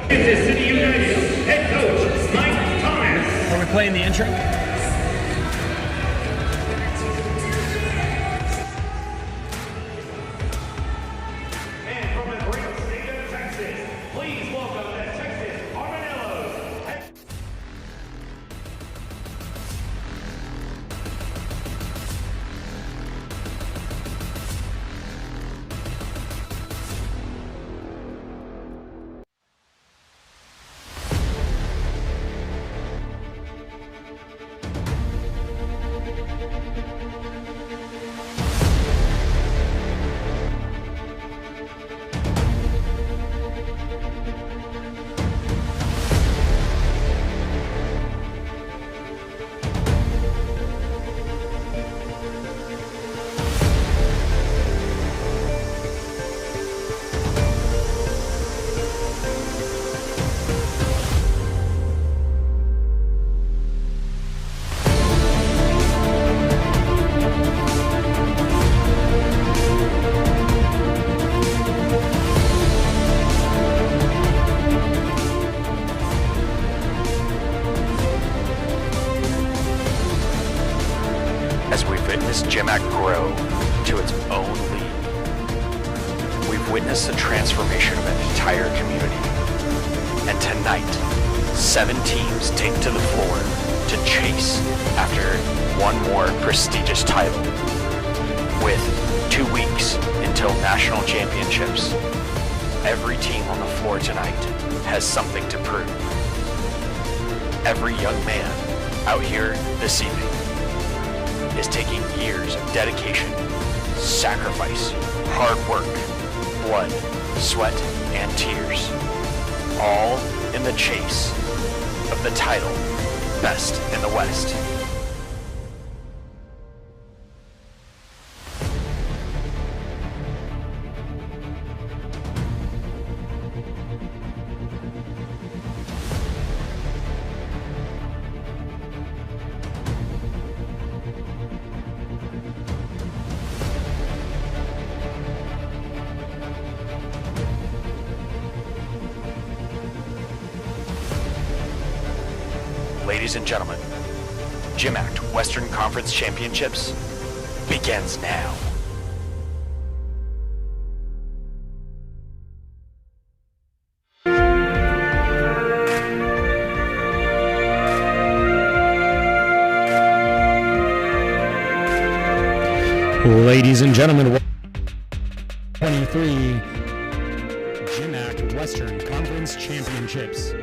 Kansas City United head coach Mike Thomas. Are we playing the intro? And from the great state of Texas, please welcome the Texas Armadillos. witnessed GymACT grow to its own league. We've witnessed the transformation of an entire community. And tonight, 7 teams take to the floor to chase after one more prestigious title. With 2 weeks until national championships, every team on the floor tonight has something to prove. Every young man out here this evening is taking years of dedication, sacrifice, hard work, blood, sweat, and tears, all in the chase of the title Best in the West. Ladies and gentlemen, GymACT Western Conference Championships begins now. Ladies and gentlemen, 23 GymACT Western Conference Championships.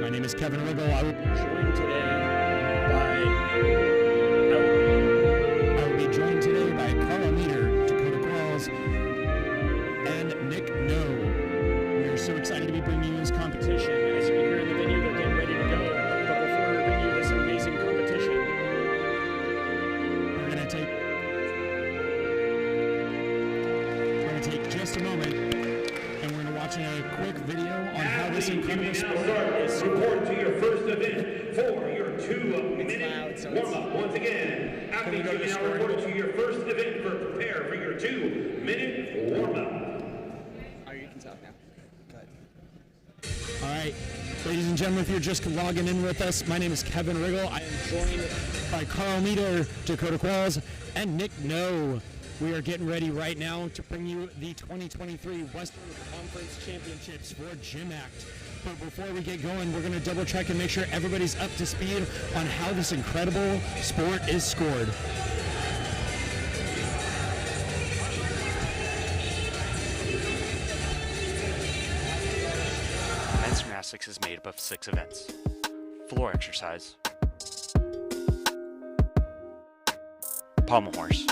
My name is Kevin Riggle. I will be joined today by Carl Meter, Dakota Qualls, and Nick No. We are so excited to be bringing you this competition. As you can hear in the venue, they're getting ready to go. But before we bring you this amazing competition, we're going to take just a moment, and we're going to watch a quick video on how this incredible sport is. Report to your first event for your 2-minute warm-up. Once again, athletes, you can now report to your first event for prepare for your 2-minute warm-up. Oh, you can talk now. Go ahead. All right, ladies and gentlemen, if you're just logging in with us, my name is Kevin Riggle. I am joined by Carl Meter, Dakota Qualls, and Nick No. We are getting ready right now to bring you the 2023 Western Conference Championships for GymACT. But before we get going, we're going to double check and make sure everybody's up to speed on how this incredible sport is scored. Men's gymnastics is made up of 6 events: floor exercise, pommel horse,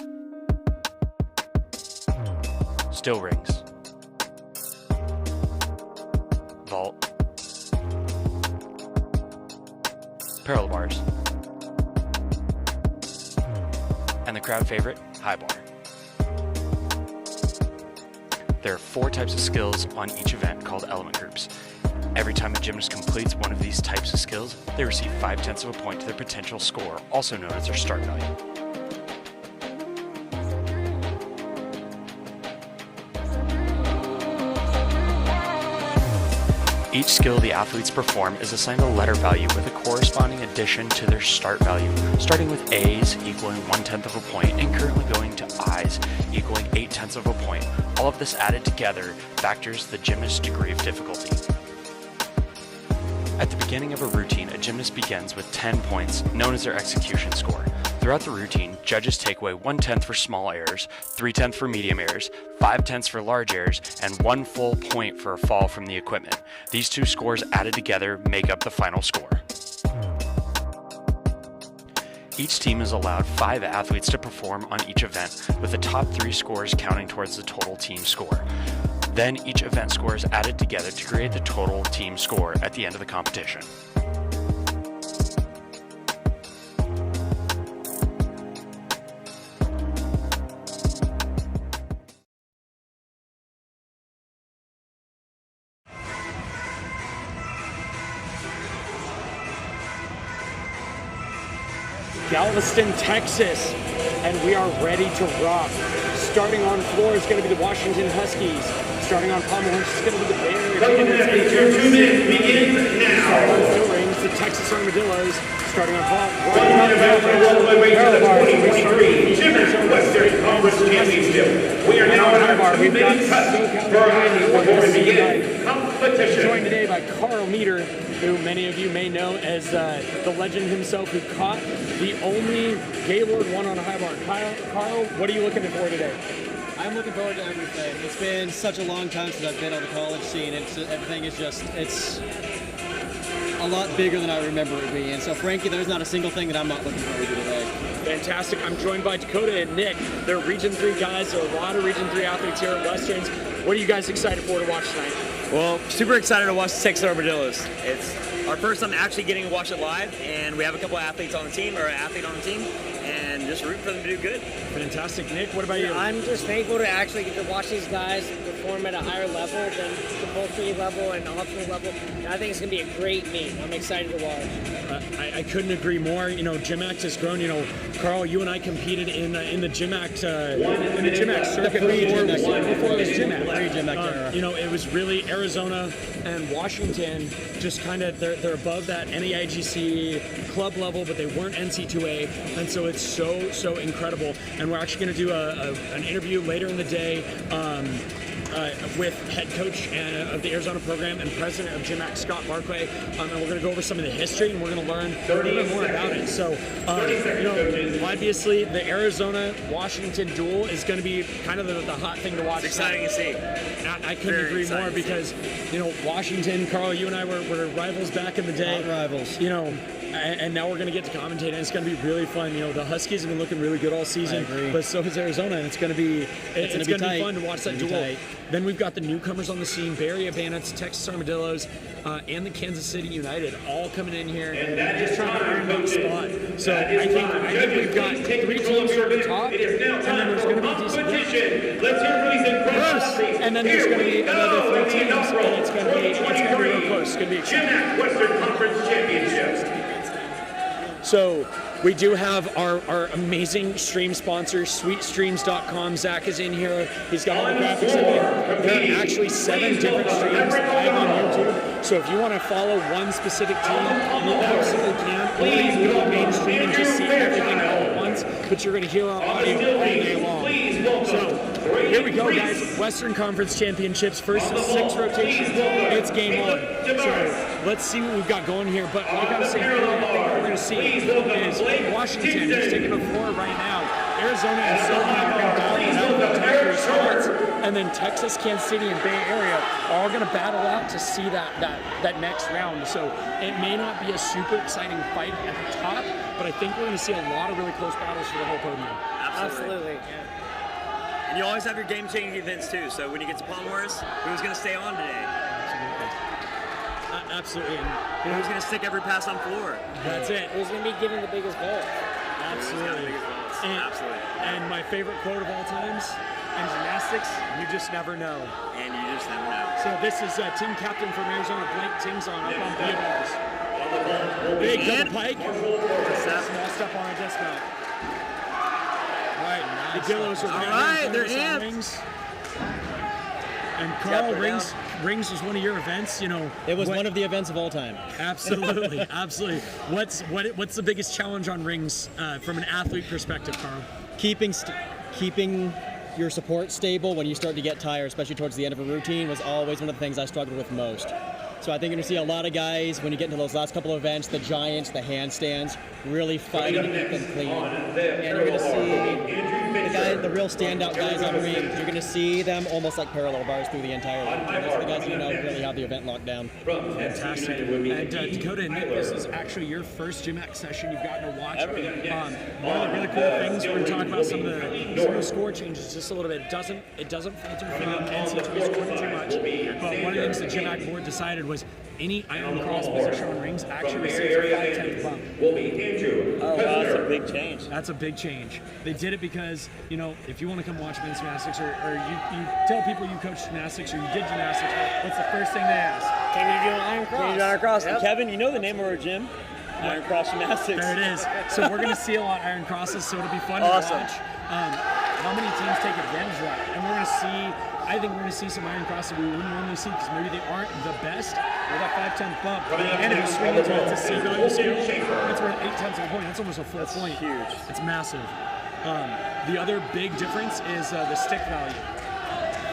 still rings, vault, parallel bars, and the crowd favorite, high bar. There are 4 types of skills on each event called element groups. Every time a gymnast completes one of these types of skills, they receive 0.5 of a point to their potential score, also known as their start value. Each skill the athletes perform is assigned a letter value with a corresponding addition to their start value, starting with A's equaling 1/10 of a point and currently going to I's equaling 0.8 of a point. All of this added together factors the gymnast's degree of difficulty. At the beginning of a routine, a gymnast begins with 10 points, known as their execution score. Throughout the routine, judges take away 1/10 for small errors, 3/10 for medium errors, 5/10 for large errors, and 1 full point for a fall from the equipment. These 2 scores added together make up the final score. Each team is allowed 5 athletes to perform on each event, with the top 3 scores counting towards the total team score. Then each event score is added together to create the total team score at the end of the competition. Galveston, Texas, and we are ready to rock. Starting on floor is going to be the Washington Huskies. Starting on pommel horse is going to be the Bay Area. Your 2 minutes begins Starting on now. still rings, the Texas Armadillos. Starting on vault, 1 minute round all the way to the 2023 Conference Championship. We are now in our 2-minute cut before we begin competition. Joined today by Carl Meter, who many of you may know as the legend himself who caught the only Gaylord one on a high bar. Carl, what are you looking for today? I'm looking forward to everything. It's been such a long time since I've been on the college scene. Everything is just, it's a lot bigger than I remember it being. So frankly, there's not a single thing that I'm not looking forward to today. Fantastic. I'm joined by Dakota and Nick. They're Region 3 guys. There are a lot of Region 3 athletes here at Westerns. What are you guys excited for to watch tonight? Well, super excited to watch the Texas Armadillos. It's our first time actually getting to watch it live, and we have a couple athletes on the team, or an athlete on the team, and just root for them to do good. Fantastic. Nick, what about you? I'm just thankful to actually get to watch these guys perform at a higher level than compulsory level and optional level. And I think it's going to be a great meet. I'm excited to watch. I couldn't agree more. You know, GymACT has grown. You know, Carl, you and I competed in the GymACT circuit before it was GymACT. You know, it was really Arizona and Washington. Just kind of they're above that NEIGC club level, but they weren't NC2A, and so it's so incredible. And we're actually going to do an interview later in the day with head coach of the Arizona program and president of GymACT, Scott Barclay, and we're going to go over some of the history and we're going to learn a little bit more about it. So, you know, obviously the Arizona-Washington duel is going to be kind of the hot thing to watch. It's exciting to see. I couldn't agree more because, you know, Washington, Carl, you and I were rivals back in the day. Hot rivals. You know, and now we're going to get to commentate, and it's going to be really fun. You know, the Huskies have been looking really good all season, but so has Arizona, and it's going to be fun to watch that duel. Then we've got the newcomers on the scene: Bay Area Bandits, Texas Armadillos, and the Kansas City United, all coming in here and just trying to earn that spot. So I think we've got 3 teams from the top, and then there's going to be a decent Let's hear from these incredible athletes. and then there's going to be another 3 teams, and it's going to be real close. It's going to be exciting. GymACT Western Conference Championship. So we do have our amazing stream sponsor, sweetstreams.com. Zach is in here. He's got all the graphics in there. There are actually 7 different streams live on YouTube. So if you want to follow one specific team, you absolutely can. Or you can go to the main stream and just see everything all at once. But you're going to hear our audio all day long. So here we go, guys. Western Conference Championships, first of 6 rotations. It's game on. So let's see what we've got going here. But like I was saying earlier, I think what we're going to see is Washington is taking the floor right now. Arizona and Silverman are going to battle it out with temporary spots. And then Texas, Kansas City, and Bay Area are all going to battle out to see that next round. So it may not be a super exciting fight at the top, but I think we're going to see a lot of really close battles for the whole podium. Absolutely. Yeah. And you always have your game-changing events too. So when you get to Palm Wars, who's going to stay on today? Absolutely. And who's going to stick every pass on floor? That's it. Who's going to be giving the biggest goal? Absolutely. Absolutely. And my favorite quote of all times, in gymnastics, you just never know. And you just never know. So this is team captain from Arizona, Blake Tingson, up on B-balls. Big double pike. Small step on a dismount. All right, the Gillos are right, they're amped. Rings. And Carl, Rings was one of your events, you know. It was one of the events of all time. Absolutely, absolutely. What's the biggest challenge on Rings from an athlete perspective, Carl? Keeping your support stable when you start to get tired, especially towards the end of a routine, was always one of the things I struggled with most. So I think you're going to see a lot of guys, when you get into those last couple of events, the giants, the handstands, really fighting to keep them clean. And you're going to see the real standout guys on rings. You're going to see them almost like parallel bars through the entire routine. Those are the guys you know really have the event locked down. Fantastic. And Dakota and Nick, this is actually your first GymACT session you've gotten to watch. One of the really cool things, we're going to talk about some of the score changes just a little bit. It doesn't filter from NC2A scoring too much. But one of the things the GymACT board decided was any iron cross position on rings actually receives a 5/10 bump. Oh, wow, that's a big change. That's a big change. They did it because, you know, if you want to come watch men's gymnastics or you tell people you coach gymnastics or you did gymnastics, what's the first thing they ask? Can you do an iron cross? Can you do an iron cross? Yep. And Kevin, you know the name of our gym? Iron Cross Gymnastics. There it is. So we're going to see a lot of iron crosses, so it'll be fun Awesome. to watch. How many teams take advantage of that? And we're going to see, I think we're going to see some iron crosses we wouldn't normally see because maybe they aren't the best. With that 5/10 bump. And if you swing into it to C value scale, that's worth 0.8 of a point. That's almost a full point. Huge. It's massive. The other big difference is the stick value.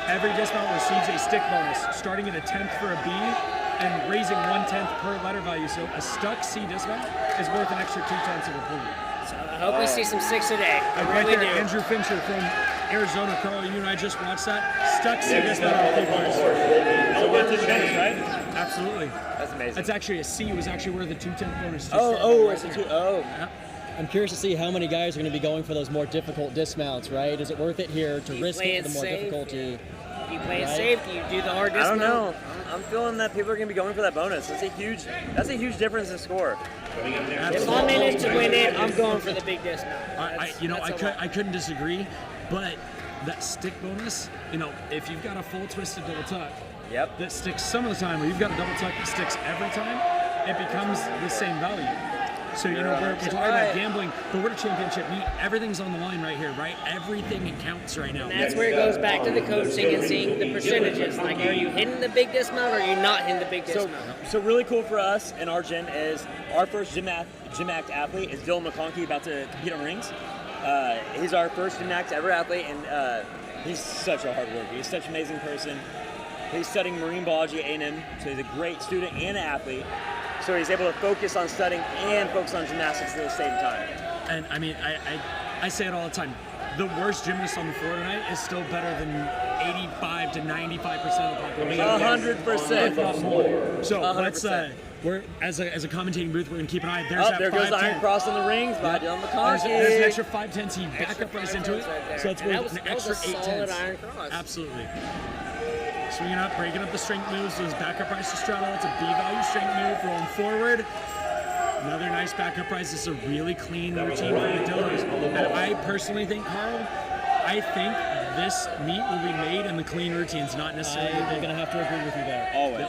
Every dismount receives a stick bonus, starting at a 10th for a B and raising 1/10 per letter value. So a stuck C dismount is worth an extra 2/10 of a point. So I hope we see some 6 today. I Right really there, do. Andrew Fincher from Arizona. Carl, you and I just watched that. Stuck C dismount on P-bars. Elevated bench, right? Absolutely. That's amazing. That's actually a C. Was actually worth the 2/10 bonus. to Oh, start oh, right it's a there. two. Oh. Yeah. I'm curious to see how many guys are going to be going for those more difficult dismounts, right? Is it worth it here to You risk play it for the more it safe, difficulty? You play it Right. safe, you do the hard I dismount. don't know. I'm feeling that people are going to be going for that bonus. That's a huge difference in score. If I manage to win it, I'm going for the big dismount. I couldn't disagree, but that stick bonus, if you've got a full twisted double tuck Yep. that sticks some of the time, or you've got a double tuck that sticks every time, it becomes the same value. So, we're talking about gambling, but we're a championship meet. Everything's on the line right here, right? Everything counts right now. And that's where it goes back to the coaching and seeing the percentages. Like, are you hitting the big dismount or are you not hitting the big dismount? So really cool for us in our gym is our first GymACT athlete is Dylan McConkey, about to compete on rings. He's our first GymACT ever athlete, and he's such a hard worker. He's such an amazing person. He's studying marine biology at A&M, so he's a great student and an athlete. So he's able to focus on studying and focus on gymnastics at the same time. And I mean, I say it all the time. The worst gymnast on the floor tonight is still better than 85 to 95% of the population. 100%. If not more. So 100%. we're as a commentating booth, we're gonna keep an eye. There's that There goes the 5'10". iron cross on the rings by Dylan McConkey. There's an extra 5/10. He back up right into it. Right there. So it's And worth that an was extra a solid 8/10. iron cross. Absolutely. Swinging up, breaking up the strength moves. So his back up rise to straddle. It's a B value strength move. Rolling forward. Another nice back up rise. This is a really clean routine for the Dillos. And I personally think, Carl, I think this meet will be made in the clean routines, not necessarily. I'm going to have to agree with you there. Always.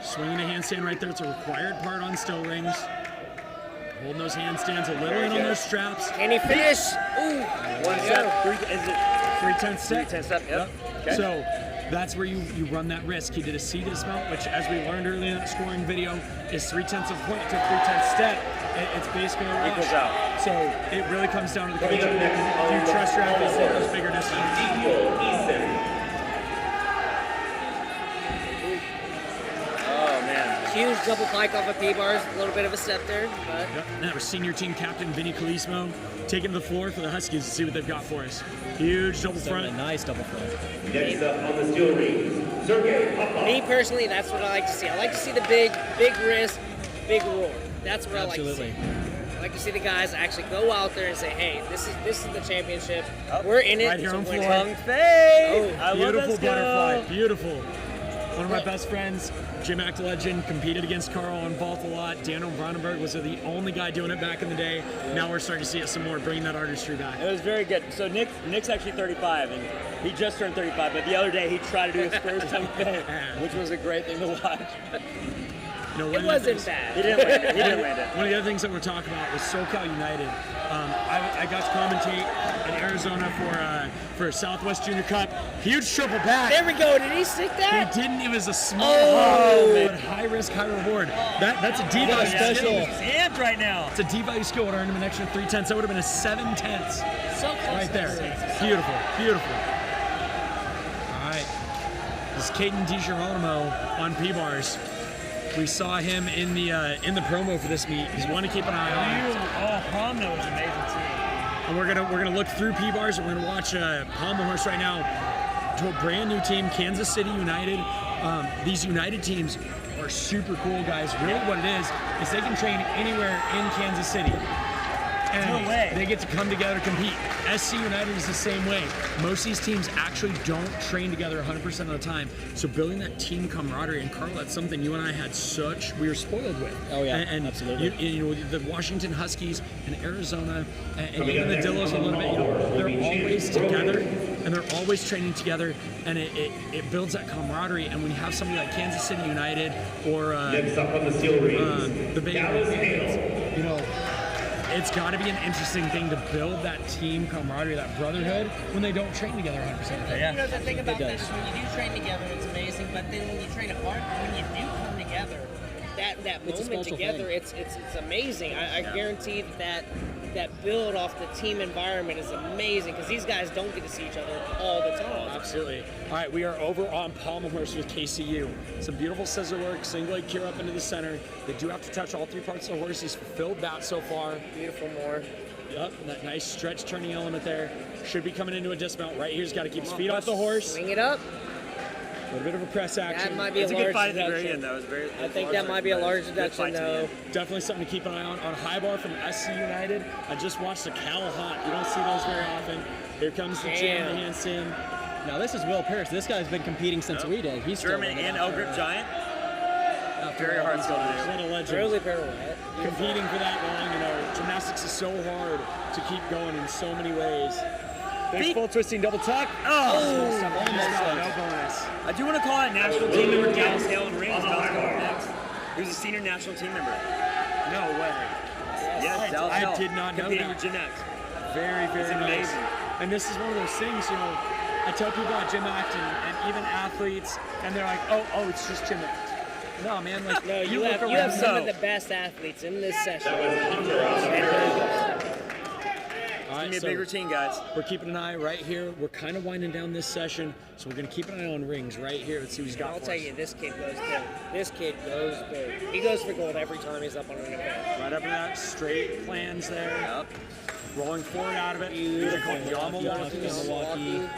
Swinging a handstand right there. It's a required part on still rings. Holding those handstands a little in on those straps. Can he finish? Ooh. One step. Is it 3/10 step. 3/10 step? Yep. Okay. So that's where you run that risk. He did a C dismount, which, as we learned earlier in that scoring video, is 3/10 of a point to 3/10 step. It's basically a wash. Equals out. So it really comes down to the coaching. Do you trust your athletes to hit those bigger dismounts? Oh man. Huge double pike off of P-bars. A little bit of a step there, but Yep. And that was senior team captain Vinny Calismo taking to the floor for the Huskies to see what they've got for us. Huge double A front. nice double front. Next up on the steel ring, Sergey Popov. me personally, that's what I like to see. I like to see the big wrist, big roar. That's what Absolutely. I like to see. I like to see the guys actually go out there and say, hey, this is the championship. We're in it. Right here to on win floor. it." Tongue fade. Oh, I love Beautiful this butterfly. go. Beautiful. One of my best friends, GymACT legend, competed against Carl on vault a lot. Daniel Brandenburg was the only guy doing it back in the day. Now we're starting to see it some more, bringing that artistry back. It was very good. So Nick's actually 35, and he just turned 35. But the other day he tried to do his first tongue fade, which was a great thing to watch. One it of the wasn't things- bad. He didn't land it. He didn't land it. One of the other things that we're talking about was SoCal United. I got to commentate in Arizona for Southwest Junior Cup. Huge triple back. There we go. Did he stick He that? didn't. It was a small, Oh. but high risk, high reward. That's a D value special. skill. He's amped right now. It's a D value skill. Would earn him an extra 3/10. That would have been a 7/10 So close. right there. Beautiful, beautiful. All right. This is Caden DiGeronimo on P-bars. We saw him in the promo for this meet. He's one to keep an eye on. Oh, Pomno was amazing too. And we're gonna look through P-bars and we're gonna watch Pommel Horse right now to a brand new team, Kansas City United. These United teams are super cool, guys. Really, what it is they can train anywhere in Kansas City. And No way. they get to come together to compete. SC United is the same way. Most of these teams actually don't train together 100% of the time. So building that team camaraderie, and Carl, that's something you and I we were spoiled with. Oh, yeah, and absolutely. You know, the Washington Huskies and Arizona and even the Dillos a little bit, they're always together and they're always training together, and it builds that camaraderie. And when you have somebody like Kansas City United or Next up on the steel ring, the Bay Dallas Area, you know, it's got to be an interesting thing to build that team camaraderie, that brotherhood, when they don't train together 100% of the time. You know, the thing about that is when you do train together, it's amazing. But then when you train apart, when you do come together, that It's a moment special together, thing. it's amazing. I guarantee that build off the team environment is amazing because these guys don't get to see each other all the time. Absolutely. All right, we are over on pommel horse with KCU. Some beautiful scissor work, single leg cure up into the center. They do have to touch all 3 parts of the horse. He's fulfilled that so far. Beautiful more. Yep, that nice stretch turning element there. Should be coming into a dismount right here. He's got to keep his feet off the horse. Swing it up. A little bit of a press action. That might be It's a a good large fight at the very deduction. end, though. It was very, I think that might be a large deduction, though. Definitely something to keep an eye on. On high bar from SC United, I just watched a Cal Hunt. You don't see those very often. Here comes the jam, the handstand. Now this is Will Pierce. This guy's been competing since we did. He's German still and L-grip giant. Very hard skill to do. What a legend. Really pirouette. Competing for that long, you know, gymnastics is so hard to keep going in so many ways. There's full twisting double tuck. Oh! No bonus. I do want to call out national team member Dallas Hale in rings. He was a senior national team member. No way. Yes, Dallas Hale. I did not know competing that. with GymACT. Very, very It's nice. amazing. And this is one of those things, you know, I tell people at GymACT and even athletes, and they're like, oh, it's just GymACT. No, man, like, No, you look have around. some of the best athletes in this session. All Give right, me a so big routine, guys. we're keeping an eye right here. We're kind of winding down this session, so we're going to keep an eye on rings right here. Let's see what he's got I'll for tell us. you, this kid goes big. This kid goes big. He goes for gold every time he's up on an event. Right up to that, straight plans there. Rolling forward out of it. These are called Yamawaki.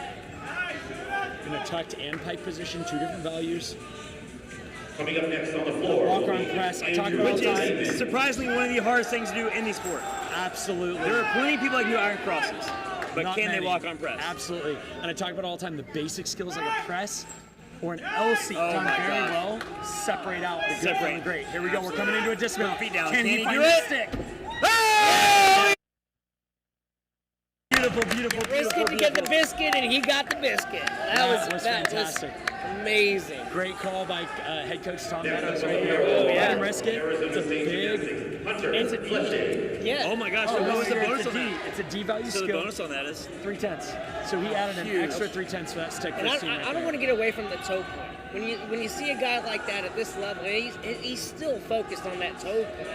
In a tucked and pike position, 2 different values. Coming up next on the floor. Walk arm press. I talk about all Which the time. is surprisingly one of the hardest things to do in the sport. Absolutely. There are plenty of people that can do iron crosses, but Not can many. they walk on press? Absolutely. And I talk about all the time the basic skills like a press or an L seat Oh done my very gosh. well separate out the good from Separate. the great. Here we go. We're coming into a dismount. Feet down. Can he Can he find do the it? stick? Oh! Beautiful, beautiful, Risk beautiful. it to get the biscuit, and he got the biscuit. That was fantastic. amazing. Great call by head coach Tom Meadows right here. Oh, yeah. Let him risk it. It's a big. It's a D. Yeah. Oh my gosh, so what was the bonus it's a on D. that? It's a D value So the skill. bonus on that is 3/10. So he added an Huge. extra 3/10 for that stick for And his team right I don't there. want to get away from the toe point. When you see a guy like that at this level, he's still focused on that toe point.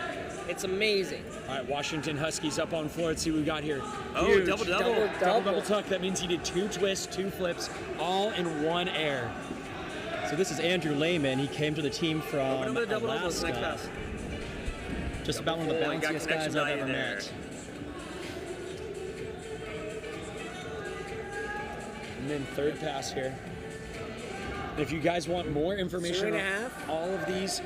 It's amazing. All right, Washington Huskies up on floor. Let's see what we got here. Oh, Huge. double-double. Double tuck. That means he did 2 twists, 2 flips, all in one air. So this is Andrew Lehman. He came to the team Open from up the double-double. Next Alaska. pass. Just about one of the Double full, you got bounciest guys connection I've value ever there. met. And then third pass here. And if you guys want more information 2.5. on all of these,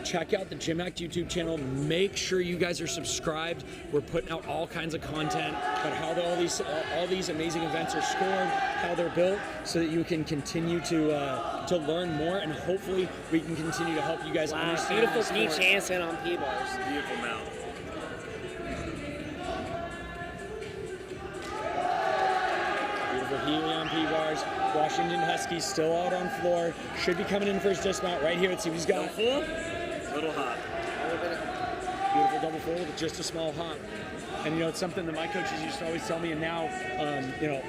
check out the GymACT YouTube channel. Make sure you guys are subscribed. We're putting out all kinds of content about how all these amazing events are scored, how they're built, so that you can continue to learn more, and hopefully we can continue to help you guys Wow, understand beautiful the knee sport. handstand on P-bars. Beautiful mount. Beautiful Helion P-bars. Washington Huskies still out on floor. Should be coming in for his dismount right here. Let's see what he's Double got. full, little hop. Beautiful double full with just a small hop. And you know, it's something that my coaches used to always tell me, and now, you know,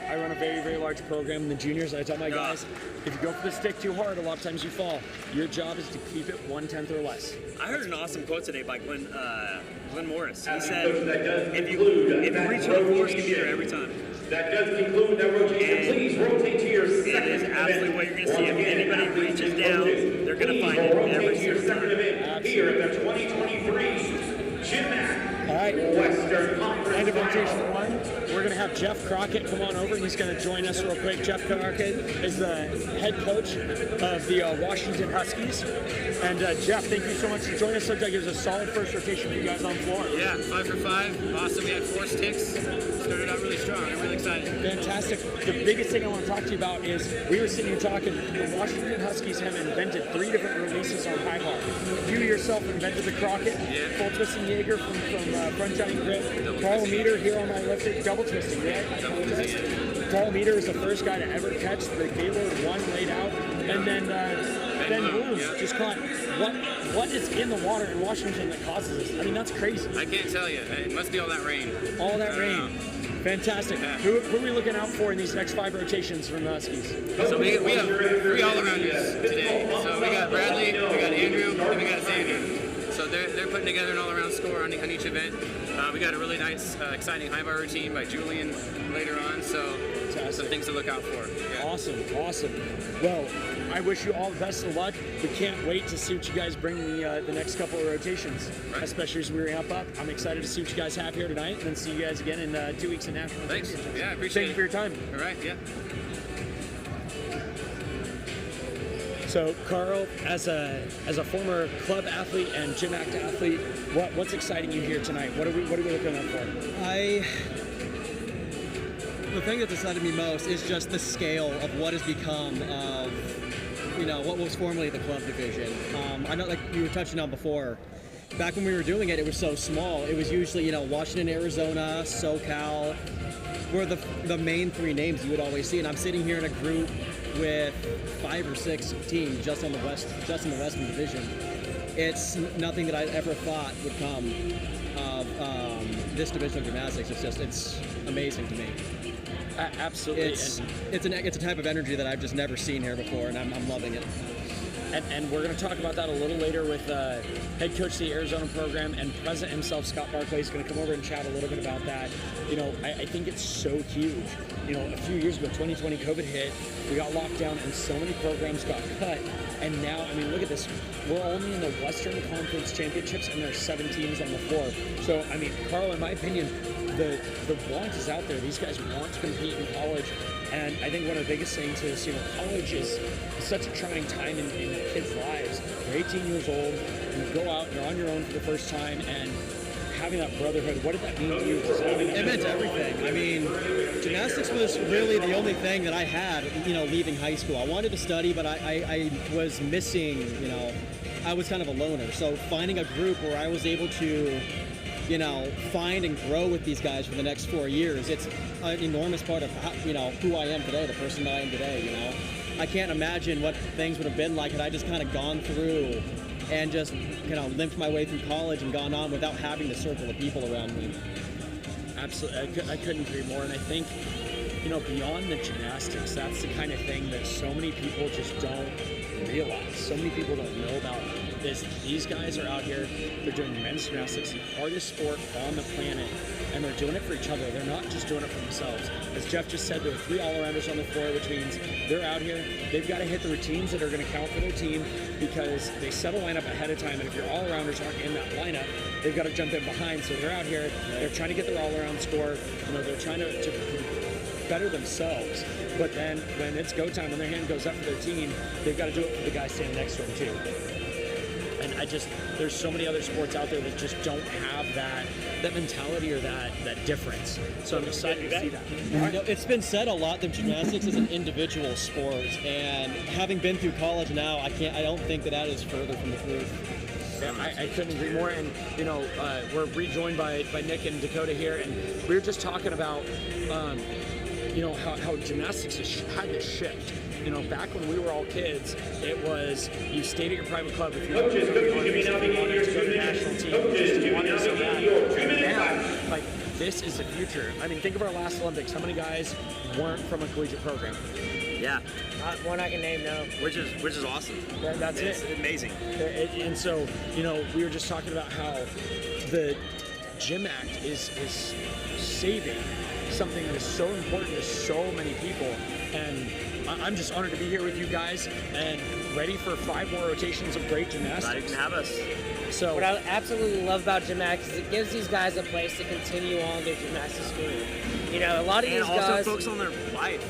I run a very, very large program in the juniors, and I tell my guys, if you go for the stick too hard, a lot of times you fall. Your job is to keep it 1/10 or less. I heard an awesome quote today by Glenn Morris. He said, if you reach for the floor, you can be there every time. That does conclude that rotation. Please rotate to your It second is event. absolutely what you're going to see. If anybody reaches down, they're going to Please find it rotate every to your single second time. event here at the 2023 GymACT All right. Western Conference End of rotation Finals. 1. We're going to have Jeff Crockett come on over, and he's going to join us real quick. Jeff Crockett is the head coach of the Washington Huskies. And Jeff, thank you so much for joining us. Looked like it was a solid first rotation for you guys on floor. Yeah, 5 for 5. Awesome. We had 4 sticks. Started out really strong. I'm really excited. Fantastic. The biggest thing I want to talk to you about is we were sitting here talking. The Washington Huskies have invented 3 different releases on high bar. You yourself invented the Crockett, Yeah. full twisting Jaeger from front giant grip. Carl Meter here on my left, double twisting, right? Carl Meter is the first guy to ever catch the Gaylord 1 laid out, and then Ben Bloom just caught what is in the water in Washington that causes this. I mean, that's crazy. I can't tell you. It must be all that rain. All that I don't rain. know. Fantastic. Who are we looking out for in these next 5 rotations from the Huskies? So we have 3 all-arounders today. So we got Bradley, we got Andrew, and we got Xavier. So they're putting together an all-around score on each event. We got a really nice, exciting high bar routine by Julian later on. So some things to look out for. Yeah. Awesome. Well, I wish you all the best of luck. We can't wait to see what you guys bring the next couple of rotations, especially as we ramp up. I'm excited to see what you guys have here tonight, and then see you guys again in 2 weeks in National Thanks. Championships. Yeah, I appreciate it. Thank you for your time. All right, yeah. So, Carl, as a former club athlete and GymACT athlete, what's exciting you here tonight? What are we looking out for? The thing that excited me most is just the scale of what has become of, what was formerly the club division. I know, like you were touching on before, back when we were doing it, it was so small. It was usually, Washington, Arizona, SoCal were the main 3 names you would always see. And I'm sitting here in a group with 5 or 6 teams just in the Western Division. It's nothing that I ever thought would come of this division of gymnastics. It's amazing to me. Absolutely. It's a type of energy that I've just never seen here before, and I'm loving it. And we're going to talk about that a little later with head coach of the Arizona program and president himself, Scott Barclay, is going to come over and chat a little bit about that. I think it's so huge. A few years ago, 2020, COVID hit, we got locked down, and so many programs got cut. And now, look at this. We're only in the Western Conference Championships, and there are 7 teams on the floor. So, Carl, in my opinion, the want is out there. These guys want to compete in college. And I think one of the biggest things is, college is such a trying time in kids' lives. You're 18 years old, you go out, you're on your own for the first time, and having that brotherhood, what did that mean to you? It meant everything. Gymnastics was really the only thing that I had, leaving high school. I wanted to study, but I was missing, I was kind of a loner. So finding a group where I was able to, find and grow with these guys for the next 4 years, it's an enormous part of who I am today, the person that I am today. I can't imagine what things would have been like had I just kind of gone through and just limped my way through college and gone on without having the circle of people around me. Absolutely, I couldn't agree more. And I think, beyond the gymnastics, that's the kind of thing that so many people just don't realize. So many people don't know about is these guys are out here, they're doing men's gymnastics, the hardest sport on the planet, and they're doing it for each other. They're not just doing it for themselves. As Jeff just said, there are 3 all-arounders on the floor, which means they're out here, they've got to hit the routines that are going to count for their team because they set a lineup ahead of time, and if your all-arounders aren't in that lineup, they've got to jump in behind. So they're out here, they're trying to get their all-around score, they're trying to better themselves. But then when it's go time, when their hand goes up for their team, they've got to do it for the guy standing next to them too. And there's so many other sports out there that just don't have that mentality or that difference. So I'm excited to see that. It's been said a lot that gymnastics is an individual sport, and having been through college now, I don't think that is further from the truth. Yeah, I couldn't agree more. And we're rejoined by Nick and Dakota here, and we were just talking about how gymnastics has had this shift. Back when we were all kids, it was you stayed at your private club if you wanted to go to the national team, you wanted so bad. Now, this is the future. Think of our last Olympics. How many guys weren't from a collegiate program? Yeah. One I can name, no. Which is awesome. That's it's amazing. And so, we were just talking about how the GymACT is saving something that is so important to so many people. And I'm just honored to be here with you guys and ready for 5 more rotations of great gymnastics. Glad you can have us. So, what I absolutely love about GymACT is it gives these guys a place to continue on their gymnastics career. A lot of these guys... And also focus on their life.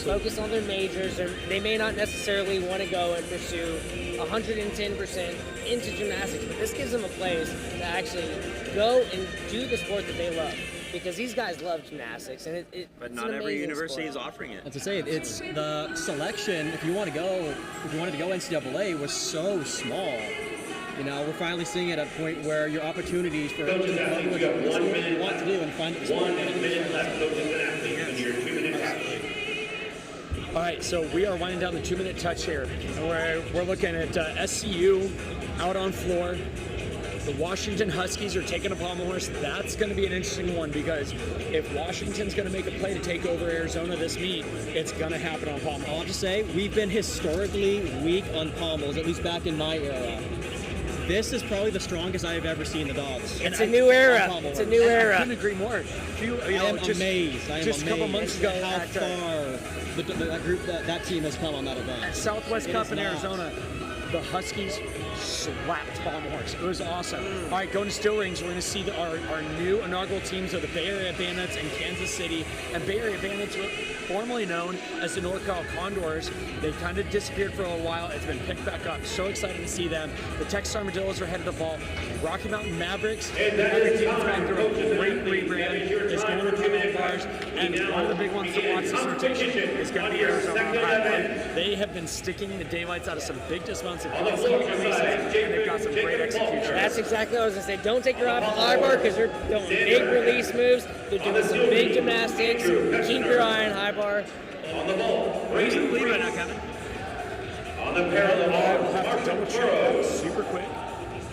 Focus on their majors, or they may not necessarily want to go and pursue 110% into gymnastics, but this gives them a place to actually go and do the sport that they love. Because these guys love gymnastics, and but not every university is offering it. As I say, it's the selection. If you wanted to go NCAA was so small. We're finally seeing it at a point where your opportunities for what you want to do and find the 1 minute left. All right, so we are winding down the 2-minute touch here. And we're looking at SCU out on floor. The Washington Huskies are taking a pommel horse. That's going to be an interesting one because if Washington's going to make a play to take over Arizona this meet, it's going to happen on pommel. I'll have to say, we've been historically weak on pommels, at least back in my era. This is probably the strongest I have ever seen the dogs. It's a new era. It's a new era. I couldn't agree more. I am amazed. I am just amazed a couple months ago how at far that group, that team has come on that event. at Southwest Cup in not. Arizona, the Huskies slapped pommel horse. It was awesome. All right, going to Still Rings, we're going to see our new inaugural teams of the Bay Area Bandits and Kansas City. And Bay Area Bandits were formerly known as the NorCal Condors. They kind of disappeared for a while. It's been picked back up. So excited to see them. The Texas Armadillos are headed to ball. Rocky Mountain Mavericks, the Maverick team is going through a great rebrand. It's going to the bars. And one of the big ones to watch this rotation is going to be Arizona High Bar. They have been sticking the daylights out of some big dismounts of releases, and they've got some great execution. That's exactly what I was going to say. Don't take your eye off the high bar because they're doing big release moves. They're doing some big gymnastics. Keep your eye on high bar. On the ball, Who's in the lead right now, Kevin? on the parallel We'll bar, have to double Martin check that Burrows. super quick.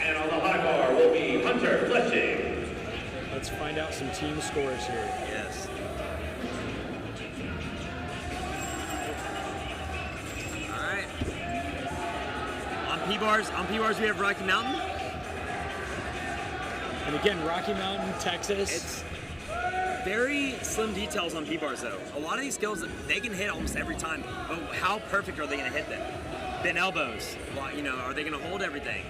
And on the high bar will be Hunter Fletching. Let's find out some team scores here. Yes. All right. On P-bars, we have Rocky Mountain. And again, Rocky Mountain, Texas. It's very slim details on P-bars, though. A lot of these skills, they can hit almost every time, but how perfect are they going to hit them? Bent elbows, you know, are they going to hold everything?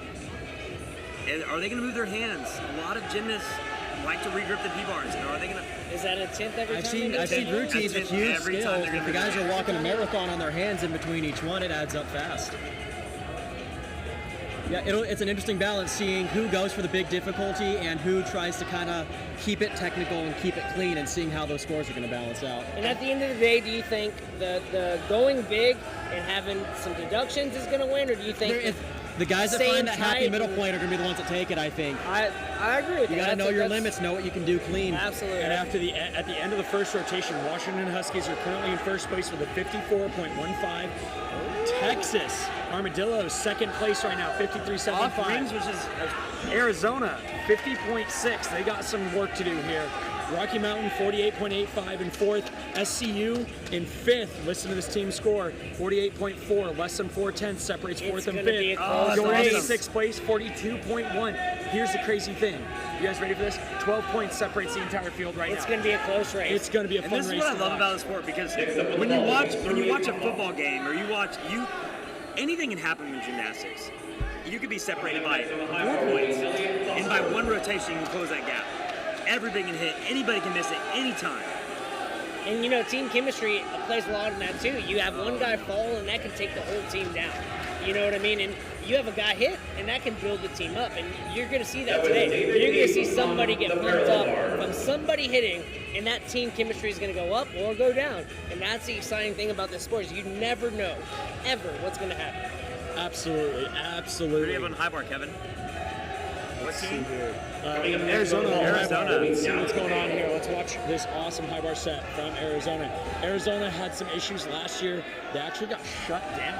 Are they going to move their hands? A lot of gymnasts like to regrip the P-bars. You know, are they going to? Is that a 10th every time? I've seen routines with huge every time skills. they're gonna If the be guys doing are walking a marathon on their hands in between each one, it adds up fast. Yeah, it's an interesting balance seeing who goes for the big difficulty and who tries to kind of keep it technical and keep it clean, and seeing how those scores are going to balance out. And at the end of the day, do you think the going big and having some deductions is going to win, or do you think The guys that staying find that happy tight middle and- point are going to be the ones that take it, I think. I agree with You that. got to know your That's- limits, know what you can do clean. Absolutely. And at the end of the first rotation, Washington Huskies are currently in first place with a 54.15. Texas Armadillos second place right now, 53.75. Off rings, which is Arizona 50.6. They got some work to do here. Rocky Mountain 48.85 in fourth. SCU in fifth. Listen to this team score: 48.4. Less than 4/10 separates fourth and gonna be fifth. a close Going race. into sixth place, 42.1. Here's the crazy thing. You guys ready for this? 12 points separates the entire field right It's now. going to be a close race. It's going to be a And fun this is race what I to love watch. about the sport, because when you watch a football game, or anything can happen in gymnastics. You could be separated by 4 points, and by one rotation you can close that gap. Everybody can hit, anybody can miss it anytime. And you know, team chemistry plays a lot in that too. You have one guy fall, and that can take the whole team down. You know what I mean? And you have a guy hit, and that can build the team up. And you're going to see that today. You're going to see somebody get pumped up from somebody hitting, and that team chemistry is going to go up or go down. And that's the exciting thing about this sport, is you never know, ever, what's going to happen. Absolutely, Who do absolutely. you have on high bar, Kevin? What team? Arizona. Arizona. Let's see what's going on here. Let's watch this awesome high bar set from Arizona. Arizona had some issues last year. They actually got shut down.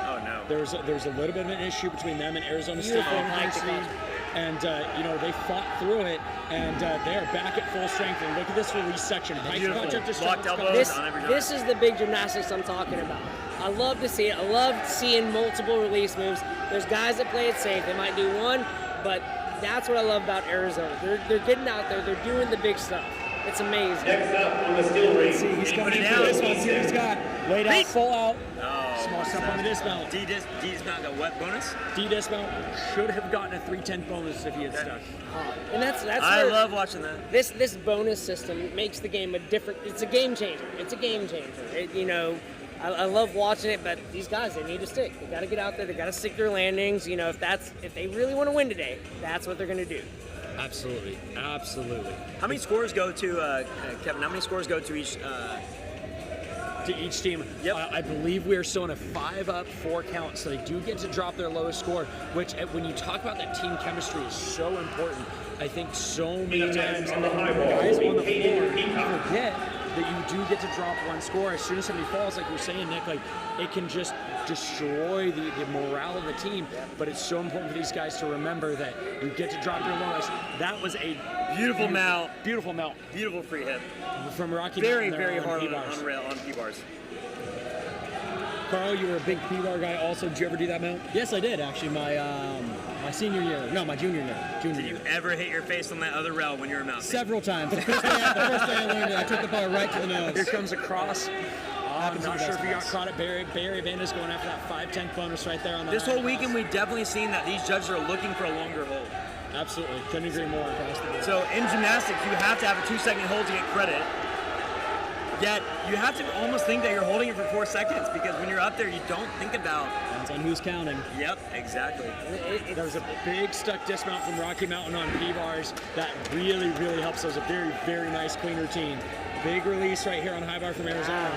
Oh no. There's a little bit of an issue between them and Arizona State Beautiful University. tactical. And, they fought through it, and they are back at full strength. And look at this release section. High Beautiful. contact to Locked strength. elbows. This is the big gymnastics I'm talking about. I love to see it. I love seeing multiple release moves. There's guys that play it safe. They might do one, but that's what I love about Arizona. They're getting out there. They're doing the big stuff. It's amazing. Next up on the still ring. See, he's coming in down. for this one. See what he's got. Laid out, full out. Oh, Small step on the dismount. D's not got what bonus? D dismount should have gotten a 3/10 bonus if he had stuck. And that's I where love watching that. this bonus system makes the game a different. It's a game changer. It's a game changer. I love watching it, but these guys, they need to stick. They got to get out there. They got to stick their landings. If they really want to win today, that's what they're going to do. Absolutely, absolutely. How many scores go to, Kevin, how many scores go to each? To each team, Yep. I believe we are still in a 5-up, 4 count, so they do get to drop their lowest score. Which, when you talk about that team chemistry, is so important. I think so many times guys on the floor forget that you do get to drop one score. As soon as somebody falls, like you're saying, Nick, like it can just destroy the morale of the team. But it's so important for these guys to remember that you get to drop your lowest. That was a beautiful mount. Beautiful mount. Beautiful free hip. From Rocky Very, Mountain very on hard P-bars. on P-bars. Carl, you were a big P-bar guy also. Did you ever do that mount? Yes, I did actually. My senior year. No, my junior year. Did you ever hit your face on that other rail when you were mounting? Several times. The first day I learned it, I took the bar right to the nose. Here comes a cross. I'm not sure if you got caught at Barry. Barry Banda's going after that 5'10" bonus right there on the This whole weekend, we've definitely seen that these judges are looking for a longer hold. Absolutely. Couldn't agree more across the board. So in gymnastics, you have to have a 2-second hold to get credit. Yet, you have to almost think that you're holding it for 4 seconds because when you're up there, you don't think about... Depends on who's counting. Yep, exactly. There was a big stuck dismount from Rocky Mountain on P-bars. That really, really helps. It was a very, very nice, clean routine. Big release right here on high bar from Arizona.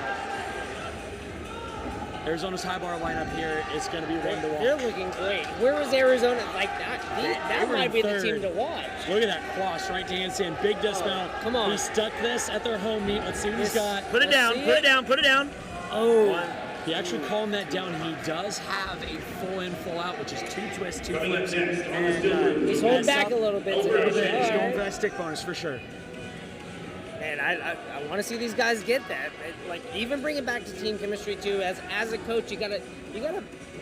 Arizona's high bar lineup here is going to be one to watch. They're looking great. Where was Arizona? Like that? That might be the team to watch. Look at that cross right to handstand. Big dismount. Come on. He stuck this at their home meet. Let's see what he's got. Put it down, put it down, put it down. Oh. He actually calmed that down. He does have a full in, full out, which is 2 twists, 2 flips. And he's holding back a little bit. He's going for that stick bonus for sure. Man, I want to see these guys get that. Like, even bring it back to team chemistry too. As a coach, you gotta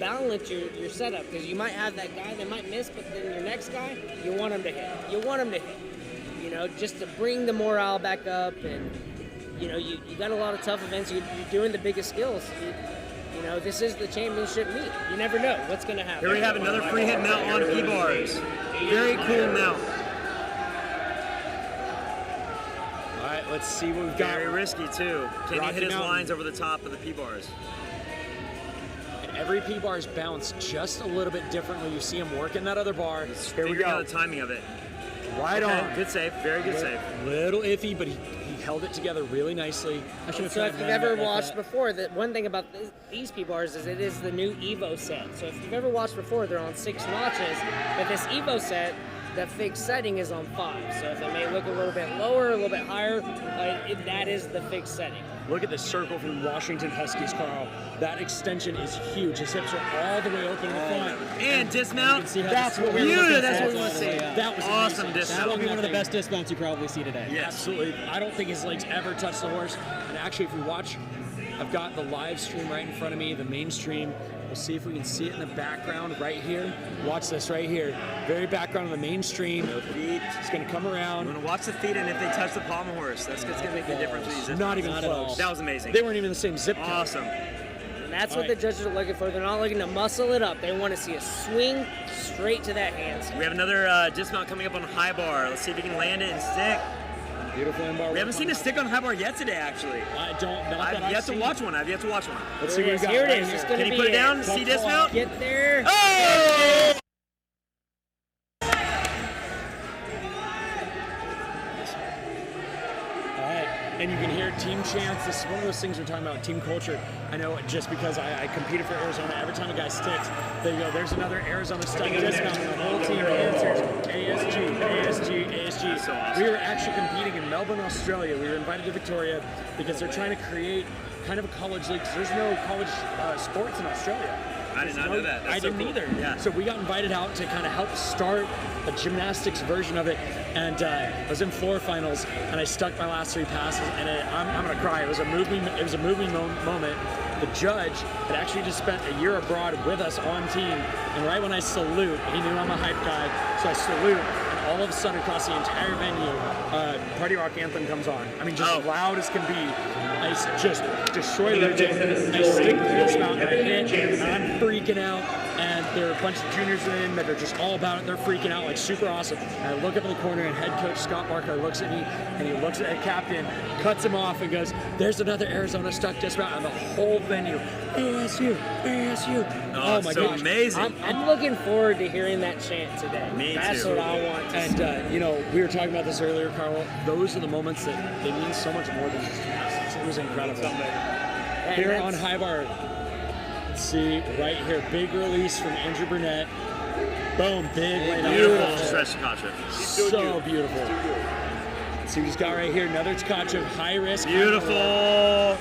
balance your setup because you might have that guy that might miss, but then your next guy, you want him to hit. You want him to hit. You know, just to bring the morale back up. And you know, you got a lot of tough events. You're doing the biggest skills. You know, this is the championship meet. You never know what's going to happen. Here we have another free hit mount on P-bars. Very cool mount. All right, let's see what we've got. Very risky too. Can he hit his Mountain. lines over the top of the P-bars? And every P-bar's bounced just a little bit differently. You see him working that other bar. Here we go. Out the timing of it. Right on. Good save. Very good save. Little iffy, but he held it together really nicely. So if you've ever watched before, the one thing about these P-bars is it is the new Evo set. So if you've ever watched before, they're on 6 notches, but this Evo set, the fixed setting is on 5. So if it may look a little bit lower, a little bit higher, that is the fixed setting. Look at the circle from Washington Huskies, Carl. That extension is huge. His hips are all the way open in the front. And dismount. That's what we want to see. That was awesome amazing. dismount. That will be one of the best dismounts you probably see today. Yes. Absolutely. I don't think his legs ever touch the horse. And actually, if we watch, I've got the live stream right in front of me, the main stream. We'll see if we can see it in the background right here. Watch this right here. Very background of the main stream. Feet. It's going to come around. I'm going to watch the feet, and if they touch the pommel horse, that's going to make the difference for these. Not even close. That was amazing. They weren't even the same zip code. Awesome. And that's what the judges are looking for. They're not looking to muscle it up. They want to see a swing straight to that handstand. We have another dismount coming up on high bar. Let's see if he can land it and stick. Beautiful in bar. We haven't seen a stick on high bar yet today, actually. I don't. I've yet to watch one. Let's see what we got. Here it is. It's going to be Can he put it down? See dismount? Get there. Oh! And you can hear team chants. This is one of those things we're talking about, team culture. I know just because I competed for Arizona, every time a guy sticks, they go, there's another Arizona stuck dismount, and the whole team answers ASG, ASG, ASG. So awesome. We were actually competing in Melbourne, Australia. We were invited to Victoria because they're trying to create kind of a college league, because there's no college sports in Australia. I did not know that. That's I didn't either. Yeah. So we got invited out to kind of help start a gymnastics version of it, and I was in floor finals, and I stuck my last 3 passes, and I'm gonna cry. It was a moving moment. The judge had actually just spent a year abroad with us on team, and right when I salute, he knew I'm a hype guy, so I salute, and all of a sudden across the entire venue, Party Rock Anthem comes on. I mean, just loud as can be. I just destroy the routine. I stick the dismount and I hit, and I'm freaking out. And there are a bunch of juniors in that are just all about it. They're freaking out, like super awesome. And I look up in the corner, and head coach Scott Barker looks at me, and he looks at the captain, cuts him off, and goes, "There's another Arizona stuck dismount," and the whole venue, ASU, ASU. Oh my gosh, amazing! I'm looking forward to hearing that chant today. Me That's too. what I want to see. And you know, we were talking about this earlier, Carl. Those are the moments that they mean so much more than just gymnastics. It was incredible. And Here that's- on high bar. See, right here, big release from Andrew Burnett. Boom, big right Beautiful stretch to contra. So beautiful. See what he's got right here. Another touch of high risk. Beautiful.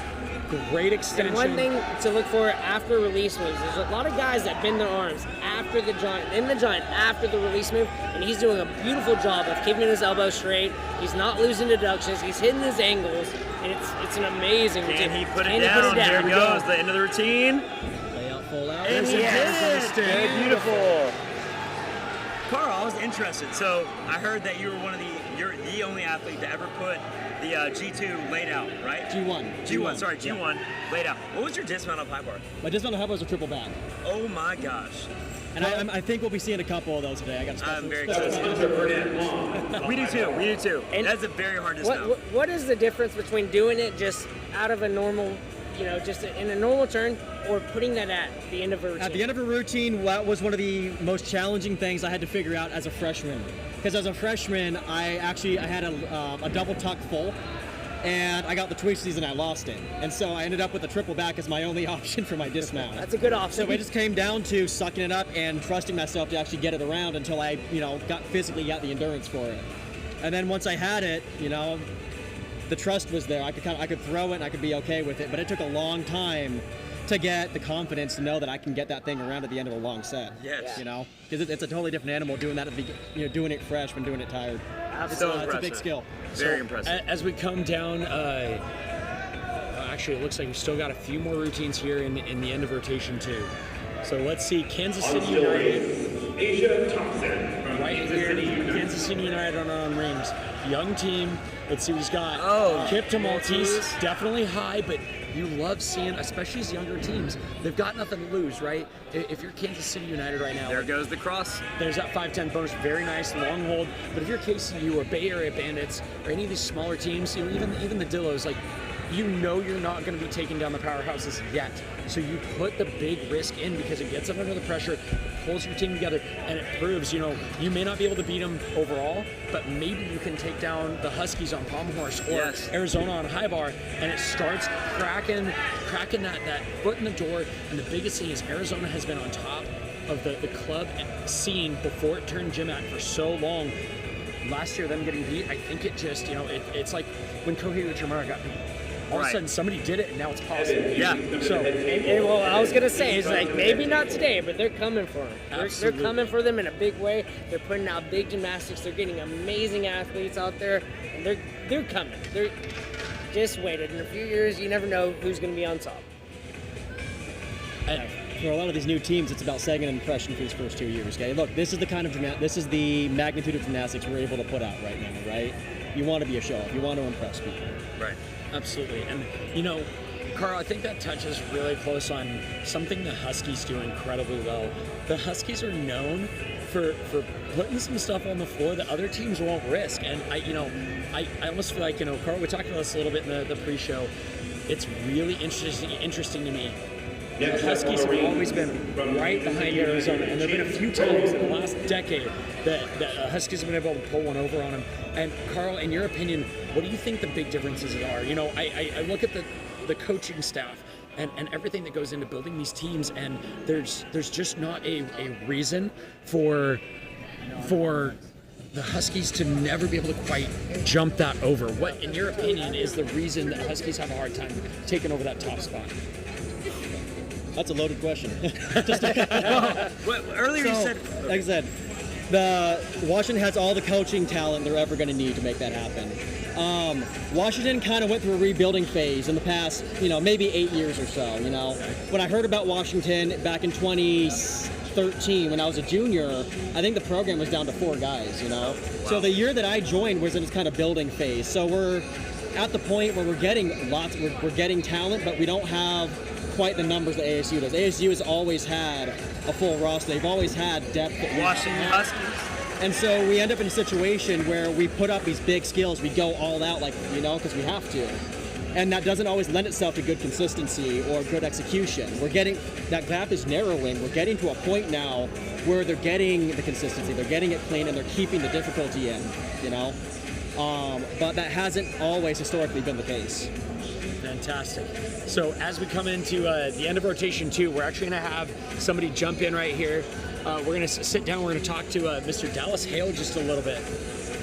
Great extension. And one thing to look for after release moves, there's a lot of guys that bend their arms after the giant, after the release move, and he's doing a beautiful job of keeping his elbow straight. He's not losing deductions. He's hitting his angles, and it's an amazing routine. Can he put it down? There it goes. The end of the routine. Lay out, full out. And he did it. Very beautiful. Carl, I was interested. So I heard that you're the only athlete to ever put the G2 laid out, right? G1 laid out. What was your dismount of high bar? My dismount of high bar was a triple back. Oh my gosh. And I think we'll be seeing a couple of those today. I got a special. I'm very excited. We do too. And that's a very hard dismount. What is the difference between doing it just out of a normal, just in a normal turn, or putting that at the end of a routine? At the end of a routine, that was one of the most challenging things I had to figure out as a freshman. Because as a freshman, I had a double tuck full, and I got the tweaksies and I lost it. And so I ended up with a triple back as my only option for my dismount. That's a good option. So it just came down to sucking it up and trusting myself to actually get it around until I, physically got the endurance for it. And then once I had it, the trust was there. I could throw it and I could be okay with it. But it took a long time to get the confidence to know that I can get that thing around at the end of a long set. Yes. Because it's a totally different animal doing that doing it fresh from doing it tired. Absolutely. It's a big skill. Very impressive. As we come down, actually, it looks like we still got a few more routines here in the end of rotation 2. So let's see, Kansas City United. Asia Thompson. Right here, Kansas City United on rings. Young team. Let's see what he's got. Oh, Kip to Maltese, definitely high, but you love seeing, especially as younger teams, they've got nothing to lose, right? If you're Kansas City United right now, there goes the cross. There's that 5'10" bonus, very nice, long hold. But if you're KCU or Bay Area Bandits or any of these smaller teams, even the Dillos, you're not going to be taking down the powerhouses yet. So you put the big risk in because it gets them under the pressure, it pulls your team together, and it proves, you may not be able to beat them overall, but maybe you can take down the Huskies on Palm Horse or Arizona on High Bar, and it starts cracking that foot in the door. And the biggest thing is Arizona has been on top of the club scene before it turned GymACT for so long. Last year, them getting beat, I think it just, it's like when Kohei Uchimura got beat. All of a sudden, somebody did it, and now it's possible. Yeah. So, well, I was gonna say, it's maybe not today, but they're coming for them. They're coming for them in a big way. They're putting out big gymnastics. They're getting amazing athletes out there, and they're coming. They're just waited. In a few years, you never know who's gonna be on top. For a lot of these new teams, it's about setting an impression for these first 2 years. Okay, look, this is the magnitude of gymnastics we're able to put out right now. Right? You want to be a show off. You want to impress people. Right. Absolutely. And, Carl, I think that touches really close on something the Huskies do incredibly well. The Huskies are known for putting some stuff on the floor that other teams won't risk. And, I almost feel like, Carl, we talked about this a little bit in the pre-show. It's really interesting to me. The Huskies have always been right behind Arizona, and there have been a few times in the last decade that Huskies have been able to pull one over on them. And Carl, in your opinion, what do you think the big differences are? I look at the coaching staff and everything that goes into building these teams, and there's just not a reason for the Huskies to never be able to quite jump that over. What, in your opinion, is the reason that Huskies have a hard time taking over that top spot? That's a loaded question. Earlier you said... Like I said, Washington has all the coaching talent they're ever going to need to make that happen. Washington kind of went through a rebuilding phase in the past, maybe 8 years or so, When I heard about Washington back in 2013, when I was a junior, I think the program was down to 4 guys, Wow. So the year that I joined was in its kind of building phase. So we're at the point where we're getting talent, but we don't have quite the numbers that ASU does. ASU has always had a full roster. They've always had depth. Washington Huskies. And so we end up in a situation where we put up these big skills. We go all out, because we have to. And that doesn't always lend itself to good consistency or good execution. That gap is narrowing. We're getting to a point now where they're getting the consistency, they're getting it clean, and they're keeping the difficulty in, But that hasn't always historically been the case. Fantastic. So as we come into the end of rotation 2, we're actually going to have somebody jump in right here. We're going to sit down. We're going to talk to Mr. Dallas Hale just a little bit.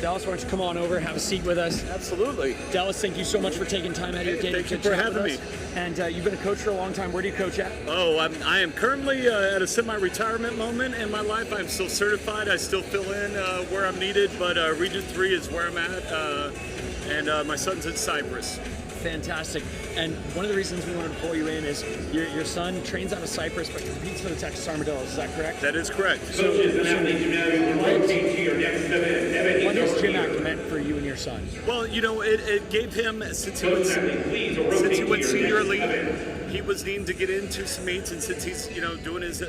Dallas, why don't you come on over, have a seat with us? Absolutely. Dallas, thank you so much for taking time out of your day. Thank you for having me. And you've been a coach for a long time. Where do you coach at? Oh, I am currently at a semi-retirement moment in my life. I'm still certified. I still fill in where I'm needed, but Region 3 is where I'm at, and my son's in Cyprus. Fantastic. And one of the reasons we wanted to pull you in is your son trains out of Cyprus but competes for the Texas Armadillos. Is that correct? That is correct. Coaches and athletes, you now rotate to your next event. What has GymACT meant for you and your son? Well, you know, it gave him, since he went senior elite, he was needing to get into some meets, and since he's, you know, doing his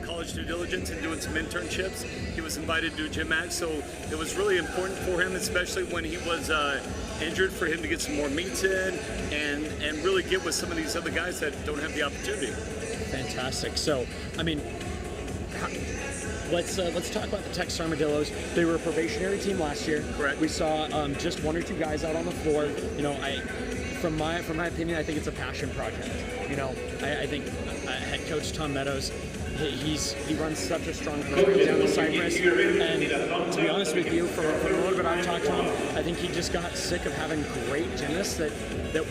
college due diligence and doing some internships, he was invited to do GymACT. So it was really important for him, especially when he was injured, for him to get some more meets in and really get with some of these other guys that don't have the opportunity. Fantastic. So, I mean, let's talk about the Texas Armadillos. They were a probationary team last year. Correct. We saw just one or two guys out on the floor. You know, from my opinion, I think it's a passion project. You know, I think head coach Tom Meadows, he runs such a strong program down in Cyprus, and to be honest with you, from a little bit I've talked to him, I think he just got sick of having great gymnasts that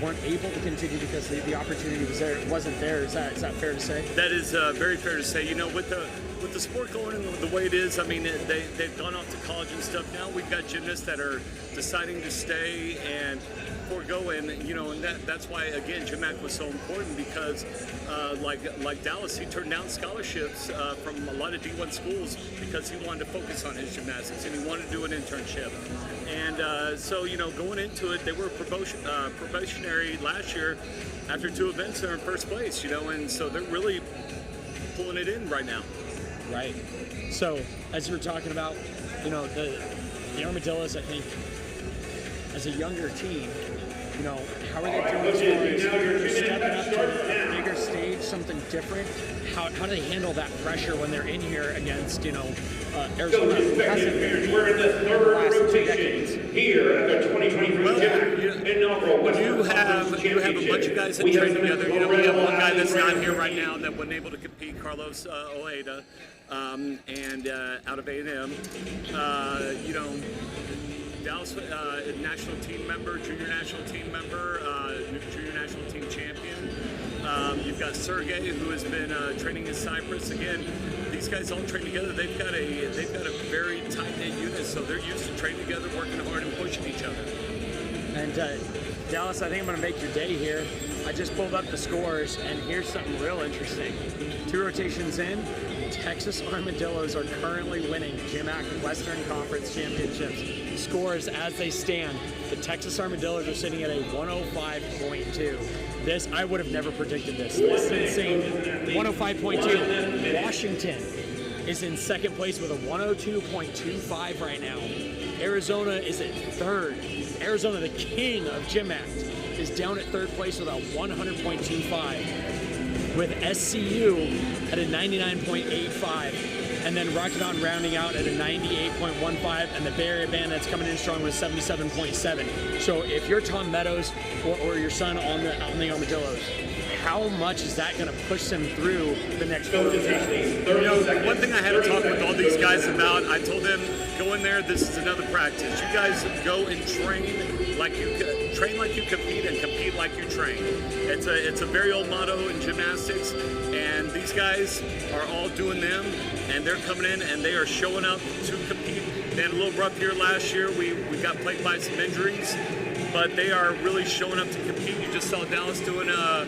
weren't able to continue because the opportunity wasn't there. Is that fair to say? That is very fair to say. You know, with the sport going the way it is, I mean, they've gone off to college and stuff. Now we've got gymnasts that are deciding to stay and forego, and you know, and that's why again GymACT was so important, because like Dallas, he turned down scholarships from a lot of D1 schools because he wanted to focus on his gymnastics and he wanted to do an internship. And so, you know, going into it, they were probationary last year. After 2 events, they're in first place, you know, and so they're really pulling it in right now. Right. So, as you were talking about, you know, the Armadillos, I think, as a younger team, you know, how are they doing as far as stepping up to a bigger stage, something different? How do they handle that pressure when they're in here against, you know, Arizona? We're in the third rotation here at the 2023 inaugural. You have a bunch of guys that train together. You know, we have one guy that's not here right now that wasn't able to compete, Carlos Ojeda, and out of A&M. You know, Dallas, national team member, junior national team member, junior national team champion. You've got Sergey, who has been training in Cyprus. Again, these guys all train together. They've got a very tight-knit unit, so they're used to training together, working hard, and pushing each other. And Dallas, I think I'm going to make your day here. I just pulled up the scores, and here's something real interesting. 2 rotations in, Texas Armadillos are currently winning GymACT Western Conference Championships. Scores as they stand, the Texas Armadillos are sitting at a 105.2. This, I would have never predicted this. This is insane. 105.2. Washington is in second place with a 102.25 right now. Arizona is at third. Arizona, the king of GymACT, is down at third place with a 100.25. With SCU at a 99.85. And then Rocket On rounding out at a 98.15, and the Bay Area Bandits coming in strong with 77.7. So if you're Tom Meadows or your son on the Armadillos, how much is that going to push them through the next 4 rotations? You know, one thing I had to talk with all these guys about, I told them, go in there, this is another practice. You guys go and train like you compete, and compete like you train. It's a very old motto in gymnastics, and these guys are all doing them, and they're coming in and they are showing up to compete. They had a little rough year last year. We got plagued by some injuries, but they are really showing up to compete. You just saw Dallas doing a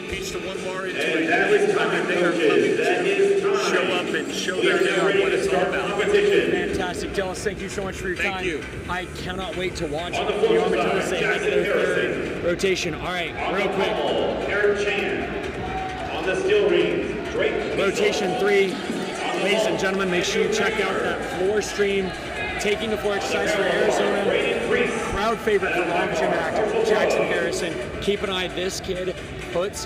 peach to 1 bar into a daily time, and they are coming to show up and show their what it's all about. Fantastic. Dallas, thank you so much for your time. Thank you. I cannot wait to watch the Armadillos say hi to their third rotation. All right, real quick. Eric Chan on the steel ring. Rotation 3. Ladies and gentlemen, make sure you check out that floor stream. Taking the floor exercise for Arizona. Crowd favorite for long GymACT, Jackson Harrison. Keep an eye. This kid puts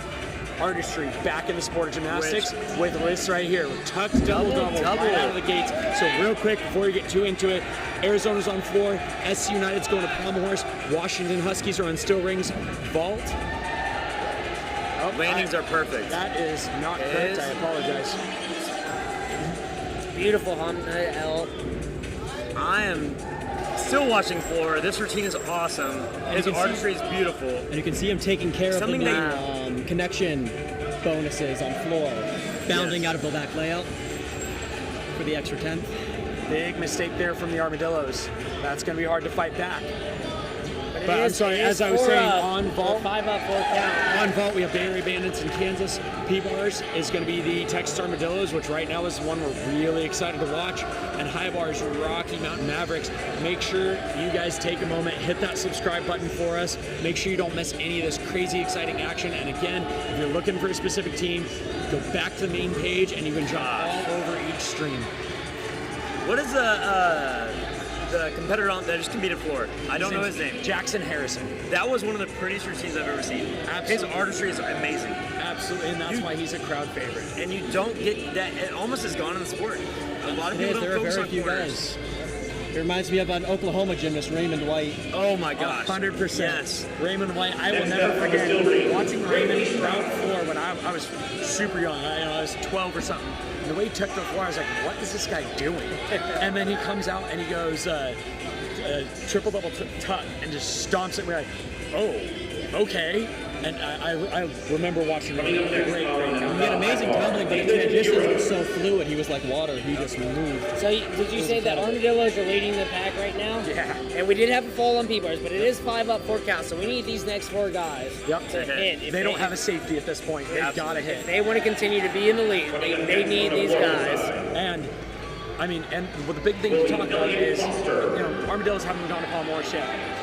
artistry back in the sport of gymnastics with this right here. Tucked double right out of the gates. So real quick, before we get too into it, Arizona's on floor. SC United's going to pommel horse. Washington Huskies are on steel rings. Vault. Oh, landings are perfect. That is not correct. I apologize. Beautiful Honda L. I am still watching floor. This routine is awesome. His artistry is beautiful. And you can see him taking care of the connection bonuses on floor. Bounding out of the back layout for the extra 10th. Big mistake there from the Armadillos. That's going to be hard to fight back. But I'm sorry, as I was saying, on vault, 5 up, 4 count. On vault, we have Bay Area Bandits in Kansas. P-Bars is going to be the Texas Armadillos, which right now is one we're really excited to watch. And High Bars, Rocky Mountain Mavericks. Make sure you guys take a moment, hit that subscribe button for us. Make sure you don't miss any of this crazy, exciting action. And again, if you're looking for a specific team, go back to the main page and you can jump all over each stream. What is the competitor that just competed floor? I don't know his name. Jackson Harrison. That was one of the prettiest routines I've ever seen. Absolutely. His artistry is amazing. Absolutely, and that's why he's a crowd favorite. And you don't get that. It almost is gone in the sport. A lot of people don't focus on corners. It reminds me of an Oklahoma gymnast, Raymond White. Oh my gosh. 100%. Yes. Raymond White. I will never forget watching Raymond crowd floor when I was super young. I was 12 or something. And the way he took the floor, I was like, what is this guy doing? And then he comes out and he goes triple double tuck and just stomps it. We're like, oh, okay. And I remember watching him. Great. He had amazing tumbling, but his transitions were so fluid. He was like water. He just moved. So did you say that Armadillos are leading the pack right now? Yeah. And we did have a fall on P-Bars, but it is 5 up, 4 count. So we need these next 4 guys to hit. They don't have a safety at this point. They've got to hit. If they want to continue to be in the lead, they need these guys. And I mean, and the big thing to talk about is, Armadillos haven't gone to Palm Morris yet.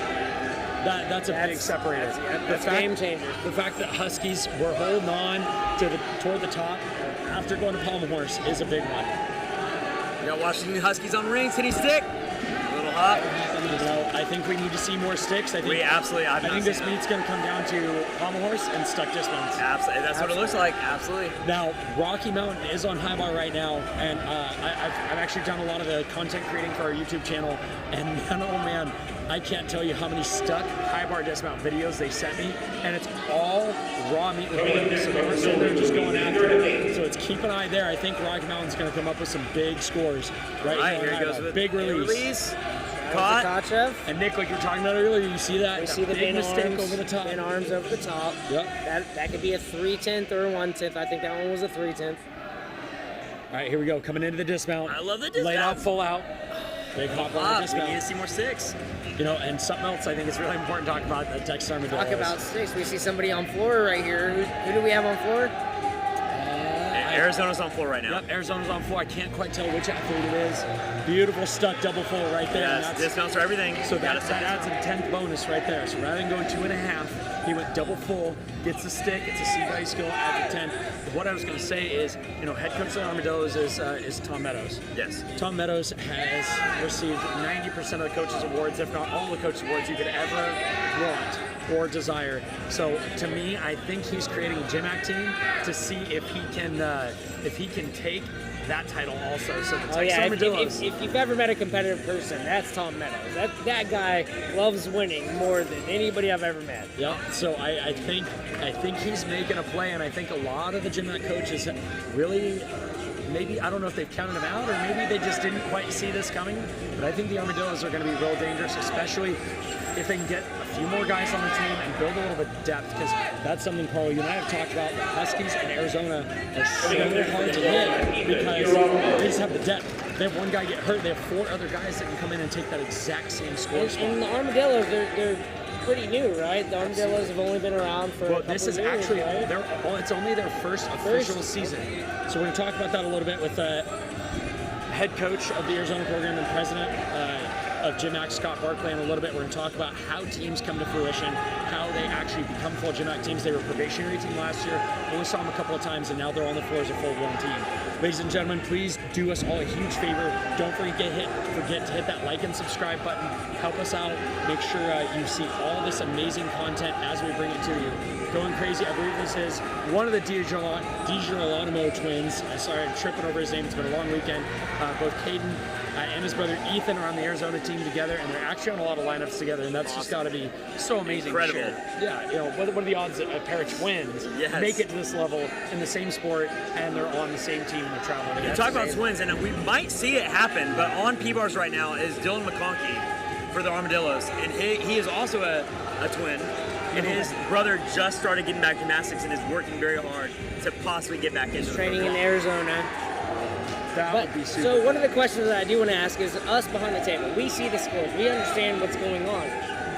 That's a big separator. That's game changer. The fact that Huskies were holding on toward the top after going to Palm Horse is a big one. You got Washington Huskies on rings. Hitting stick. A little hop. I think we need to see more sticks. I think this meet's going to come down to Palm Horse and stuck disciplines. Absolutely. That's what it looks like. Absolutely. Now, Rocky Mountain is on high bar right now, and I've actually done a lot of the content creating for our YouTube channel, and oh man, I can't tell you how many stuck high bar dismount videos they sent me, and it's all raw meat with wings. So they're just going after it. So it's keep an eye there. I think Rocky Mountain's going to come up with some big scores. Right here he goes with big release. Caught. And Nick, like you were talking about earlier, you see that? We see the big mistake arms, over the top. Big arms over the top. Yep. That could be a 3/10 or a 1/10. I think that one was a 3/10. All right, here we go. Coming into the dismount. I love the dismount. Laid out, full out. Big hop on the dismount. We need to see more sticks. And something else I think is really important to talk about the Texas Armadillos. Talk about sticks. We see somebody on floor right here. Who do we have on floor? Arizona's on floor right now. Yep, Arizona's on floor. I can't quite tell which athlete it is. Beautiful stuck double full right there. Yes, dismounts for everything. So that adds a 10th bonus right there. So rather than going 2.5, he went double full, gets the stick, it's a C-value skill, adds a 10. What I was going to say is, head coach of the Armadillos is Tom Meadows. Yes. Tom Meadows has received 90% of the coaches' awards, if not all the coaches' awards you could ever want or desire. So to me, I think he's creating a GymACT team to see if he can take that title also. So the Texas Armadillos. If you've ever met a competitive person, that's Tom Meadows. That guy loves winning more than anybody I've ever met. Yeah. So I think he's making a play, and I think a lot of the GymACT coaches really. Maybe, I don't know if they've counted him out, or maybe they just didn't quite see this coming, but I think the Armadillos are going to be real dangerous, especially if they can get a few more guys on the team and build a little bit of depth, because that's something, Carl, you and I have talked about. The Huskies and Arizona are so hard to hit because they just have the depth. They have one guy get hurt, they have 4 other guys that can come in and take that exact same score spot. And the Armadillos, they're pretty new, right? The Armadillos have only been around for a couple this is years, actually, right? it's only their first official season. So we're going to talk about that a little bit with head coach of the Arizona program and president of GymACT, Scott Barkley, in a little bit. We're going to talk about how teams come to fruition, how they actually become full GymACT teams. They were a probationary team last year, only saw them a couple of times, and now they're on the floor as a full-blown team. Ladies and gentlemen, please do us all a huge favor. Don't forget to hit that like and subscribe button. Help us out. Make sure you see all this amazing content as we bring it to you. Going crazy, I believe this is one of the DiGirolamo twins. Sorry, I'm tripping over his name. It's been a long weekend. Both Caden and his brother Ethan are on the Arizona team together, and they're actually on a lot of lineups together, and that's just got to be so amazing. Incredible. To share. Yeah, what are the odds that a pair of twins make it to this level in the same sport, and they're on the same team and they're traveling? You talk about twins, and we might see it happen, but on P-Bars right now is Dylan McConkey for the Armadillos, and he is also a twin. And his brother just started getting back gymnastics and is working very hard to possibly get back into training in Arizona. That would be super. So one of the questions that I do want to ask is us behind the table. We see the scores. We understand what's going on.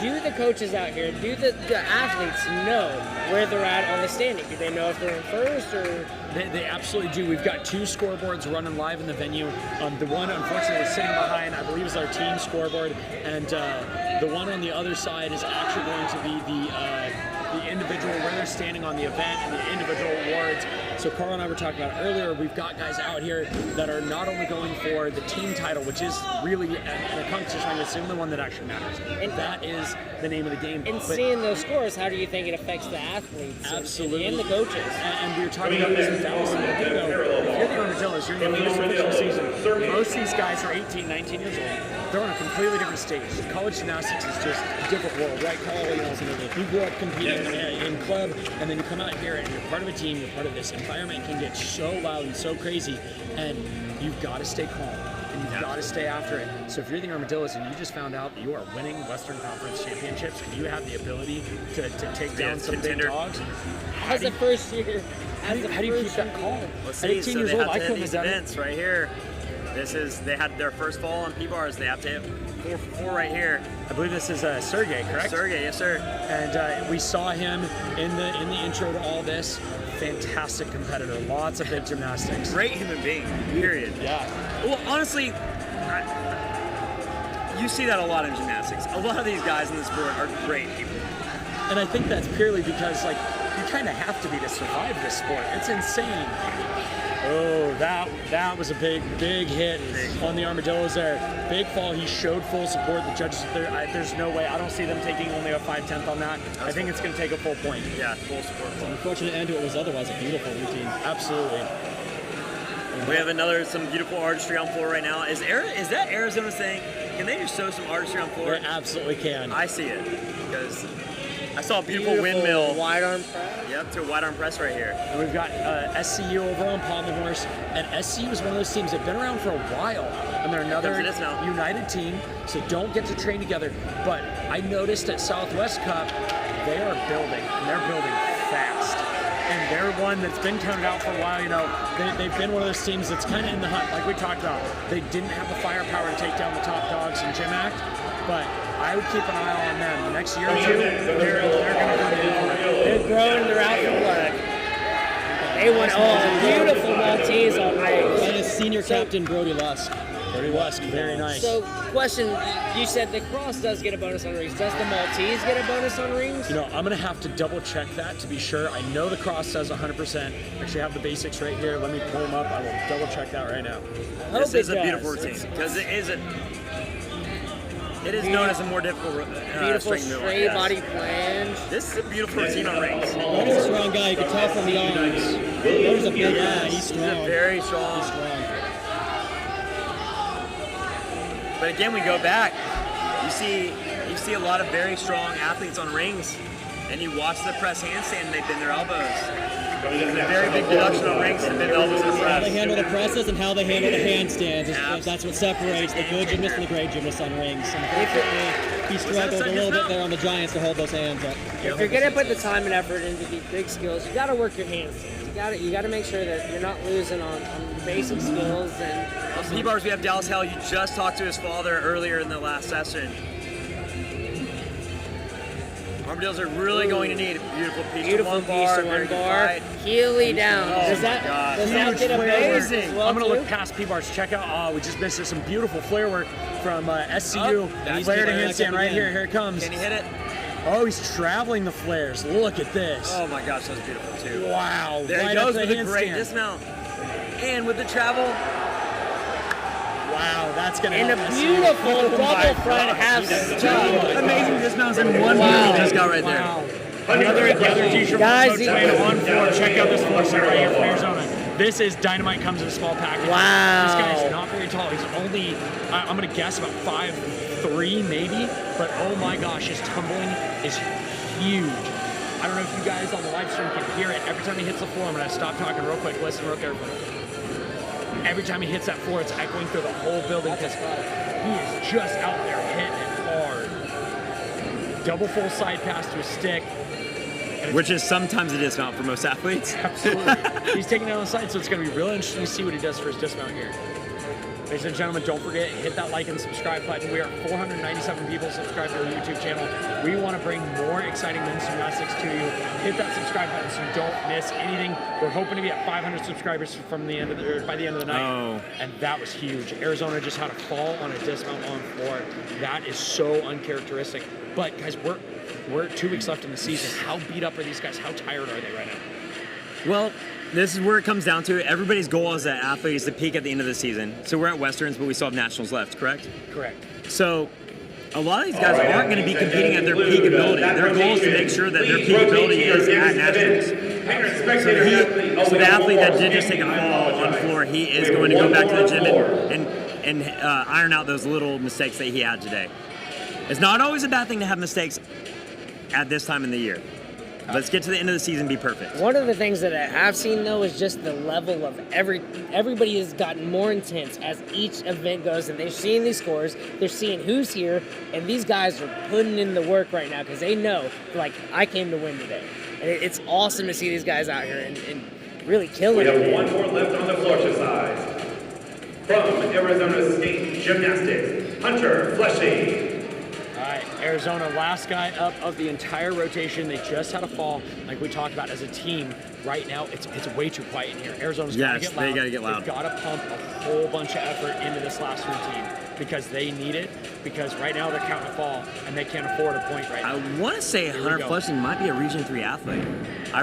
Do the coaches out here, do the athletes know where they're at on the standing? Do they know if they're in first or? They absolutely do. We've got 2 scoreboards running live in the venue. The one, unfortunately, is sitting behind, I believe, is our team scoreboard, and the one on the other side is actually going to be the individual, where they're standing on the event and the individual awards. So Carl and I were talking about earlier, we've got guys out here that are not only going for the team title, which is really in a competition like this, the only one that actually matters. And that is the name of the game. And seeing those scores, how do you think it affects the athletes and the coaches? And we were talking about this in Dallas a little bit ago. If you're the Armadillos, you're in the first official season. Most of these guys are 18, 19 years old. They're on a completely different stage. College gymnastics is just a different world, right, Carl? You grew up competing in club, and then you come out here and you're part of a team, you're part of this environment can get so loud and so crazy, and you've got to stay calm and you've got to stay after it. So if you're the Armadillos and you just found out that you are winning Western Conference championships and you have the ability to take down some big dogs, as a first year, how do you keep that calm? Let's At see, 18 so years they old, have I to hit couldn't these have done events right here. They had their first fall on P-bars. They have to hit 4 right here. I believe this is Sergey, correct? Sergey, yes sir. And we saw him in the intro to all this. Fantastic competitor, lots of big gymnastics. Great human being, period. Yeah. Well, honestly, you see that a lot in gymnastics. A lot of these guys in this sport are great people. And I think that's purely because, like, you kind of have to be to survive this sport. It's insane. Oh, that was a big hit on the Armadillos there. Big fall. He showed full support. The judges, there's no way. I don't see them taking only a 5/10 on that. I think it's going to take a full point. Yeah, full support. It's an unfortunate end to what was otherwise a beautiful routine. Absolutely. We have some beautiful artistry on floor right now. Is that Arizona's thing? Can they just show some artistry on floor? They absolutely can. I see it because I saw a beautiful windmill. Wide arm press. Yep, to a wide arm press right here. And we've got SCU over on Pommel Horse, and SCU is one of those teams that have been around for a while, and they're another united team, so don't get to train together. But I noticed at Southwest Cup, they are building, and they're building fast. And they're one that's been counted out for a while. They've been one of those teams that's kind of in the hunt, like we talked about. They didn't have the firepower to take down the top dogs in GymACT, but I would keep an eye on them. The next year or two, they're going to come in. They're growing, they're out for blood. They won beautiful Maltese on race. And his senior captain, Brody Lusk. Brody Lusk, very nice. So, question, you said the cross does get a bonus on rings. Does the Maltese get a bonus on rings? I'm going to have to double check that to be sure. I know the cross says 100%. Actually, I have the basics right here. Let me pull them up. I will double check that right now. This is a beautiful routine because it is known as a more difficult beautiful straight body flange. This is a beautiful routine on rings. Brody's a strong guy. You can tell from the arms. Brody's a big guy. He's strong. He's very strong. He's strong. But again, we go back. You see a lot of very strong athletes on rings, and you watch the press handstand, and they bend their elbows. Very big deduction on rings and bend elbows in the press. How they handle the presses and how they handle the handstands. That's what separates the good gymnast and the great gymnast on rings. Unfortunately, he struggled a little bit there on the Giants to hold those hands up. If you're gonna put the time and effort into these big skills, you gotta work your handstands. You gotta make sure that you're not losing on the basic skills. And on P-bars, we have Dallas Hell. You just talked to his father earlier in the last session. Armadillos are really going to need a beautiful piece to one bar, very good fight. Heely down. Oh does that get amazing? Well, I'm going to look past P-bars. Check out, we just missed some beautiful flare work from SCU. Flare to handstand right here. Here it comes. Can he hit it? Oh, he's traveling the flares. Look at this. Oh my gosh, that's beautiful too. Wow. There he goes with a great dismount. And with the travel. Wow, that's going to help. And a beautiful double front half step. Amazing dismounts in one move. Just got right there. Wow. The other t-shirt guys, on floor. Check out this floor set right here from Arizona. This is Dynamite, comes in a small package. Wow. This guy's not very tall. He's only, I'm going to guess about 5'3" maybe, but oh my gosh, his tumbling is huge. I don't know if you guys on the live stream can hear it. Every time he hits the floor, I'm going to stop talking real quick. Listen real carefully. Every time he hits that floor, it's echoing through the whole building because he is just out there hitting it hard. double full side pass to a stick. Which is sometimes a dismount for most athletes. Absolutely. He's taking it on the side, so it's going to be real interesting to see what he does for his dismount here. Ladies and gentlemen, don't forget, hit that like and subscribe button. We are 497 people subscribed to our YouTube channel. We want to bring more exciting men's gymnastics to you. Hit that subscribe button so you don't miss anything. We're hoping to be at 500 subscribers from the end of the, by the end of the night. Oh. And that was huge. Arizona just had a fall on a dismount on the floor. That is so uncharacteristic. But guys, we're 2 weeks left in the season. How beat up are these guys? How tired are they right now? Well, this is where it comes down to. Everybody's goal as an athlete is to peak at the end of the season. So we're at Westerns, but we still have nationals left, correct? Correct. So a lot of these guys aren't going to be competing at their peak ability. Their goal is to make sure that their peak ability is at nationals. So the athlete that did just take a fall on the floor, he is going to go back to the gym and iron out those little mistakes that he had today. It's not always a bad thing to have mistakes at this time in the year. Let's get to the end of the season, be perfect. One of the things that I have seen, though, is just the level of everybody has gotten more intense as each event goes, and they're seeing these scores, they're seeing who's here, and these guys are putting in the work right now because they know, like, I came to win today. And it's awesome to see these guys out here and really killing it. We have one more left on the floor exercise. From Arizona State Gymnastics, Hunter Fleshy. Arizona, last guy up of the entire rotation. They just had a fall, like we talked about as a team. Right now, it's way too quiet in here. Arizona's got to get loud. They got to get loud. They've got to pump a whole bunch of effort into this last routine because they need it. Because right now they're counting a fall and they can't afford a point right now. I want to say Hunter Flushing might be a Region 3 athlete. I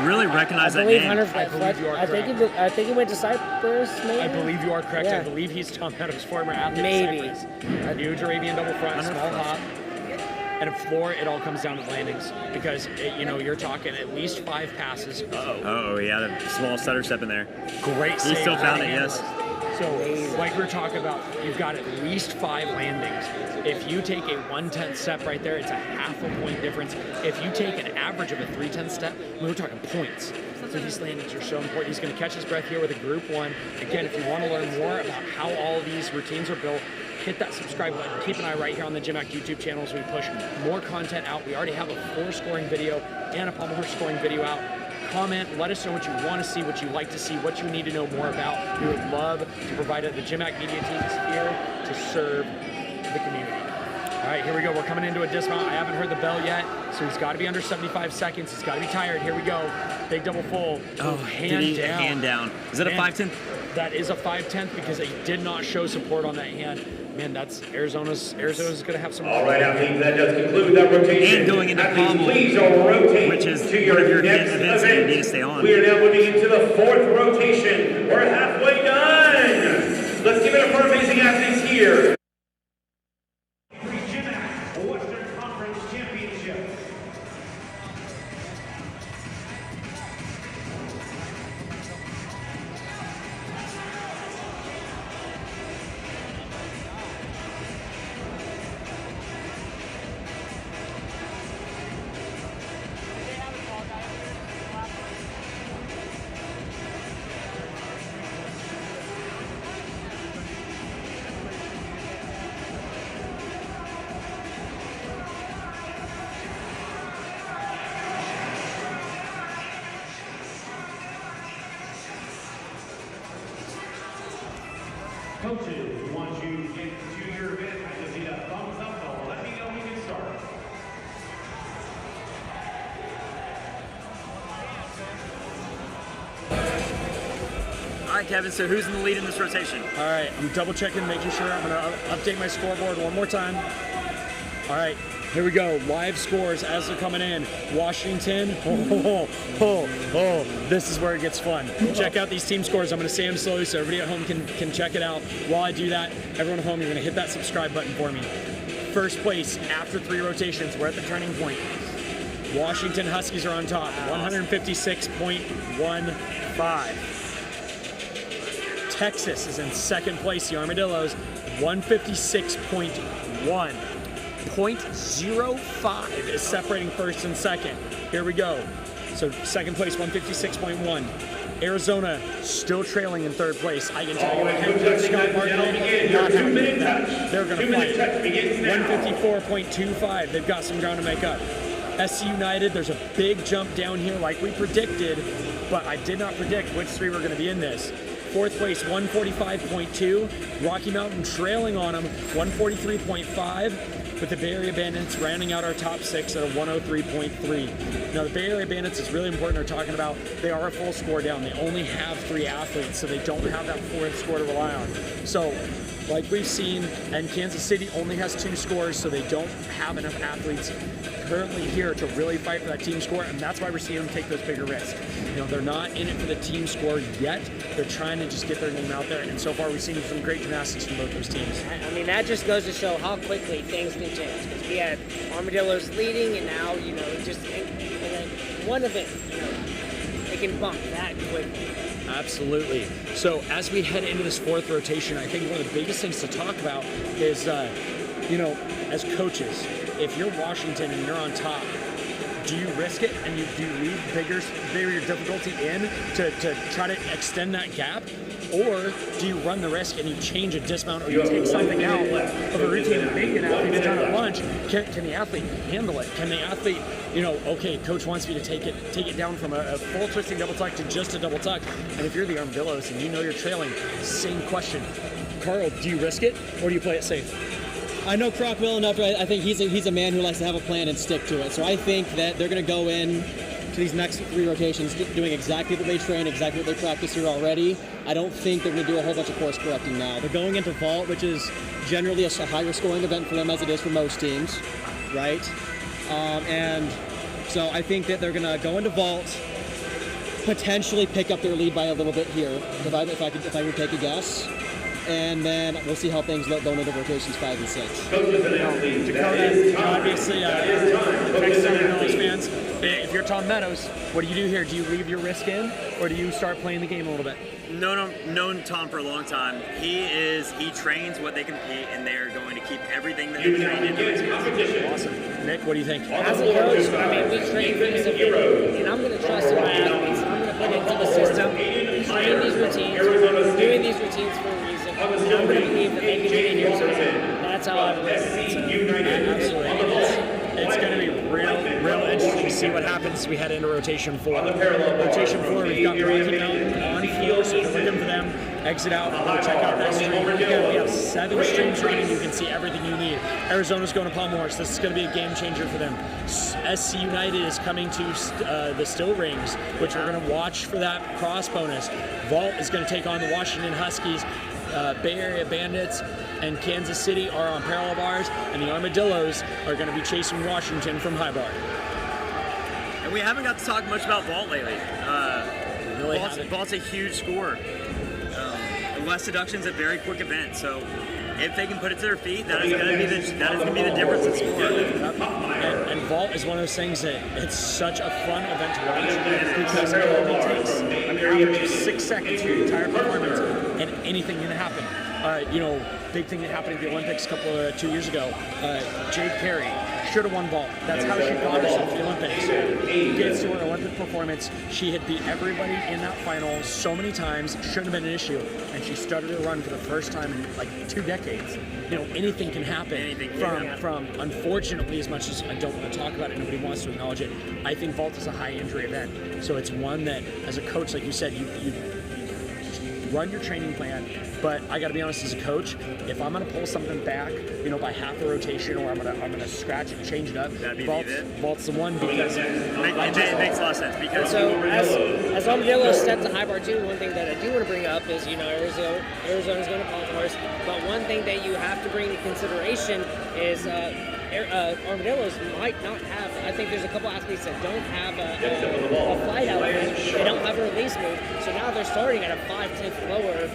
really recognize that name. I believe you are correct. I think he went to Cyprus, maybe? I believe you are correct. Yeah. I believe he's Tom Meadows' former athlete. Maybe. Huge Arabian double front, small hop. And at floor, it all comes down to landings because, you're talking at least 5 passes. Oh, he had a small stutter step in there. Great save. He still found it, yes. So, like we were talking about, you've got at least 5 landings. If you take a 1/10 step right there, it's a half a point difference. If you take an average of a 3/10 step, we're talking points. So these landings are so important. He's going to catch his breath here with a group 1. Again, if you want to learn more about how all of these routines are built, hit that subscribe button. Keep an eye right here on the GymACT YouTube channel as we push more content out. We already have a floor scoring video and a pommel horse scoring video out. Comment, let us know what you want to see, what you like to see, what you need to know more about. We would love to provide it. The GymACT media team is here to serve the community. All right, here we go. We're coming into a dismount. I haven't heard the bell yet, so he's got to be under 75 seconds. He's got to be tired. Here we go. Big double full. Hand down. Is that a 5/10? That is a 5/10 because they did not show support on that hand. Man, that's Arizona's going to have some. All right, athletes, that does conclude that rotation. And going into pommel, please rotate, which is to your one of your next events that you event. need to stay on. We are now moving into the 4th rotation. We're halfway done. Let's give it up for our amazing athletes here. GymACT Western Conference Championship. Coaches, once you get to your event, I just need a thumbs up, though. Let me know we can start. All right, Kevin, so who's in the lead in this rotation? All right, I'm double checking, making sure. I'm going to update my scoreboard one more time. All right, here we go. Live scores as they're coming in. Washington, this is where it gets fun. Check out these team scores. I'm going to say them slowly so everybody at home can check it out. While I do that, everyone at home, you're going to hit that subscribe button for me. First place after 3 rotations. We're at the turning point. Washington Huskies are on top, 156.15. Texas is in second place, the Armadillos, 156.1. 0.05 is separating first and second. Here we go. So second place, 156.1. Arizona still trailing in third place. I can tell you, head coach Scott Martin, not happy with that. They're going to fight. 154.25. They've got some ground to make up. SC United, there's a big jump down here like we predicted, but I did not predict which three were going to be in this. Fourth place, 145.2. Rocky Mountain trailing on them, 143.5. With the Bay Area Bandits rounding out our top six at a 103.3. Now, the Bay Area Bandits is really important. They're talking about they are a full score down. They only have 3 athletes, so they don't have that fourth score to rely on. So, like we've seen, and Kansas City only has 2 scores, so they don't have enough athletes currently here to really fight for that team score, and that's why we're seeing them take those bigger risks. You know, they're not in it for the team score yet. They're trying to just get their name out there, and so far we've seen some great gymnastics from both those teams. I mean, that just goes to show how quickly things can change, because we had Armadillos leading, and now, you know, just and then one event, you know, it can bump that quickly. Absolutely. So as we head into this fourth rotation, I think one of the biggest things to talk about is, you know, as coaches, if you're Washington and you're on top, do you risk it and do you leave bigger difficulty in to try to extend that gap? Or do you run the risk and you change a dismount or you take something out of a routine that maybe an athlete's done at lunch? Can the athlete handle it? Can the athlete, you know, okay, coach wants me to take it down from a full twisting double tuck to just a double tuck. And if you're the Armadillos and you know you're trailing, same question. Carl, do you risk it or do you play it safe? I know Croc well enough. I think he's a man who likes to have a plan and stick to it. So I think that they're going to go in to these next 3 rotations doing exactly what they train, exactly what they practice here already. I don't think they're going to do a whole bunch of course correcting now. They're going into vault, which is generally a higher scoring event for them as it is for most teams, right? And so I think that they're going to go into vault, potentially pick up their lead by a little bit here, if I would take a guess. And then we'll see how things look going into rotations 5 and 6. Dakota, obviously, Texas Armadillos fans, if you're Tom Meadows, what do you do here? Do you leave your risk in, or do you start playing the game a little bit? Known Tom for a long time. He trains what they compete, and they're going to keep everything that they train into his competition. Awesome. Nick, what do you think? As a coach, I mean, we train for this event, and I'm going to trust in my athletes. I'm going to put into the system, train these routines, doing these routines for a reason, and I'm going to believe that they can get in here. That's how I believe it. It's going to be real interesting to see what happens as we head into rotation 4. Rotation 4, we've got Rocky Mountain on field, so you're looking for them. Exit out, go check out that stream. Again, we have 7 streams running. You can see everything you need. Arizona's going to Palm Horse. This is going to be a game changer for them. SC United is coming to the Still Rings, which we're going to watch for that cross bonus. Vault is going to take on the Washington Huskies. Bay Area Bandits and Kansas City are on parallel bars, and the Armadillos are going to be chasing Washington from high bar. And we haven't got to talk much about vault lately. Vault's a huge score. Less deductions, a very quick event. So if they can put it to their feet, that is going to be the difference in score. And vault is one of those things that it's such a fun event to watch because it only takes an average of 6 seconds for your entire performance, and anything can happen. You know, big thing that happened at the Olympics 2 years ago. Jade Carey should have won vault. That's how she got herself to the Olympics. Gets to her Olympic performance. She had beat everybody in that final so many times. Shouldn't have been an issue. And she started to run for the first time in like 2 decades. You know, anything can happen. From unfortunately, as much as I don't want to talk about it, nobody wants to acknowledge it. I think vault is a high injury event. So it's one that, as a coach, like you said, you run your training plan, but I got to be honest, as a coach, if I'm going to pull something back, you know, by half a rotation, or I'm going to scratch it and change it up, vault's the one, because it makes a lot of sense. Because so as Armadillos step to high bar 2, one thing that I do want to bring up is, you know, Arizona's going to Palm Horse, but one thing that you have to bring into consideration is Armadillos might not have. I think there's a couple athletes that don't have a flight out move. They don't have a release move, so now they're starting at a 5/10 lower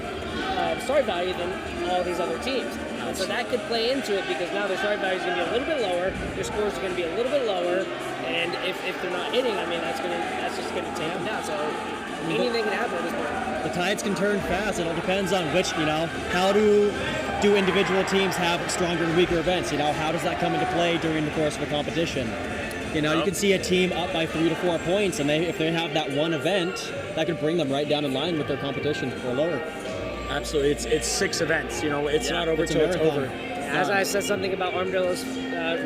start value than all these other teams. And so that could play into it, because now their start value is going to be a little bit lower, their scores are going to be a little bit lower, and if they're not hitting, I mean, that's just going to take them down. So anything can happen at this point. The tides can turn fast. It all depends on which, you know, how do individual teams have stronger and weaker events? You know, how does that come into play during the course of a competition? You know, you can see a team up by 3 to 4 points, and if they have that one event, that could bring them right down in line with their competition or lower. Absolutely, it's 6 events. You know, it's not over till it's over. As I said something about Armadillo's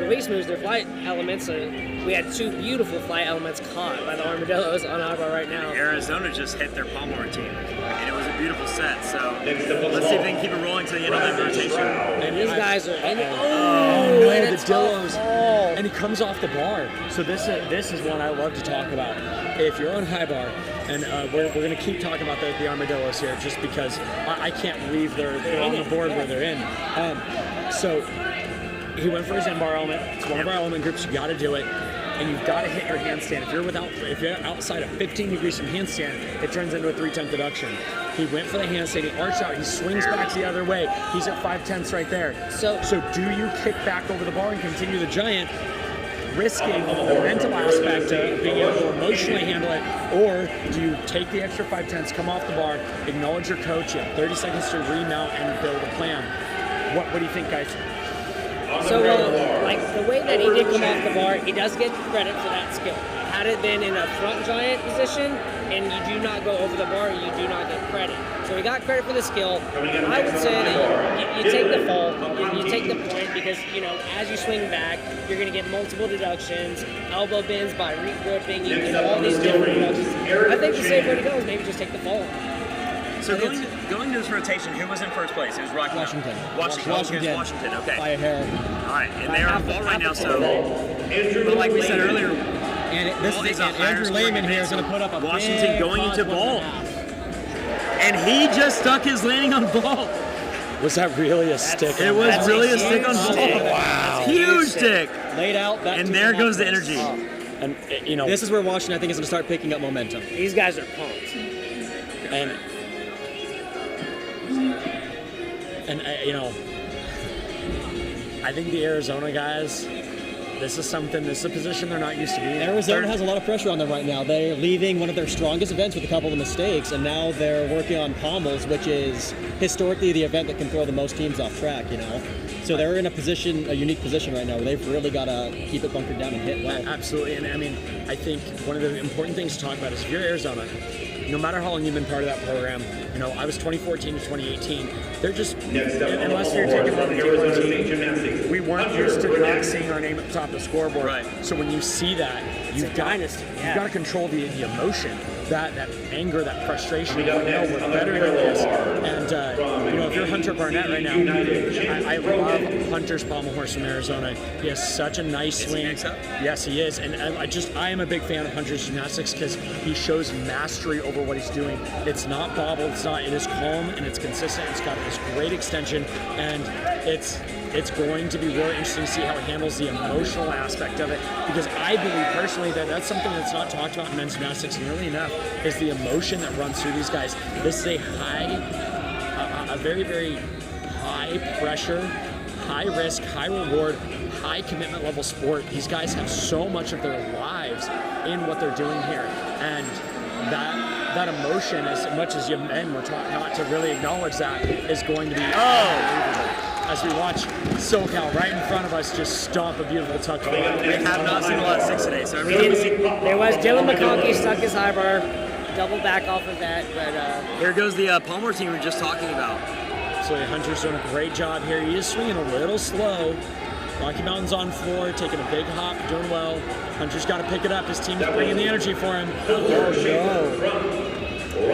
release moves, their flight elements, we had 2 beautiful flight elements caught by the Armadillos on high bar right now. Arizona just hit their pommel routine, and it was a beautiful set. So let's see if they can keep it rolling to the end of that rotation. And these guys are in it. Oh, and the it's Dillos. tough. And he comes off the bar. So this is one I love to talk about. If you're on high bar, and we're going to keep talking about the Armadillos here, just because I can't believe they're on the board where they're in. So he went for his end bar element. It's one of our element groups. You got to do it, and you've got to hit your handstand. If you're outside of 15 degrees from handstand, it turns into a 3/10 deduction. He went for the handstand. He arched out. He swings back the other way. He's at 5/10 right there. So do you kick back over the bar and continue the giant, risking the mental aspect of being able to emotionally handle it, or do you take the extra 5/10, come off the bar, acknowledge your coach, you have 30 seconds to remount and build a plan? What do you think, guys? So, like the way that he did come off the bar, he does get credit for that skill. Had it been in a front giant position and you do not go over the bar, you do not get credit. So he got credit for the skill. I would say that you take the fall, you take the point, because, you know, as you swing back, you're going to get multiple deductions, elbow bends by re-gripping, you get all these different deductions. I think the safe way to go is maybe just take the fall. So going to this rotation, who was in first place? It was Rocky Washington. Washington, okay. By a hair. All right, and they're on ball right now, so... But like we said earlier, And Andrew Lehman here is going to put up a Washington big going into ball. +1.5. And he just stuck his landing on ball. Was that really a stick? It was really a stick on ball. Wow. Huge stick. Laid out. And there goes the energy. And, you know, This is where Washington, I think, is going to start picking up momentum. These guys are pumped. And you know, I think the Arizona guys, this is a position they're not used to being in. Arizona has a lot of pressure on them right now. They're leaving one of their strongest events with a couple of mistakes, and now they're working on pommels, which is historically the event that can throw the most teams off track, you know? So they're in a unique position right now where they've really got to keep it bunkered down and hit well. Absolutely, and I mean, I think one of the important things to talk about is if you're Arizona, no matter how long you've been part of that program, you know, I was 2014 to 2018. They're just, unless you're taking on the team, we weren't used to not seeing our name at the top of the scoreboard. Right. So when you see that, you've got to control the emotion, that anger, that frustration. No, we're better than this. And you know, if you're Hunter Barnett right now, I love Hunter's pommel horse from Arizona. He has such a nice swing. Yes, he is. And I am a big fan of Hunter's gymnastics because he shows mastery over what he's doing. It's not bobbled. It is calm and it's consistent. It's got this great extension, and it's going to be really interesting to see how it handles the emotional aspect of it, because I believe personally that that's something that's not talked about in men's gymnastics nearly enough, is the emotion that runs through these guys. This is a very, very high pressure, high risk, high reward, high commitment level sport. These guys have so much of their lives in what they're doing here, and that emotion, as much as you men were taught not to really acknowledge that, is going to be unbelievable. As we watch SoCal right in front of us just stomp a beautiful tuck. We have not seen a lot of sticks today, so there was Dylan McConkey stuck his high bar, double back off of that, but here goes the pommel team we were just talking about. So Hunter's doing a great job here. He is swinging a little slow. Rocky Mountain's on floor, taking a big hop, doing well. Hunter's got to pick it up. His team's bringing the energy for him. Oh no.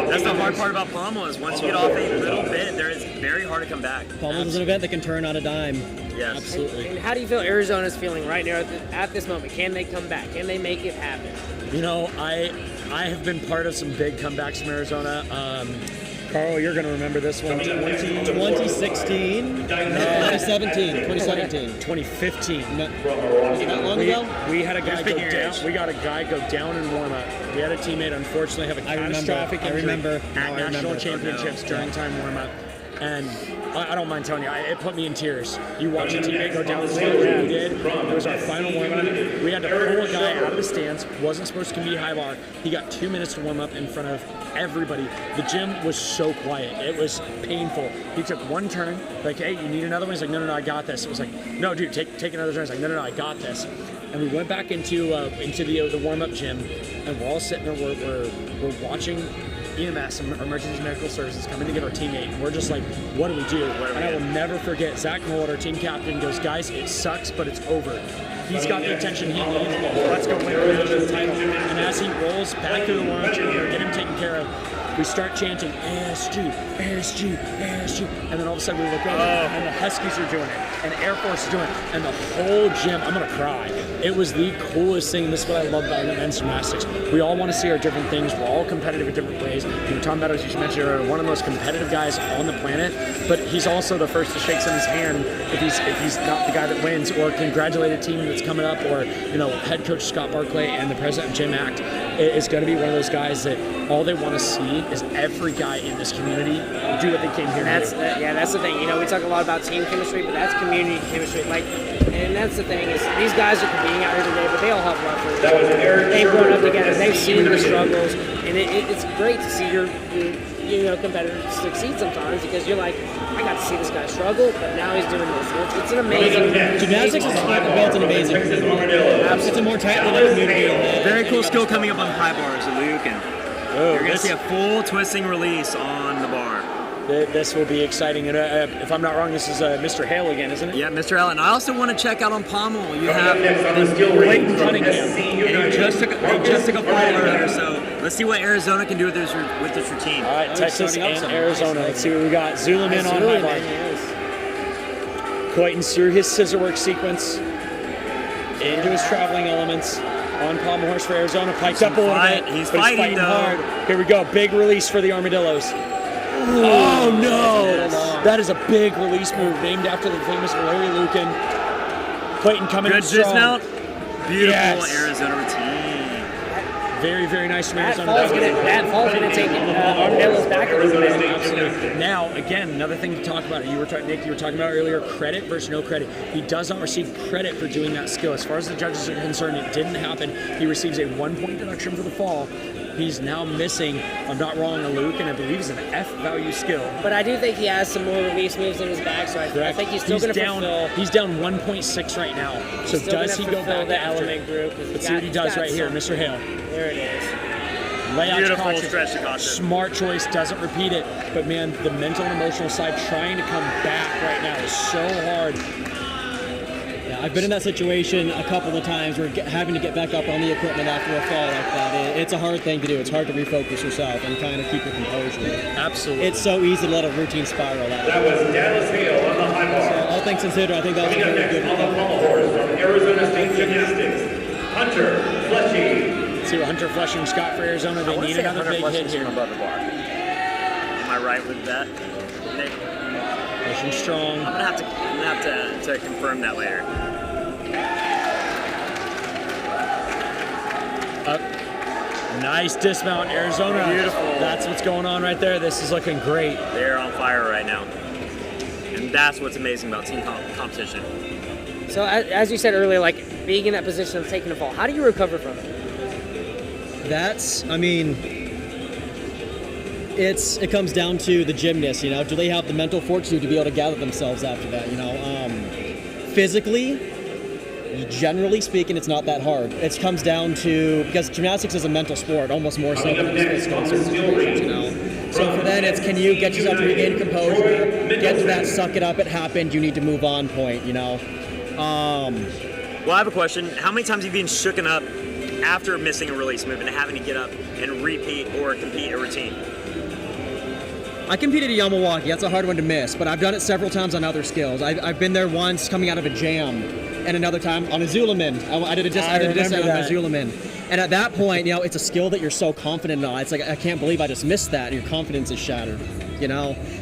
That's the hard part about pommel, is once you get off a little bit, it's very hard to come back. Pommel is an event that can turn on a dime. Yes. Absolutely. And how do you feel Arizona's feeling right now at this moment? Can they come back? Can they make it happen? You know, I have been part of some big comebacks from Arizona. Carl, you're going to remember this one. 2016, 2017, 2015. Was it that long ago? We had a guy go down. We got a guy go down in warm up. We had a teammate, unfortunately, have a catastrophic injury at national championships during time warm up. And I don't mind telling you, it put me in tears. You watch a teammate go down the slope like we did. It was our final warm-up. We had to pull a guy out of the stands. Wasn't supposed to compete high bar. He got 2 minutes to warm up in front of everybody. The gym was so quiet. It was painful. He took one turn, like, hey, you need another one? He's like, no, I got this. It was like, no, dude, take another turn. He's like, no, I got this. And we went back into the warm-up gym, and we're all sitting there. We're watching EMS, Emergency Medical Services, coming to get our teammate, and we're just like, what do we do? And I will never forget, Zach Mold, our team captain, goes, guys, it sucks, but it's over. He's got the attention he needs. Let's go win the national title. And as he rolls back through the warm-up gym, get him taken care of, we start chanting, ASG, ASG, ASG. And then all of a sudden we look over, and the Huskies are doing it, and Air Force is doing it, and the whole gym, I'm going to cry. It was the coolest thing. This is what I love about men's gymnastics. We all want to see our different things. We're all competitive in different ways. Tom Meadows, you mentioned earlier, one of the most competitive guys on the planet, but he's also the first to shake someone's hand if he's not the guy that wins, or congratulate a team that's coming up, or head coach Scott Barclay and the president of GymACT is going to be one of those guys that all they want to see is every guy in this community do what they came here to do. That's the thing. We talk a lot about team chemistry, but that's community chemistry. And that's the thing is these guys are competing out here today, but they all have love for each other. They've grown up together. They've seen the struggles, and it's great to see your competitors succeed sometimes, because you're like, I got to see this guy struggle, but now he's doing this. It's an amazing. Gymnastics is an amazing. It's a more tightly community. Very cool skill coming up on high bars, Luke, and you're going to see a full twisting release on the bar. This will be exciting. And if I'm not wrong, this is Mr. Hale again, isn't it? Yeah, Mr. Hale. And I also want to check out on pommel. You have Clayton Cunningham. And he just took a fall earlier, so let's see what Arizona can do with this routine. All right, Texas and Arizona. Let's see what we got. Zuliman on high bar. Clayton's through his scissor work sequence into his traveling elements. On pommel horse for Arizona. Piked up a little bit. He's fighting hard. Here we go. Big release for the Armadillos. Oh no! That is a big release move named after the famous Larry Lucan. Clayton coming in strong. Good dismount. Beautiful Arizona routine. Very, very nice from That Arizona. fall's going to take Armadillos back a little bit. Absolutely. Now, again, another thing to talk about. Nick, you were talking about earlier, credit versus no credit. He does not receive credit for doing that skill. As far as the judges are concerned, it didn't happen. He receives a 1-point deduction for the fall. He's now missing, if I'm not wrong, a Luke, and I believe it's an F value skill. But I do think he has some more release moves in his bag, so I think he's still going to fulfill. He's down 1.6 right now. So does he go back the after? element group? Let's see what he does right here, Mr. Hale. There it is. Layout Beautiful stretch to caution. Smart choice, doesn't repeat it. But man, the mental and emotional side trying to come back right now is so hard. I've been in that situation a couple of times where having to get back up on the equipment after a fall like that, it's a hard thing to do. It's hard to refocus yourself and kind of keep your composure. Absolutely. It's so easy to let a routine spiral out. That was Dallas Hale on the high bar. So all things considered, I think that was Coming up very next good. on the pommel horse from Arizona State Gymnastics, Hunter Fleshy. Let's see what Hunter Flushing's got for Arizona. They need another big hit here. Above the bar. Am I right with that, Nick? Pushing strong. I'm gonna have to confirm that later. Up. Nice dismount, Arizona. Beautiful. That's what's going on right there. This is looking great. They're on fire right now. And that's what's amazing about team competition. So as you said earlier, like being in that position of taking a fall, how do you recover from it? It comes down to the gymnast, do they have the mental fortitude to be able to gather themselves after that, physically, generally speaking, it's not that hard. It comes down to, because gymnastics is a mental sport, almost more so than physical in certain situations, So for that, it's can you get yourself to regain composure, get to that suck it up, it happened, you need to move on point, Well, I have a question. How many times have you been shooken up after missing a release move and having to get up and repeat or compete a routine? I competed at Yamawaki. That's a hard one to miss, but I've done it several times on other skills. I've been there once coming out of a jam, and another time on a Zuliman. I did a dismount on a Zuliman. And at that point, it's a skill that you're so confident in. It's like, I can't believe I just missed that. Your confidence is shattered,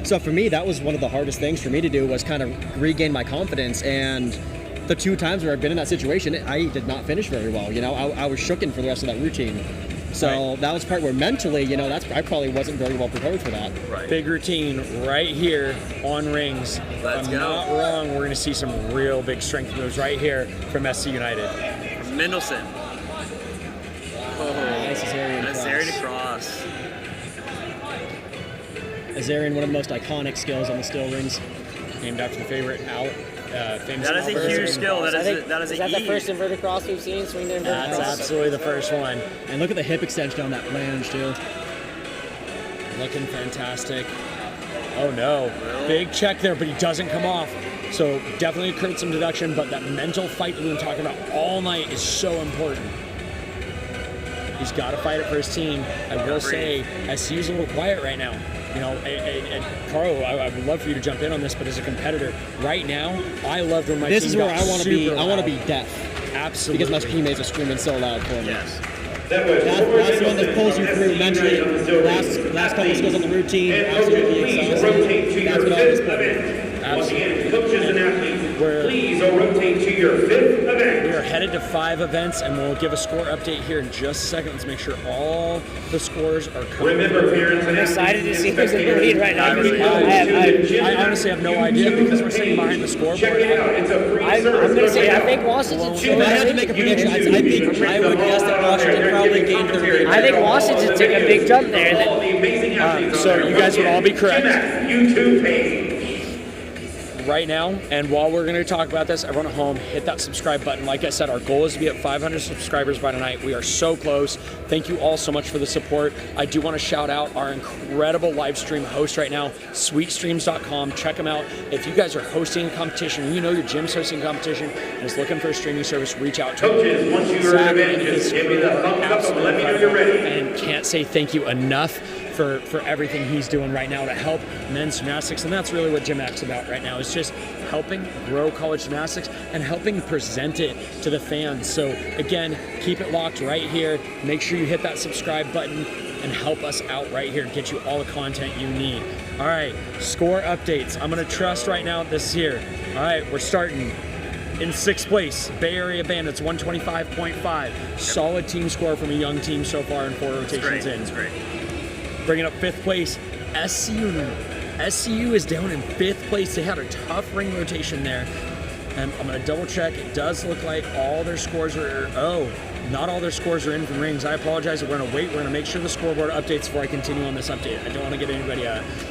So for me, that was one of the hardest things for me to do, was kind of regain my confidence. And the 2 times where I've been in that situation, I did not finish very well. I was shooken for the rest of that routine. So that was part where mentally, I probably wasn't very well prepared for that. Right. Big routine right here on rings. Let's I'm go. not wrong, we're going to see some real big strength moves right here from SC United. Mendelssohn. Nice Azarian cross. Azarian, one of the most iconic skills on the still rings. Named after the favorite famous. That is a huge skill. That is is that the first inverted cross we've seen? Swing the inverted That's cross. absolutely the first one. And look at the hip extension on that flange too. Looking fantastic. Oh no, big check there, but he doesn't come off. So definitely occurred some deduction, but that mental fight that we've been talking about all night is so important. He's got to fight it for his team. I will say, SCU's a little quiet right now. You know, and Carl, I would love for you to jump in on this, but as a competitor, right now, I loved when my This team is where got I want to be. super I want to loud. be deaf. Absolutely. Because my teammates are screaming so loud for me. Yes. That was That's the one that pulls you through mentally. Last couple of skills on the routine, absolutely please exhausting. rotate to That's your what I was fifth putting. event. Once again, coaches and athletes, please rotate to your fifth event. We are headed to 5 events, and we'll give a score update here in just a second. Let's make sure all the scores are coming. Remember, parents and I'm excited to see who's in the lead right now. I honestly have no idea because we're sitting behind the scoreboard. Check it out. It's a free I'm service. going to say, I think Washington's If I had to make a prediction, I would guess that Washington probably gained their lead. I think Washington took a big jump there. So you guys would all be correct. YouTube page. Right now, and while we're going to talk about this, everyone at home, hit that subscribe button. Like I said, our goal is to be at 500 subscribers by tonight. We are so close. Thank you all so much for the support. I do want to shout out our incredible live stream host right now, sweetstreams.com. Check them out. If you guys are hosting a competition, you know your gym's hosting a competition and is looking for a streaming service, reach out to them. Coaches, once you are in event, just give me the thumbs up and let me know you're ready. And can't say thank you enough for everything he's doing right now to help men's gymnastics. And that's really what GymACT's about right now, is just helping grow college gymnastics and helping present it to the fans. So again, keep it locked right here. Make sure you hit that subscribe button and help us out right here and get you all the content you need. All right, score updates. I'm gonna trust right now this is here. All right, we're starting in 6th place, Bay Area Bandits, 125.5. Solid team score from a young team so far in 4 rotations in. It's great. Bringing up 5th place, SCU. SCU is down in 5th place. They had a tough ring rotation there. And I'm going to double check. It does look like all their scores are, not all their scores are in from rings. I apologize. We're going to wait. We're going to make sure the scoreboard updates before I continue on this update. I don't want to get anybody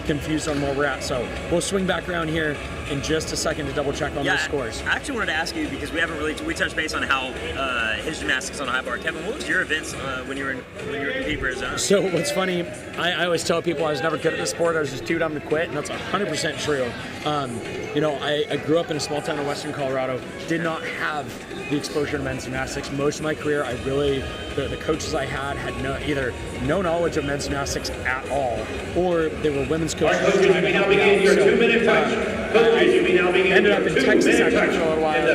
confused on where we're at. So we'll swing back around here in just a second to double check on those scores. I actually wanted to ask you, because we touched base on how his gymnastics on a high bar. Kevin, what was your events when you were competing for Arizona? So what's funny, I always tell people I was never good at the sport. I was just too dumb to quit, and that's 100% true. You know, I grew up in a small town in western Colorado, did not have the exposure to men's gymnastics. Most of my career, the coaches I had either no knowledge of men's gymnastics at all, or they were women's coaches. All right, coaches, you may now begin your 2-minute touch. Coaches, you may now begin your 2-minute touch. And the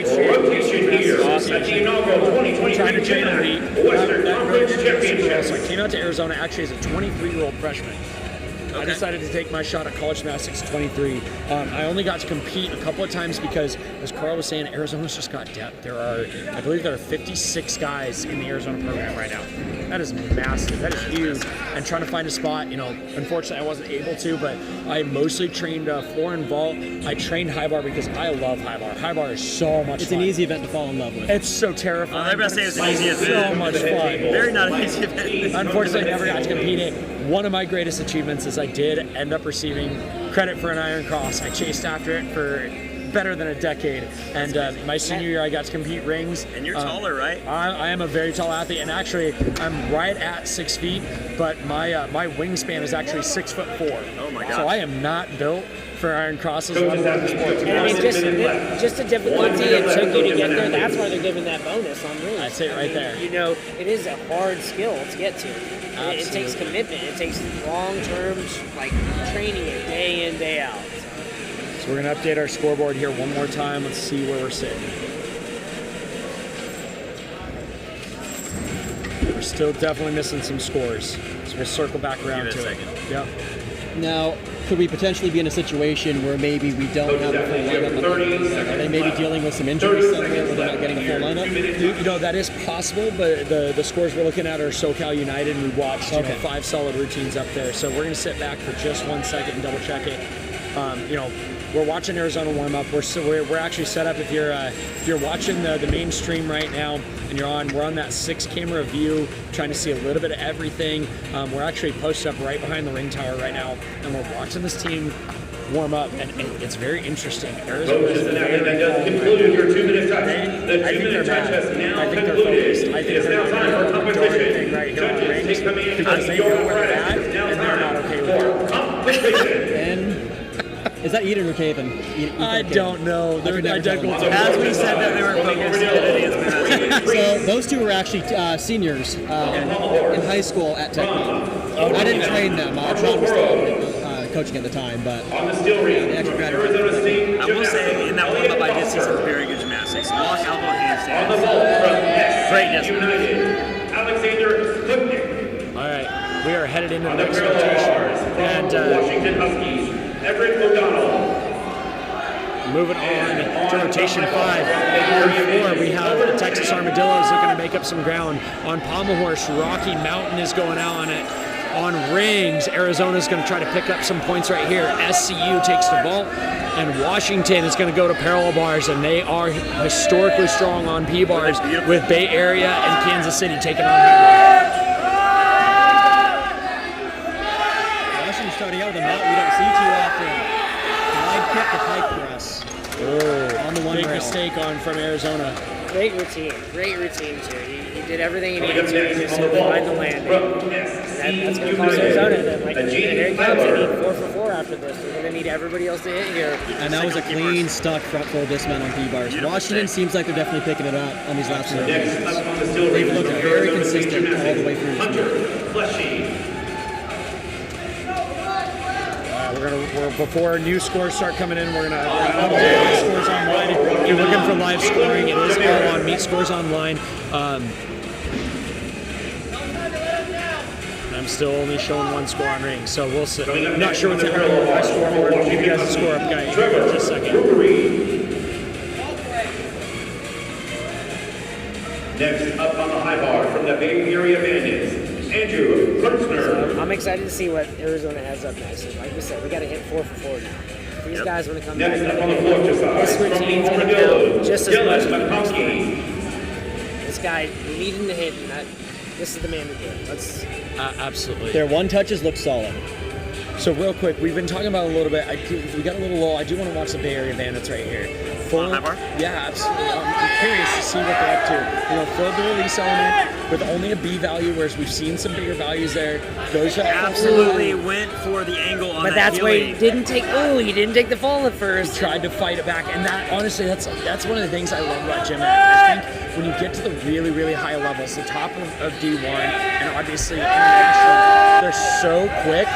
5th rotation here at the inaugural 2023 GymACT Western Conference Championship. So I came out to Arizona actually as a 23-year-old freshman. I decided to take my shot at college gymnastics at 23. I only got to compete a couple of times because, as Carl was saying, Arizona's just got depth. I believe there are 56 guys in the Arizona program right now. That is massive. That is huge. And trying to find a spot, you know, unfortunately I wasn't able to, but I mostly trained floor and vault. I trained high bar because I love high bar. High bar is so much fun. It's an easy event to fall in love with. It's so terrifying. I'm going to say it's an easy event. So much fun. Very not an easy event. Unfortunately, I never got to compete it. One of my greatest achievements is I did end up receiving credit for an Iron Cross. I chased after it for better than a decade, and my senior year I got to compete rings. And you're taller, right? I am a very tall athlete, and actually I'm right at 6 feet, but my wingspan is actually 6'4". Oh my God! So I am not built for Iron Crosses. Let alone the sport. I mean, just the difficulty it took you to get there, that's why they're giving that bonus on rings. That's it right there. You know, it is a hard skill to get to. It takes commitment. It takes long-term, like, training it day in, day out. So we're going to update our scoreboard here one more time. Let's see where we're sitting. We're still definitely missing some scores. So we'll circle back around to it. Yep. Now, could we potentially be in a situation where maybe we don't have a full lineup? Are they maybe dealing with some injuries somewhere where they're not getting a full lineup? You know, that is possible, but the scores we're looking at are SoCal United, and we watched 5 solid routines up there. So we're going to sit back for just 1 second and double check it. You know, we're watching Arizona warm up. We're actually set up. If you're watching the main stream right now and we're on that 6-camera view, trying to see a little bit of everything. We're actually posted up right behind the ring tower right now, and we're watching this team warm up, and it's very interesting. Arizona Coaches, is and very that does calm conclude right your 2-minute touch. now. The I think 2-minute they're touch mad. has now I think they're concluded. focused. I It think is they're now not time going for to do anything competition. right here on the Judges rings take command because of they your know where they're at, apparatus. It is now and they're not time okay with it. for competition. And is that Eden or Caven? I don't know. They're identical. As we said that they were focused, it is been So those two were actually seniors in high school at Technique. I didn't train them. Sean was still coaching at the time, but On the steel ring, they actually from graduated. Arizona State I will say, in that warm-up, I did see some very good gymnastics. Walk, elbow, On the handstand. ball from Great SC discipline. United, Alexander Lipnick. All right, we are headed into the On the next parallel rotation, bars and from Washington Huskies, Everett O'Donnell. moving on to rotation 5. On 4, we have the Texas Armadillos looking to make up some ground. On pommel horse, Rocky Mountain is going out on it. On rings, Arizona's going to try to pick up some points right here. SCU takes the vault, and Washington is going to go to parallel bars, and they are historically strong on P-bars with Bay Area and Kansas City taking on high Washington starting out with a mat we don't see too often. Wide kick to pike press. bars. On the one Big rail. mistake from Arizona. Great routine too. He did everything he needed to. He just had to find the landing. That's going to cost Arizona. Then, like, here he comes. They need 4 for 4 after this. They're going to need everybody else to hit here. And that was a clean, stuck front full dismount on P-bars. Washington seems like they're definitely picking it up on these last few Next rounds. up on the steel ring, They've looked from very Arizona State consistent all the way through. Hunter Fleshy. Before new scores start coming in, we're gonna update the scores online. If you're looking for live scoring, it is all on Meet Scores Online. I'm still only showing one score on rings, so we'll see. I'm not sure what's happening with my scoreboard. We'll give you guys a score up, guys, in just a second. Next up on the high bar from the Bay Area Bandits, Andrew Kurtzner. I'm excited to see what Arizona has up next. Like we said, we got to hit 4 for 4 now. These guys want to come Next back. up on the floor to This side from routine's the going to Armadillos, count just as much as Dylan the next McConkey. one. This guy needing to hit, and this is the man to do it. Let's. Absolutely. Their one touches look solid. So real quick, we've been talking about it a little bit. We got a little low. I do want to watch the Bay Area Bandits right here. Full, high bar? Yeah, absolutely. I'm curious to see what they're up to. You know, full the release element with only a B value, whereas we've seen some bigger values there. Goes to Absolutely went for the angle on But that that's why he healing. didn't take. Oh, he didn't take the fall at first. He tried to fight it back, and that honestly, that's one of the things I love about GymACT. I think when you get to the really, really high levels, the top of D1, and obviously international, they're so quick.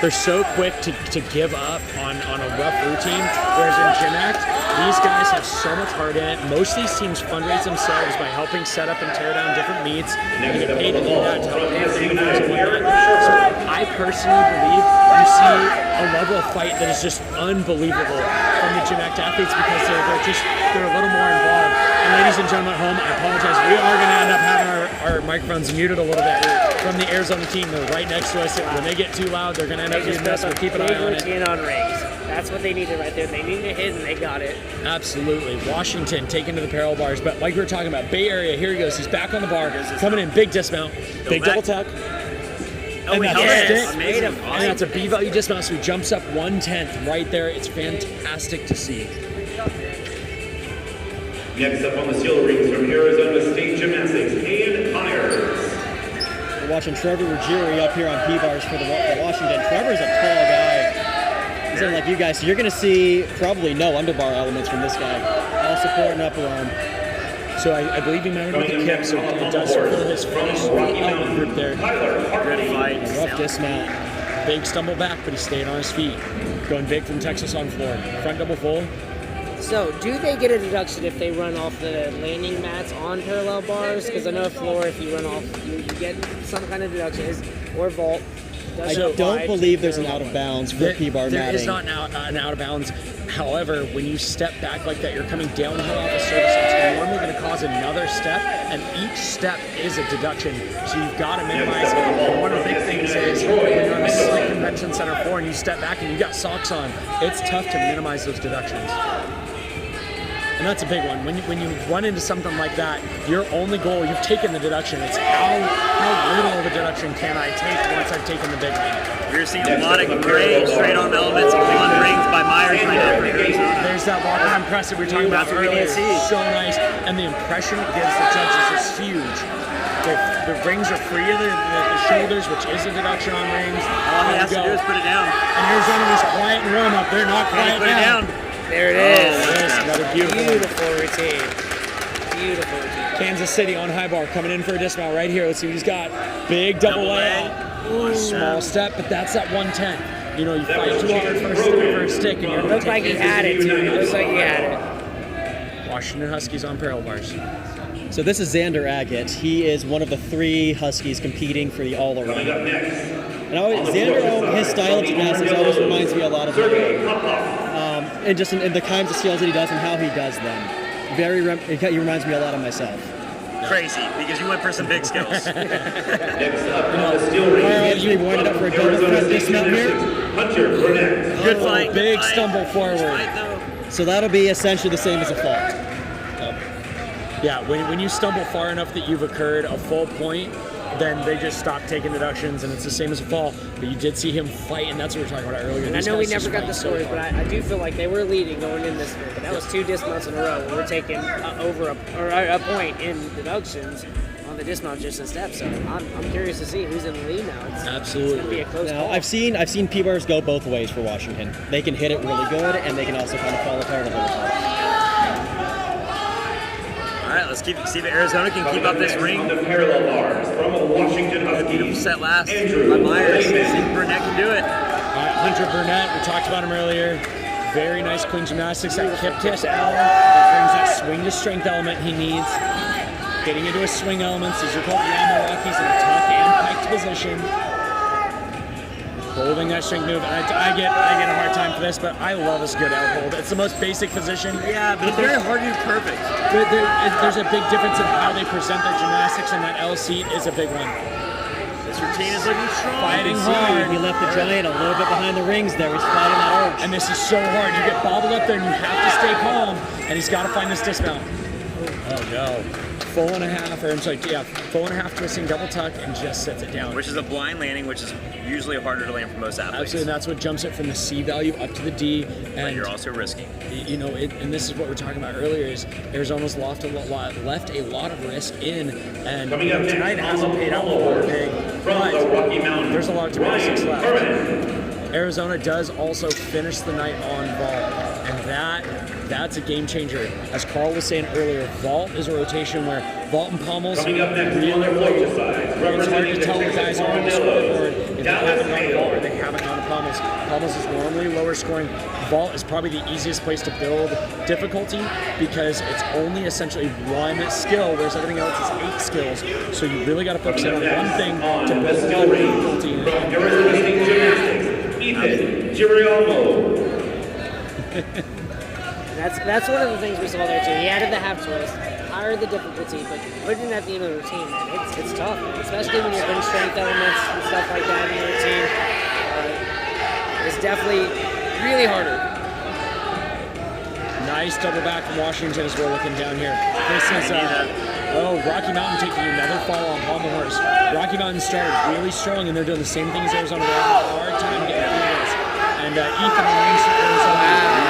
They're so quick to give up on a rough routine, whereas in GymACT, these guys have so much heart in it. Most of these teams fundraise themselves by helping set up and tear down different meets, and they get paid to do that to help pay for uniforms and whatnot. So I personally believe you see a level of fight that is just unbelievable from the GymACT athletes because they're a little more involved. And ladies and gentlemen at home, I apologize. We are going to end up having our microphones muted a little bit from the Arizona team. They're right next to us. When they get too loud, they're going to end up muting us. We'll keep an eye on it. Routine on rings. That's what they needed right there. They needed to hit, and they got it. Absolutely. Washington taking to the parallel bars. But like we were talking about, Bay Area, here he goes. He's back on the bar. Coming in, big dismount. Big double tuck. Oh, And he that's held a it. stick. Amazing. And that's a B value dismount, so he jumps up 1/10 right there. It's fantastic to see. Next up on the steel rings from Arizona State Gymnastics, Ian Myers. We're watching Trevor Ruggieri up here on P-bars for Washington. Trevor's a tall guy. He's like you guys, so you're going to see probably no underbar elements from this guy. All support and upper arm. So I believe he mounted with the kip, so it does fulfill his first element group there. Good fight. A rough dismount. Big stumble back, but he stayed on his feet. Going big from Texas on floor. Front double full. So, do they get a deduction if they run off the landing mats on parallel bars? Because I know floor, if you run off, you get some kind of deduction. Or vault. I don't believe there's an out of bounds for P-bar matting. There is not an out of bounds. However, when you step back like that, you're coming downhill off the surface. It's normally going to cause another step, and each step is a deduction. So you've got to minimize it. And one of the big things is when you're on a slight convention center floor and you step back and you got socks on, it's tough to minimize those deductions. And that's a big one. When you run into something like that, your only goal, you've taken the deduction. It's how little of a deduction can I take once I've taken the big one. We're seeing a lot of great straight arm elements on rings by Myers right now. There's that lock arm press that we were talking about earlier. So nice. And the impression it gives the judges is huge. The rings are free of the shoulders, which is a deduction on rings. All he has to do is put it down. And Arizona was quiet and warm up. They're not quiet put it down. There it is. Another beautiful routine. Beautiful routine. Kansas City on high bar coming in for a dismount right here. Let's see what he's got. Big double leg. Small step, but that's at 110. You know, you fight too hard for a stick, and you're looks like he had it too. Looks like he had it. Washington Huskies on parallel bars. So this is Xander Agate. He is one of the 3 Huskies competing for the all-around. And Xander, his style of gymnastics always reminds me a lot of and just in the kinds of skills that he does and how he does them. He reminds me a lot of myself. Crazy, because you went for some big skills. Carl actually warmed up for a double front dismount here. Good fight. Big stumble forward. So that'll be essentially the same as a fault. Yeah, when you stumble far enough that you've occurred a full point, then they just stop taking deductions, and it's the same as a fall. But you did see him fight, and that's what we were talking about earlier. And I know we never got the scores, but I do feel like they were leading going in this. But that was 2 dismounts in a row. We're taking over a point in deductions on the dismount just a step. So I'm curious to see who's in the lead now. It's going to be a close call. I've seen P-bars go both ways for Washington. They can hit it really good, and they can also kind of fall apart a little bit. All right, let's see if Arizona can keep up this ring. The parallel bars from Washington Beautiful set last by Myers. See if Burnett can do it. Hunter Burnett, we talked about him earlier. Very nice clean gymnastics. That kip test element that brings that swing to strength element he needs. Getting into his swing elements. These are called Yamarakis in a tuck and piked position. Holding that strength move. I get a hard time for this, but I love this good out hold. It's the most basic position. Yeah, but it's very hard to do perfect. There's a big difference in how they present their gymnastics, and that L seat is a big one. This routine is looking strong. Fighting hard. He left the giant a little bit behind the rings there. He's fighting that arch. And this is so hard. You get bobbled up there, and you have to stay calm, and he's got to find this dismount. Oh, no. Full and a half twisting double tuck and just sets it down. Which is a blind landing, which is usually harder to land for most athletes. Absolutely, and that's what jumps it from the C value up to the D. And but you're also risking. You know, and this is what we're talking about earlier, is Arizona's left a lot of risk in, and tonight hasn't paid out for big, but there's a lot of gymnastics left. Arizona does also finish the night on vault, and that's a game changer. As Carl was saying earlier, vault is a rotation where vault and pommels really, it's hard to tell the guys are on the scoreboard if they haven't gone to vault or they haven't gone to pommels. Pommels is normally lower scoring. Vault is probably the easiest place to build difficulty because it's only essentially one skill, whereas everything else is 8 skills. So you really got to focus in on one thing to build difficulty. That's one of the things we saw there too. He added the half twist, higher the difficulty, but putting it at the end of the routine, it's tough, especially when you're putting strength elements and stuff like that in the routine. It's definitely really harder. Nice double back from Washington as we're looking down here. This is Rocky Mountain taking another fall on pommel horse. Rocky Mountain started really strong, and they're doing the same thing as Arizona. They're having a hard time getting through this. And Ethan Lynch,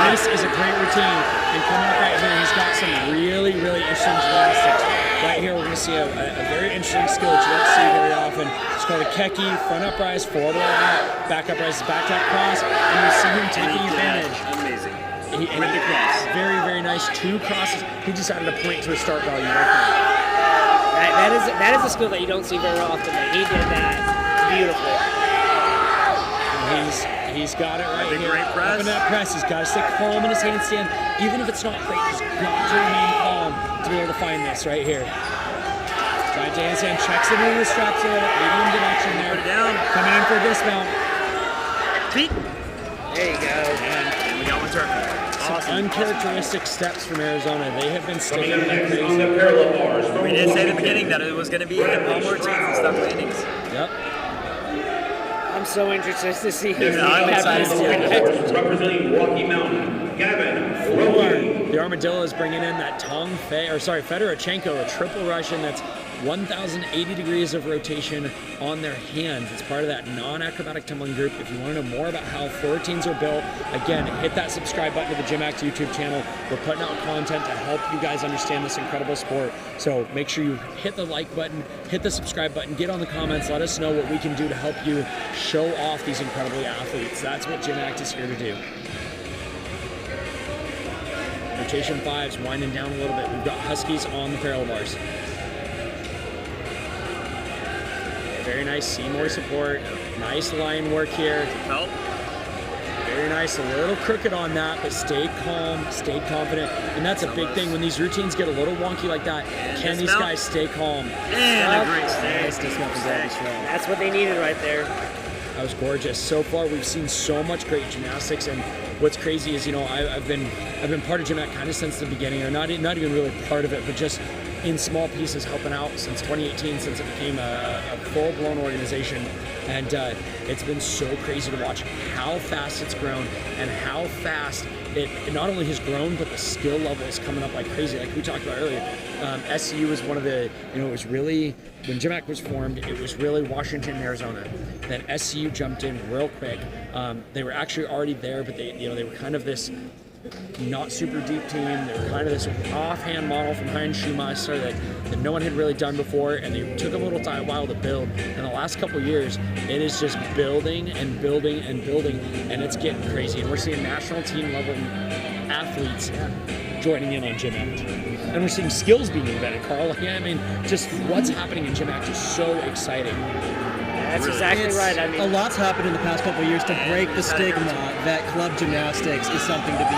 this is a great routine. And coming up right here, he's got some really, really interesting gymnastics. Right here, we're going to see a very interesting skill that you don't see very often. It's called a keki, front uprise, forward out, back uprise, back tap cross, and you see him taking advantage. Amazing. With the cross. Very, very nice. 2 crosses. He just added a point to his start value right there. That is a skill that you don't see very often. He did that beautifully. He's got it right here. Great press. Up in that press, he's got to stay calm in his handstand. Even if it's not great, he's got to remain calm to be able to find this right here. Giant handstand, checks it into the straps there, leaving him direction there. Put it down. Coming in for a dismount. Beat. There you go. And we got one turkey. Some uncharacteristic steps from Arizona. They have been sticking like crazy. We did say at the beginning that it was going to be hip hop routines and stuff landings. Yep. I'm so interested to see who I'm excited to see it. Representing Rocky Mountain, Gavin Rowe. The Armadillos bringing in that Fedorchenko, a triple Russian that's 1,080 degrees of rotation on their hands. It's part of that non-acrobatic tumbling group. If you want to know more about how floor routines are built, again, hit that subscribe button to the GymACT YouTube channel. We're putting out content to help you guys understand this incredible sport. So make sure you hit the like button, hit the subscribe button, get on the comments, let us know what we can do to help you show off these incredible athletes. That's what GymACT is here to do. Rotation 5's winding down a little bit. We've got Huskies on the parallel bars. Very nice Seymour support. Nice line work here. Help. Very nice. A little crooked on that, but stayed calm, stayed confident. And that's a big thing when these routines get a little wonky like that. Can these guys stay calm? And a great Nice dismount from Gravity Strong. That's what they needed right there. That was gorgeous. So far, we've seen so much great gymnastics, and what's crazy is, you know, I've been part of GymACT kind of since the beginning, or not even really part of it, but just in small pieces helping out since 2018, since it became a full-blown organization. And it's been so crazy to watch how fast it's grown and how fast it not only has grown, but the skill level is coming up like crazy. Like we talked about earlier, SCU was one of the, you know, it was really, when GymACT was formed, it was really Washington and Arizona. Then SCU jumped in real quick. They were actually already there, but they were kind of this not super deep team. They were kind of this offhand model from Heinz Schumacher that no one had really done before, and they took a little while to build. In the last couple of years, it is just building and building and building, and it's getting crazy. And we're seeing national team level athletes joining in on GymACT. And we're seeing skills being invented, Carl. Yeah, I mean, just what's happening in GymACT is so exciting. That's exactly right. I mean, a lot's happened in the past couple of years to break the stigma that club gymnastics is something to be,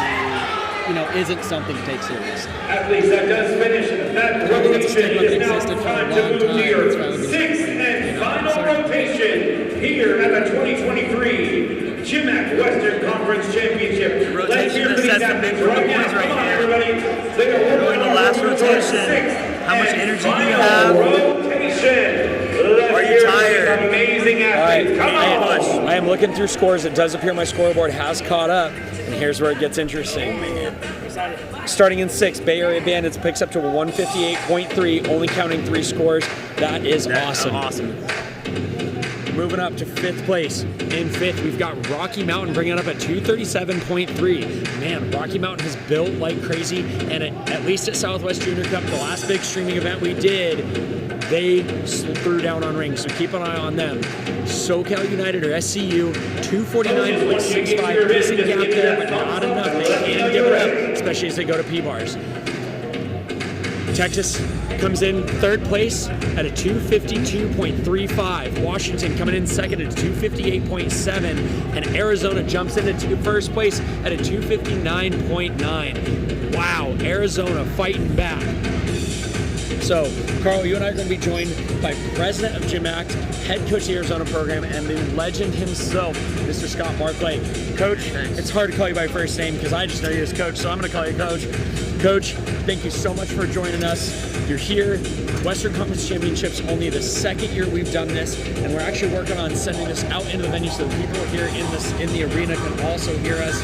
you know, isn't something to take serious. Athletes, that does finish that rotation. It is now time to move to your sixth and final rotation here at the 2023 GymACT Western Conference Championship. Let's hear these athletes right now. Come on, everybody. They are going to the last rotation. How much energy do you have? Rotation. Are you tired? Amazing athletes. Come on. I am looking through scores. It does appear my scoreboard has caught up. And here's where it gets interesting. Starting in 6th, Bay Area Bandits picks up to a 158.3, only counting 3 scores. That is awesome. Moving up to 5th place. In 5th, we've got Rocky Mountain bringing it up at 237.3. Man, Rocky Mountain has built like crazy, and at least at Southwest Junior Cup, the last big streaming event we did, they threw down on rings, so keep an eye on them. SoCal United, or SCU, 249.65, decent gap there, but not enough. They can't give it up, especially as they go to P-bars. Texas comes in 3rd place at a 252.35. Washington coming in 2nd at a 258.7. And Arizona jumps into 1st place at a 259.9. Wow, Arizona fighting back. So, Carl, you and I are going to be joined by President of GymACT, Head Coach of the Arizona program, and the legend himself, Mr. Scott Barclay. Coach, it's hard to call you by first name because I just know you as Coach, so I'm going to call you Coach. Coach, thank you so much for joining us. You're here, Western Conference Championships, only the 2nd year we've done this, and we're actually working on sending this out into the venue so that people here in the arena can also hear us.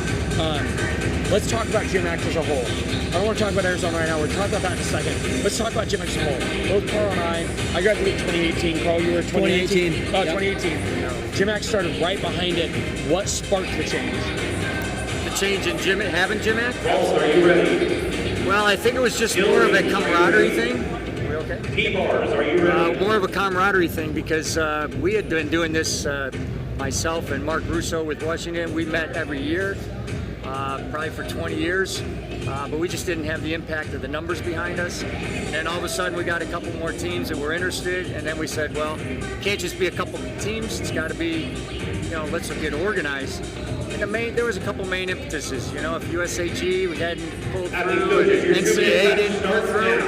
Let's talk about GymACT as a whole. I don't want to talk about Arizona right now. We'll talk about that in a second. Let's talk about GymACT as a whole. Both Carl and I graduated in 2018. Carl, you were 2018. 2018. GymACT started right behind it. What sparked the change? The change in having GymACT? Are you ready? Well, I think it was just more of a camaraderie thing. P-bars, are you ready? More of a camaraderie thing because we had been doing this, myself and Mark Russo with Washington. We met every year, probably for 20 years, but we just didn't have the impact of the numbers behind us. And all of a sudden we got a couple more teams that were interested, and then we said, well, it can't just be a couple teams, it's got to be, you know, let's get organized. And there was a couple main impetuses, you know, if USAG we hadn't pulled through and NCAA didn't pull through,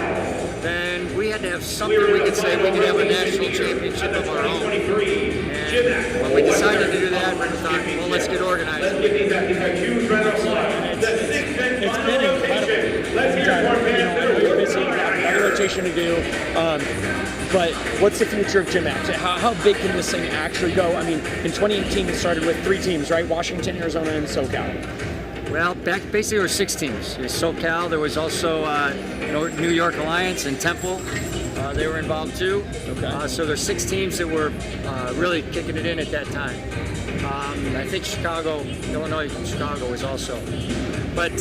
then we had to have something we could say we could have a national championship of our own. And when we decided to do that, we thought, well, let's get organized. It's been incredible. Let's hear it for rotation to do. But what's the future of GymACT? How big can this thing actually go? I mean, in 2018 it started with 3 teams, right? Washington, Arizona, and SoCal. Well, basically there were 6 teams. There's SoCal, there was also New York Alliance and Temple. They were involved too. Okay. So there's 6 teams that were really kicking it in at that time. I think Illinois Chicago was also. But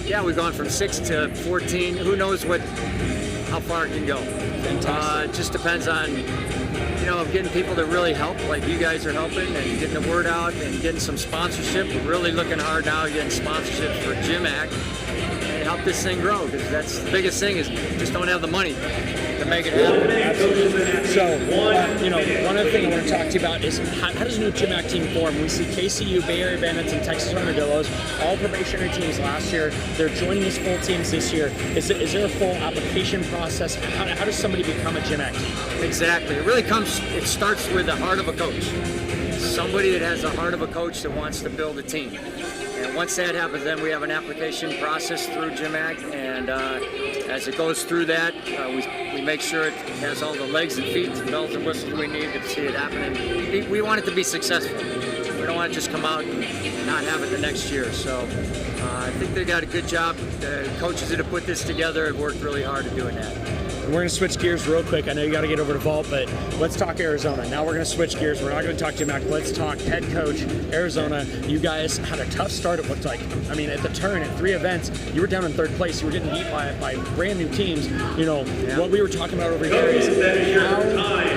yeah, we've gone from 6 to 14. Who knows how far it can go. Fantastic. It just depends on getting people to really help, like you guys are helping, and getting the word out and getting some sponsorship. We're really looking hard now getting sponsorship for GymACT and help this thing grow, because that's the biggest thing, is just don't have the money to make it happen. Absolutely. So, one other thing I want to talk to you about is how does a new GymACT team form? We see KCU, Bay Area Bandits, and Texas Armadillos, all probationary teams last year. They're joining as full teams this year. Is there a full application process? How does somebody become a GymACT team? Exactly. It starts with the heart of a coach. Somebody that has the heart of a coach that wants to build a team. And once that happens, then we have an application process through GymACT, and as it goes through that, we make sure it has all the legs and feet and bells and whistles we need to see it happen. And we want it to be successful. We don't want to just come out and not have it the next year. So I think they got a good job. The coaches that have put this together have worked really hard at doing that. We're going to switch gears real quick. I know you got to get over to Vault, but let's talk Arizona. Now we're going to switch gears. We're not going to talk GymACT. Let's talk head coach, Arizona. You guys had a tough start, it looked like. I mean, at the turn, at 3 events, you were down in 3rd place. You were getting beat by brand new teams. What we were talking about over here is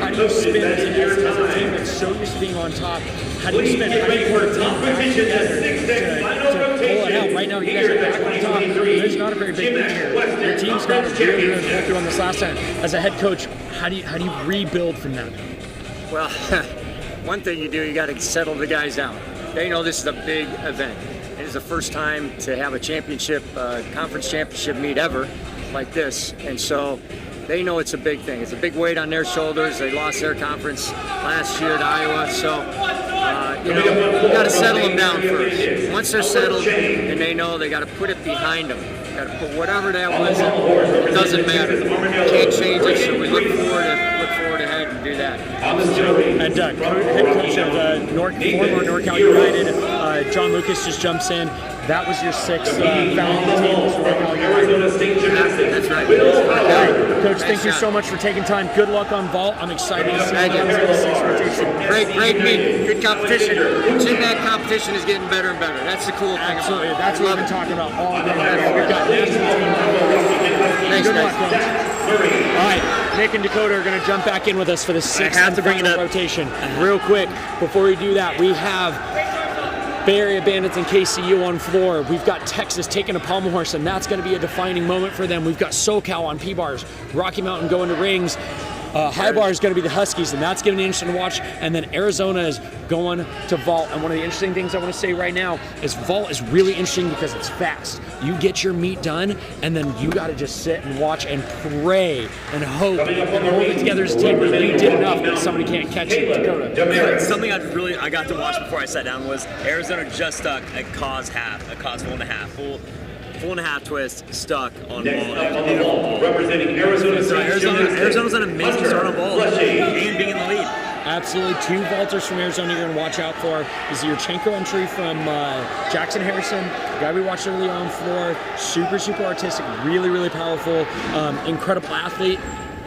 how do you spin as a team that's so used to being on top? How do you spin? How do you put a team back together to pull it out? Right now, you guys are back on top. There's not a very big lead here. Your team's got to really pull through on this last time. As a head coach, how do you rebuild from that? Well, one thing you do, you got to settle the guys down. They know this is a big event. It is the first time to have a championship, conference championship meet ever like this, and so they know it's a big thing. It's a big weight on their shoulders. They lost their conference last year to Iowa, so you got to settle them down first. Once they're settled and they know, they got to put it behind them. Got to put whatever that was. It doesn't matter. Can't change it. So we look forward ahead and do that. And head coach of former NorCal United, John Lucas just jumps in. That was your 6th founding team. That's right. Coach, thank you so much for taking time. Good luck on Vault. I'm excited to see you. Great meet. Good competition. GymACT competition is getting better and better. That's the cool thing. Absolutely. That's what we've been talking about all day. We've got national team. Thanks, Good luck, guys. Coach. All right, Nick and Dakota are going to jump back in with us for the 6th and final rotation. Real quick, before we do that, we have Bay Area Bandits and KCU on floor. We've got Texas taking a pommel horse, and that's going to be a defining moment for them. We've got SoCal on P-bars, Rocky Mountain going to rings. High bar is going to be the Huskies, and that's going to be interesting to watch. And then Arizona is going to Vault. And one of the interesting things I want to say right now is Vault is really interesting because it's fast. You get your meet done, and then you got to just sit and watch and pray and hope and hold it together as a team. But you did enough that somebody can't catch you. Dakota. Something I got to watch before I sat down was Arizona just stuck a cause half, a cause 1.5, full and a half twist stuck on ball. Representing Arizona. So Arizona's an amazing start on ball and being in the lead. Absolutely. 2 vaulters from Arizona you're going to watch out for. Is the Yurchenko entry from Jackson Harrison. Guy we watched earlier on floor. Super artistic. Really powerful. Incredible athlete.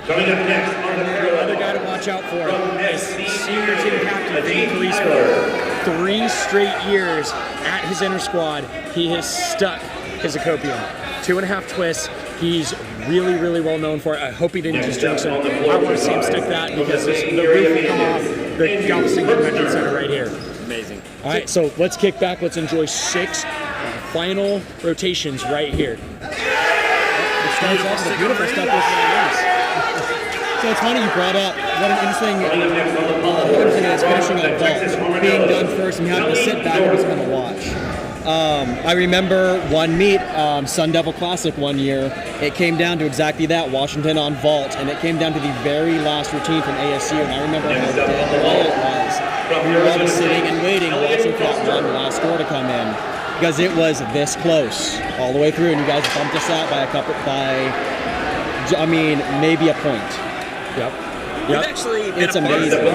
Coming up next on the other guy to watch out for is senior team captain Vinny Calisco. 3 straight years at his inner squad, he has stuck his Acopium. 2.5 twists. He's really well known for it. I hope he didn't just drink some. I want to see him stick that because the roof will come off the Galveston Convention Center right here. Amazing. All right, so let's kick back. Let's enjoy 6 final rotations right here. It starts off with a beautiful step with the So it's funny you brought up what an interesting thing is finishing on vault, being done first and having to sit back and just kind of watch. I remember one meet, Sun Devil Classic one year, it came down to exactly that, Washington on vault, and it came down to the very last routine from ASU, and I remember how dead the way it was. We were all just sitting and waiting, watching for that one last score to come in, because it was this close all the way through, and you guys bumped us out by I mean, maybe a point. Yep. We've actually been It's a part of amazing.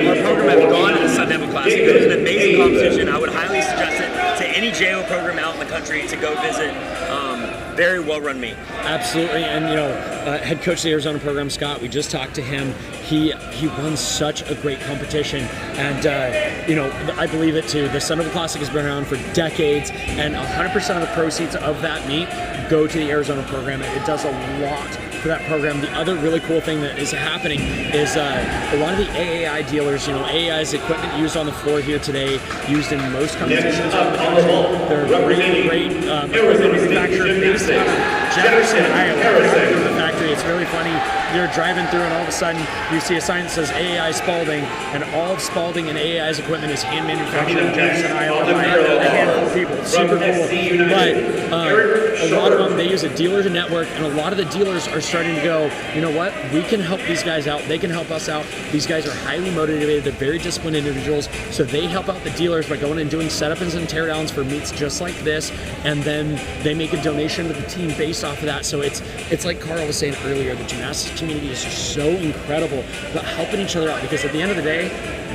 our program has gone to the Sun Devil Classic. It was an amazing competition. I would highly suggest it to any JO program out in the country to go visit. Very well-run meet. Absolutely, and head coach of the Arizona program, Scott, we just talked to him. He runs such a great competition, and I believe it too. The Sun Devil Classic has been around for decades, and 100% of the proceeds of that meet go to the Arizona program. It does a lot for that program. The other really cool thing that is happening is a lot of the AAI dealers, AAI's equipment used on the floor here today, used in most competitions around the country. They're great equipment manufacturer based out of Jefferson, Iowa. The factory. It's really funny. You're driving through and all of a sudden you see a sign that says AAI Spalding, and all of Spalding and AAI's equipment is hand manufactured in Jefferson, Iowa by a handful of people. It's super cool. But a lot of them, they use a dealer network, and a lot of the dealers are starting to go, you know what, we can help these guys out, they can help us out. These guys are highly motivated, they're very disciplined individuals, so they help out the dealers by going and doing setups and teardowns for meets just like this, and then they make a donation to the team based off of that. So it's like Carl was saying earlier, the gymnastics community is just so incredible about helping each other out, because at the end of the day,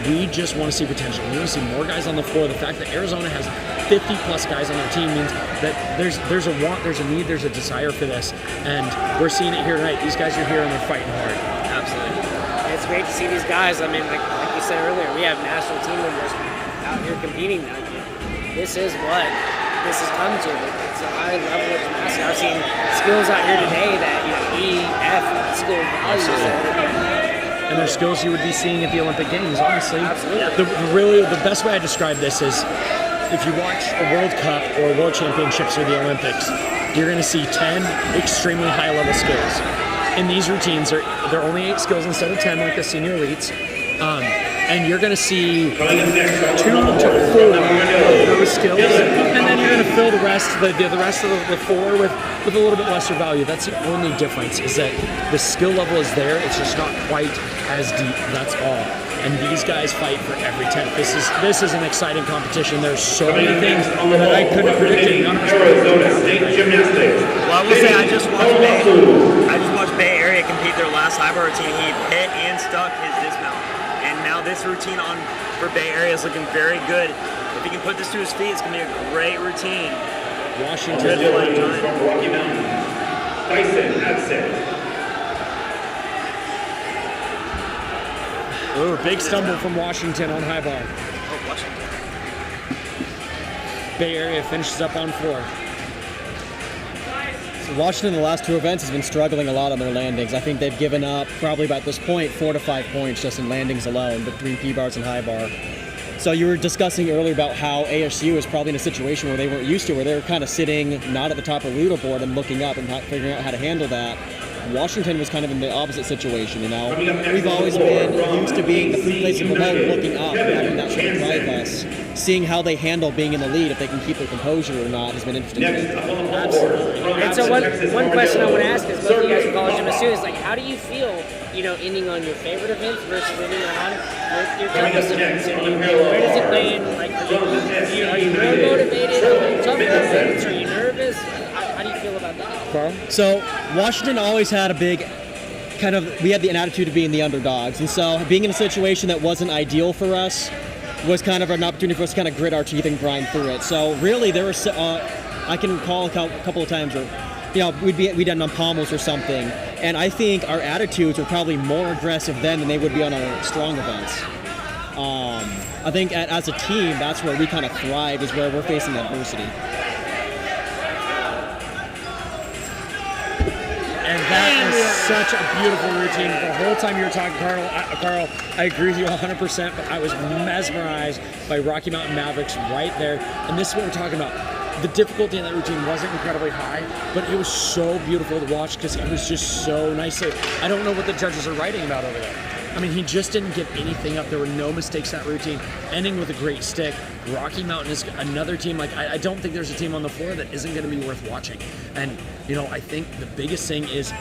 we just want to see potential. We want to see more guys on the floor. The fact that Arizona has 50 plus guys on their team means that there's a want, there's a need, there's a desire for this, and we're seeing it here tonight. These guys are here and they're fighting hard. Absolutely. It's great to see these guys. I mean, like you said earlier, we have national team members out here competing now. This is what this has come to. It's a high level of gymnastics. I've seen skills out here today that EF skill values. And there's skills you would be seeing at the Olympic Games, honestly. Absolutely. The best way I describe this is, if you watch a World Cup or World Championships or the Olympics, you're going to see 10 extremely high-level skills. In these routines, there are only 8 skills instead of 10, like the senior elites. And you're going to see 2 to 4 of those skills, and then you're going to fill the rest of the 4 with a little bit lesser value. That's the only difference, is that the skill level is there. It's just not quite as deep. That's all. And these guys fight for every 10th. This is an exciting competition. There's so many things that I couldn't have predicted. Arizona State Gymnastics. Well, I will say I just watched Bay Area compete their last high bar routine. He hit and stuck his dismount. And now this routine for Bay Area is looking very good. If he can put this to his feet, it's going to be a great routine. Washington. From Rocky Mountain, Dyson Adsit. Oh, big stumble from Washington on high bar. Oh, Washington. Bay Area finishes up on 4. So Washington, the last 2 events, has been struggling a lot on their landings. I think they've given up probably by this point 4 to 5 points just in landings alone between P-bars and high bar. So you were discussing earlier about how ASU is probably in a situation where they weren't used to, where they were kind of sitting not at the top of the leaderboard and looking up and figuring out how to handle that. Washington was kind of in the opposite situation, We've always been used to being the 3 places below, looking up and having that sort of drive us. Seeing how they handle being in the lead, if they can keep their composure or not, has been interesting. Absolutely. And so one question I want to ask is, both of you guys are college gymnasts too, is like, how do you feel, ending on your favorite events versus ending on your toughest events? Where does it play in? Like, are you more motivated on tougher events? Are you nervous? How do you feel about that? Carl? So Washington always had a big we had the attitude of being the underdogs, and so being in a situation that wasn't ideal for us was kind of an opportunity for us to kind of grit our teeth and grind through it. So really, there was I can recall a couple of times where we'd end on pommels or something, and I think our attitudes were probably more aggressive then than they would be on our strong events. I think as a team, that's where we kind of thrive, is where we're facing adversity. And that is such a beautiful routine. The whole time you were talking, Carl, I agree with you 100%, but I was mesmerized by Rocky Mountain Mavericks right there. And this is what we're talking about. The difficulty in that routine wasn't incredibly high, but it was so beautiful to watch because it was just so nice. I don't know what the judges are writing about over there. I mean, he just didn't give anything up. There were no mistakes in that routine, ending with a great stick. Rocky Mountain is another team. Like, I don't think there's a team on the floor that isn't going to be worth watching. And, you know, I think the biggest thing is,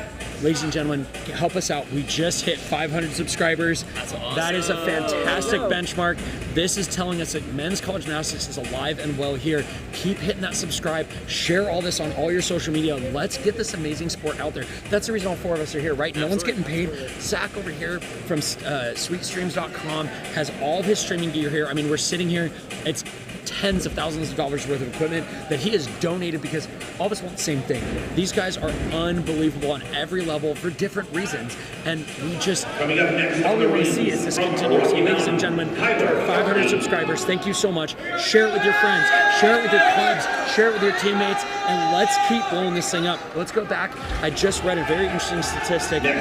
ladies and gentlemen, help us out. We just hit 500 subscribers. That's awesome. That is a fantastic benchmark. This is telling us that men's college gymnastics is alive and well here. Keep hitting that subscribe. Share all this on all your social media. Let's get this amazing sport out there. That's the reason all 4 of us are here, right? No one's getting paid. Zach over here from sweetstreams.com has all of his streaming gear here. I mean, we're sitting here. It's tens of thousands of dollars worth of equipment that he has donated because all of us want the same thing. These guys are unbelievable on every level for different reasons, and we just, all we want to see is this continue. So ladies and gentlemen, to our 500 subscribers, thank you so much. Share it with your friends, share it with your clubs, share it with your teammates, and let's keep blowing this thing up. Let's go back. I just read a very interesting statistic. In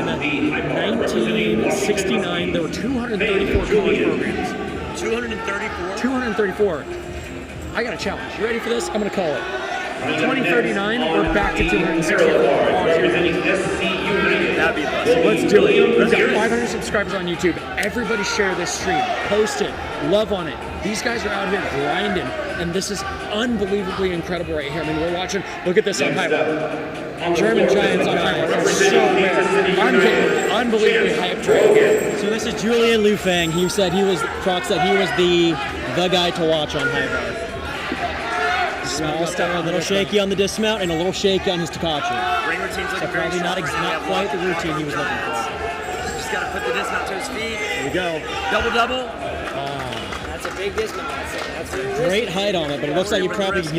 1969, there were 234 college programs. 234. I got a challenge. You ready for this? I'm going to call it. 2039, we're back to 264. That'd be awesome. Let's do it. We've got 500 subscribers on YouTube. Everybody share this stream. Post it. Love on it. These guys are out here grinding, and this is unbelievably incredible right here. I mean, we're watching. Look at this on high bar. German Giants on high bar. So rare. Unbelievably hyped right here. So this is Julian Lufang. He said he was the guy to watch on high bar. Small step, a little shaky on the dismount and a little shaky on his Takachi. Ring routine's looking So probably not quite the routine he was looking for. Just got to put the dismount to his feet. Here we go. Double. That's a big dismount. That's a Great height on it, but it looks like he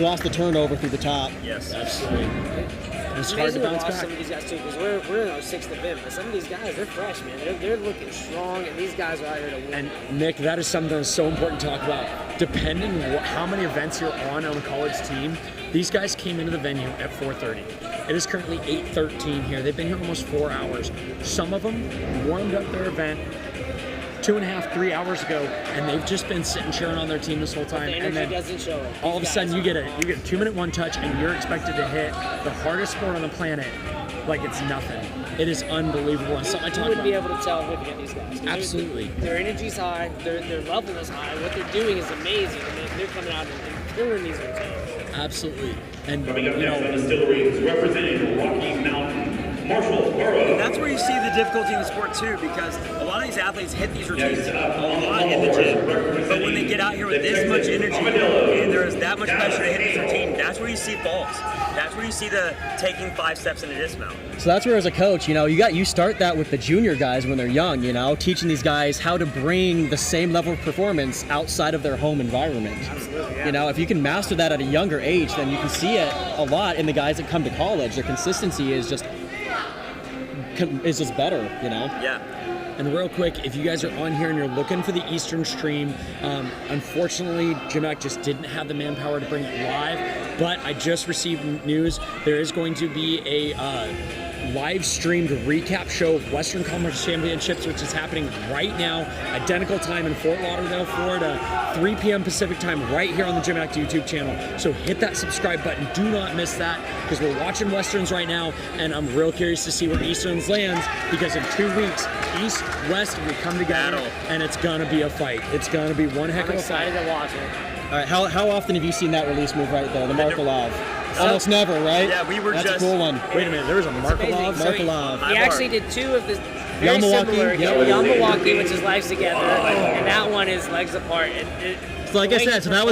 lost the turnover through the top. Yes. Absolutely. It's hard to bounce watch back. some of these guys too, because we're in our 6th event, but some of these guys, they're fresh, man. They're looking strong, and these guys are out here to win. And Nick, that is something that's so important to talk about. Depending how many events you're on a college team, these guys came into the venue at 4:30. It is currently 8:13 here. They've been here almost 4 hours. Some of them warmed up their event 2.5, 3 hours ago, and they've just been sitting cheering on their team this whole time. The And then doesn't show it. all of a sudden you get a 2-minute one touch, and you're expected to hit the hardest sport on the planet like it's nothing. It is unbelievable. And something I You talk wouldn't be about. able to tell looking at these guys. Absolutely. Their energy's high, their level is high. What they're doing is amazing, and they're coming out and killing these routines. Absolutely. And Coming up next on Distilleries, representing Rocky Mountain, Marshall Burrow. And that's where you see the difficulty in the sport too, because a lot of these athletes hit these routines a lot in the gym, but when they get out here with this much energy and there is that much pressure to hit this routine, that's where you see falls. That's where you see the taking 5 steps in a dismount. So that's where, as a coach, you start that with the junior guys when they're young, teaching these guys how to bring the same level of performance outside of their home environment. Absolutely, yeah. If you can master that at a younger age, then you can see it a lot in the guys that come to college. Their consistency is just better, Yeah. And real quick, if you guys are on here and you're looking for the Eastern stream, unfortunately, GymACT just didn't have the manpower to bring it live, but I just received news. There is going to be a live streamed recap show of Western Conference Championships, which is happening right now, identical time in Fort Lauderdale, Florida, 3 p.m. Pacific time, right here on the GymACT YouTube channel. So hit that subscribe button. Do not miss that, because we're watching Westerns right now, and I'm real curious to see where Easterns lands, because in 2 weeks, East, West, we come together, and it's going to be a fight. It's going to be one heck of a fight. I'm excited to watch it. All right, how often have you seen that release move right there, the Markolov? Almost never, right? Yeah, we were That's just. a cool one. Wait a minute, there was a Markolov? So Markolov. he actually did 2 of the very Yamawaki, similar. yep. Yamawaki, which is legs together, and that one is legs apart. So like I said, that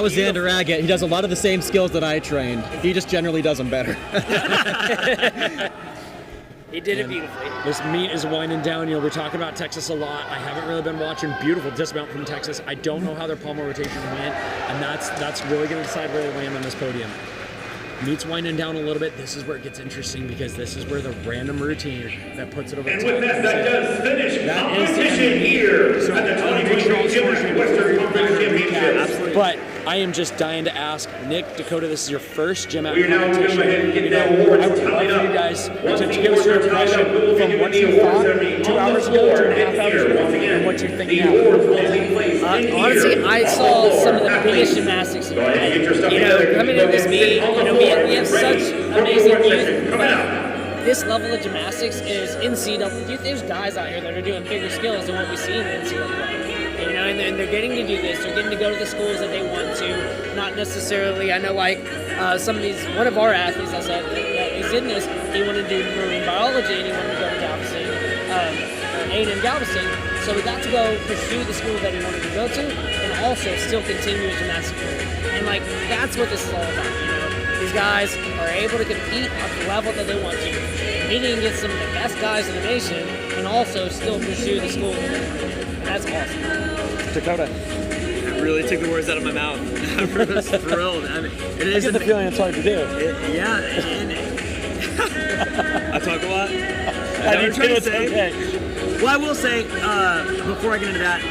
was Xander Agate. He does a lot of the same skills that I trained. He just generally does them better. He did it beautifully. This meet is winding down. We're talking about Texas a lot. I haven't really been watching. Beautiful dismount from Texas. I don't know how their pommel rotation went, and that's really going to decide where they land on this podium. Meet's winding down a little bit. This is where it gets interesting, because this is where the random routine that puts it over the top. And with that does finish competition here at the 2023 GymACT Western Conference Championships. But I am just dying to ask, Nick, Dakota, this is your first GymACT We are now going to go competition. ahead and get the awards I would love coming for up. you guys Once to the give us your awards are tied impression up, we will from begin what the you awards thought ceremony 2 on hours the ago, floor 2.5 and hours here. ago, Once again, and what you think the now. awards will take place in Honestly, here I on saw the floor. some of the Athletes, biggest gymnastics. go ahead and get your stuff together. Coming Go to this ahead and sit meet, on the we floor. have Ready such for the amazing award youth. section coming out. this level of gymnastics is NCAA. There's guys out here that are doing bigger skills than what we see in the NCAA. You know, and they're getting to do this. They're getting to go to the schools that they want to. Not necessarily. I know, like some of these. One of our athletes, I said, that is in this. He wanted to do marine biology, and he wanted to go to Galveston, in Galveston. So he got to go pursue the school that he wanted to go to, and also still continue his gymnastics career. And like that's what this is all about. You know, these guys are able to compete at the level that they want to, competing against some of the best guys in the nation, and also still pursue the school that they want to do. And that's awesome. Dakota. That really took the words out of my mouth. I'm just thrilled. I mean, it is I get the feeling it's hard to do. Yeah. I talk a lot. I mean, it's okay. Well, I will say, before I get into that,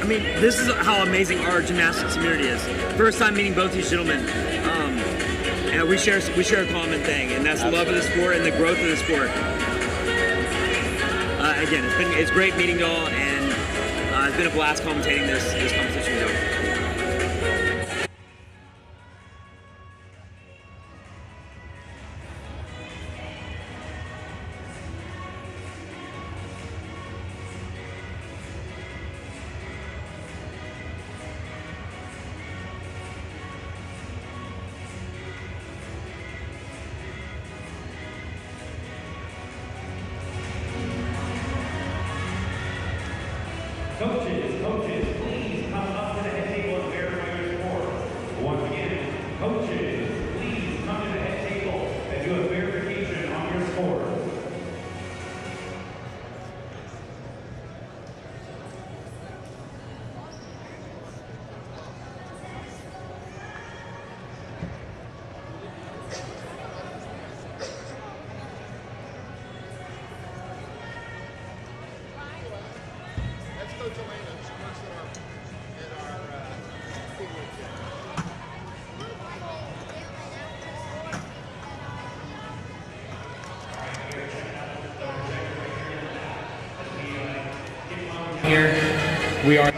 I mean, this is how amazing our gymnastics community is. First time meeting both these gentlemen, and we share a common thing, and that's the love of the sport and the growth of the sport. Again, it's great meeting you all, and it's been a blast commentating this competition with you. Coaches, please come up to the head table and verify your score. Once again, coaches, please come to the head table and do a verification on your score. Here we are.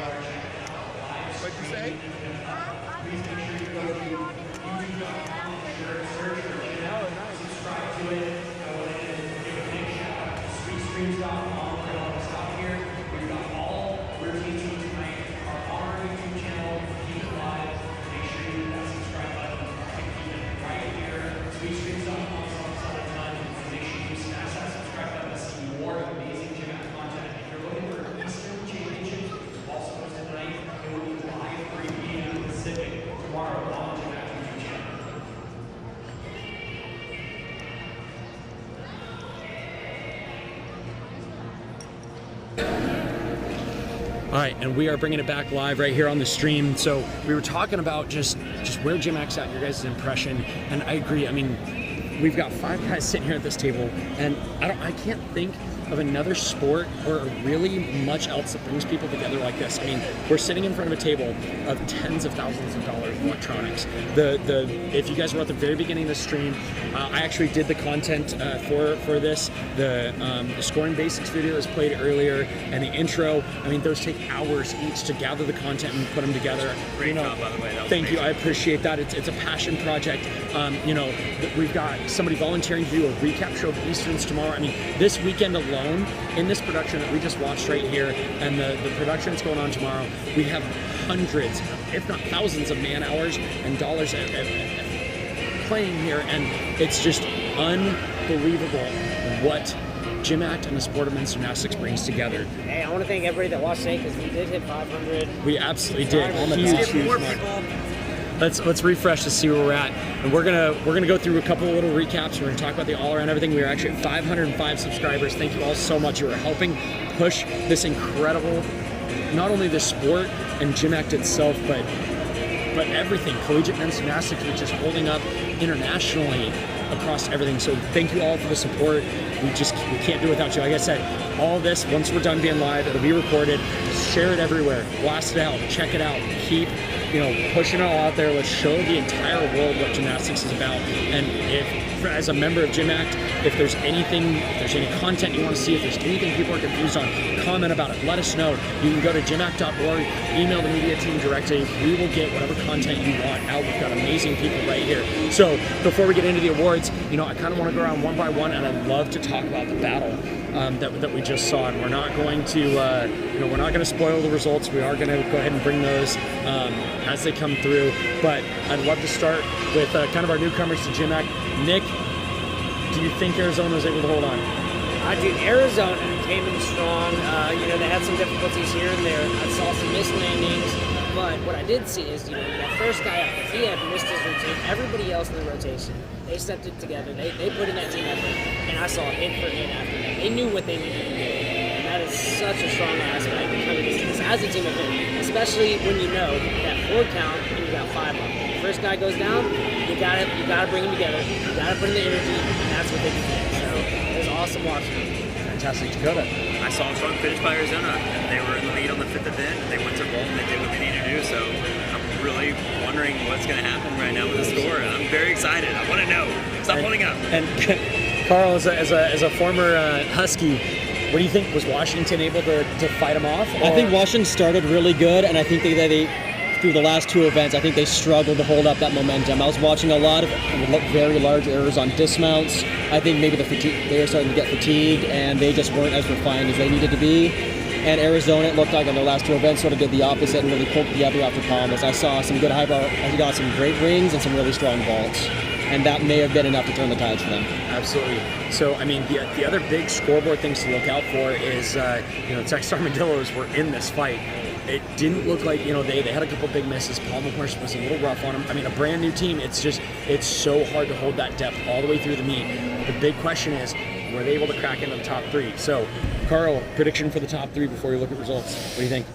All right, and we are bringing it back live right here on the stream. So we were talking about just where GymACT's at, your guys' impression, and I agree. I mean, we've got 5 guys sitting here at this table, and I can't think of another sport or really much else that brings people together like this. I mean, we're sitting in front of a table of tens of thousands of dollars of electronics. If you guys were at the very beginning of the stream, I actually did the content for this. The scoring basics video was played earlier, and the intro. I mean, those take hours each to gather the content and put them together. Great job, by the way. Thank you. I appreciate that. It's a passion project. We've got somebody volunteering to do a recap show of Easterns tomorrow. I mean, this weekend alone, in this production that we just watched right here, and the production that's going on tomorrow, we have hundreds, if not thousands, of man hours and dollars playing here, and it's just unbelievable what GymACT and the sport of men's gymnastics brings together. Hey, I want to thank everybody that watched today because we did hit 500. We absolutely did. Huge mark. Let's refresh to see where we're at, and we're gonna go through a couple of little recaps. We're gonna talk about the all-around everything. We are actually at 505 subscribers. Thank you all so much. You are helping push this incredible, not only the sport and GymACT itself, but everything. Collegiate men's gymnastics, which is holding up internationally across everything. So thank you all for the support. We can't do it without you. Like I said, all this, once we're done being live, it'll be recorded. Share it everywhere. Blast it out. Check it out. Keep pushing it all out there. Let's show the entire world what gymnastics is about. And if as a member of GymACT, if there's any content you want to see, if there's anything people are confused on, comment about it. Let us know. You can go to gymact.org, email the media team directly. We will get whatever content you want out. We've got amazing people right here. So before we get into the awards, I kind of want to go around one by one, and I'd love to talk about the battle that we just saw. And we're not going to, we're not going to spoil the results. We are going to go ahead and bring those as they come through. But I'd love to start with kind of our newcomers to GymACT. Nick, do you think Arizona was able to hold on? Dude, Arizona came in strong. They had some difficulties here and there. I saw some missed landings. But what I did see is, that first guy up, if he had missed his routine, everybody else in the rotation, they stepped it together. They put in that team effort, and I saw hit for hit after that. They knew what they needed to do, and that is such a strong aspect of coming this as a team effort, especially when you know that 4 count and you got 5 up. The first guy goes down, you gotta bring them together. You gotta put in the energy, and that's what they did. So it was awesome watching them. Fantastic. Dakota. I saw a strong finish by Arizona. They were in the lead on the 5th event. They went to roll and they did what they needed to do. So I'm really wondering what's going to happen right now with the score. I'm very excited. I want to know. Stop holding up. And Carl, as a former Husky, what do you think? Was Washington able to fight them off? I think Washington started really good, and I think they through the last 2 events, I think they struggled to hold up that momentum. I was watching a lot of very large errors on dismounts. I think maybe they were starting to get fatigued, and they just weren't as refined as they needed to be. And Arizona, it looked like on their last 2 events, sort of did the opposite and really pulled together after pommels. I saw some good high bar. I got some great rings and some really strong vaults. And that may have been enough to turn the tides for them. Absolutely. So, I mean, the other big scoreboard things to look out for is, Texas Armadillos were in this fight. It didn't look like, they had a couple big misses. Pommel Horse was a little rough on them. I mean, a brand new team, it's so hard to hold that depth all the way through the meet. The big question is, were they able to crack into the top 3? So, Carl, prediction for the top 3 before you look at results. What do you think?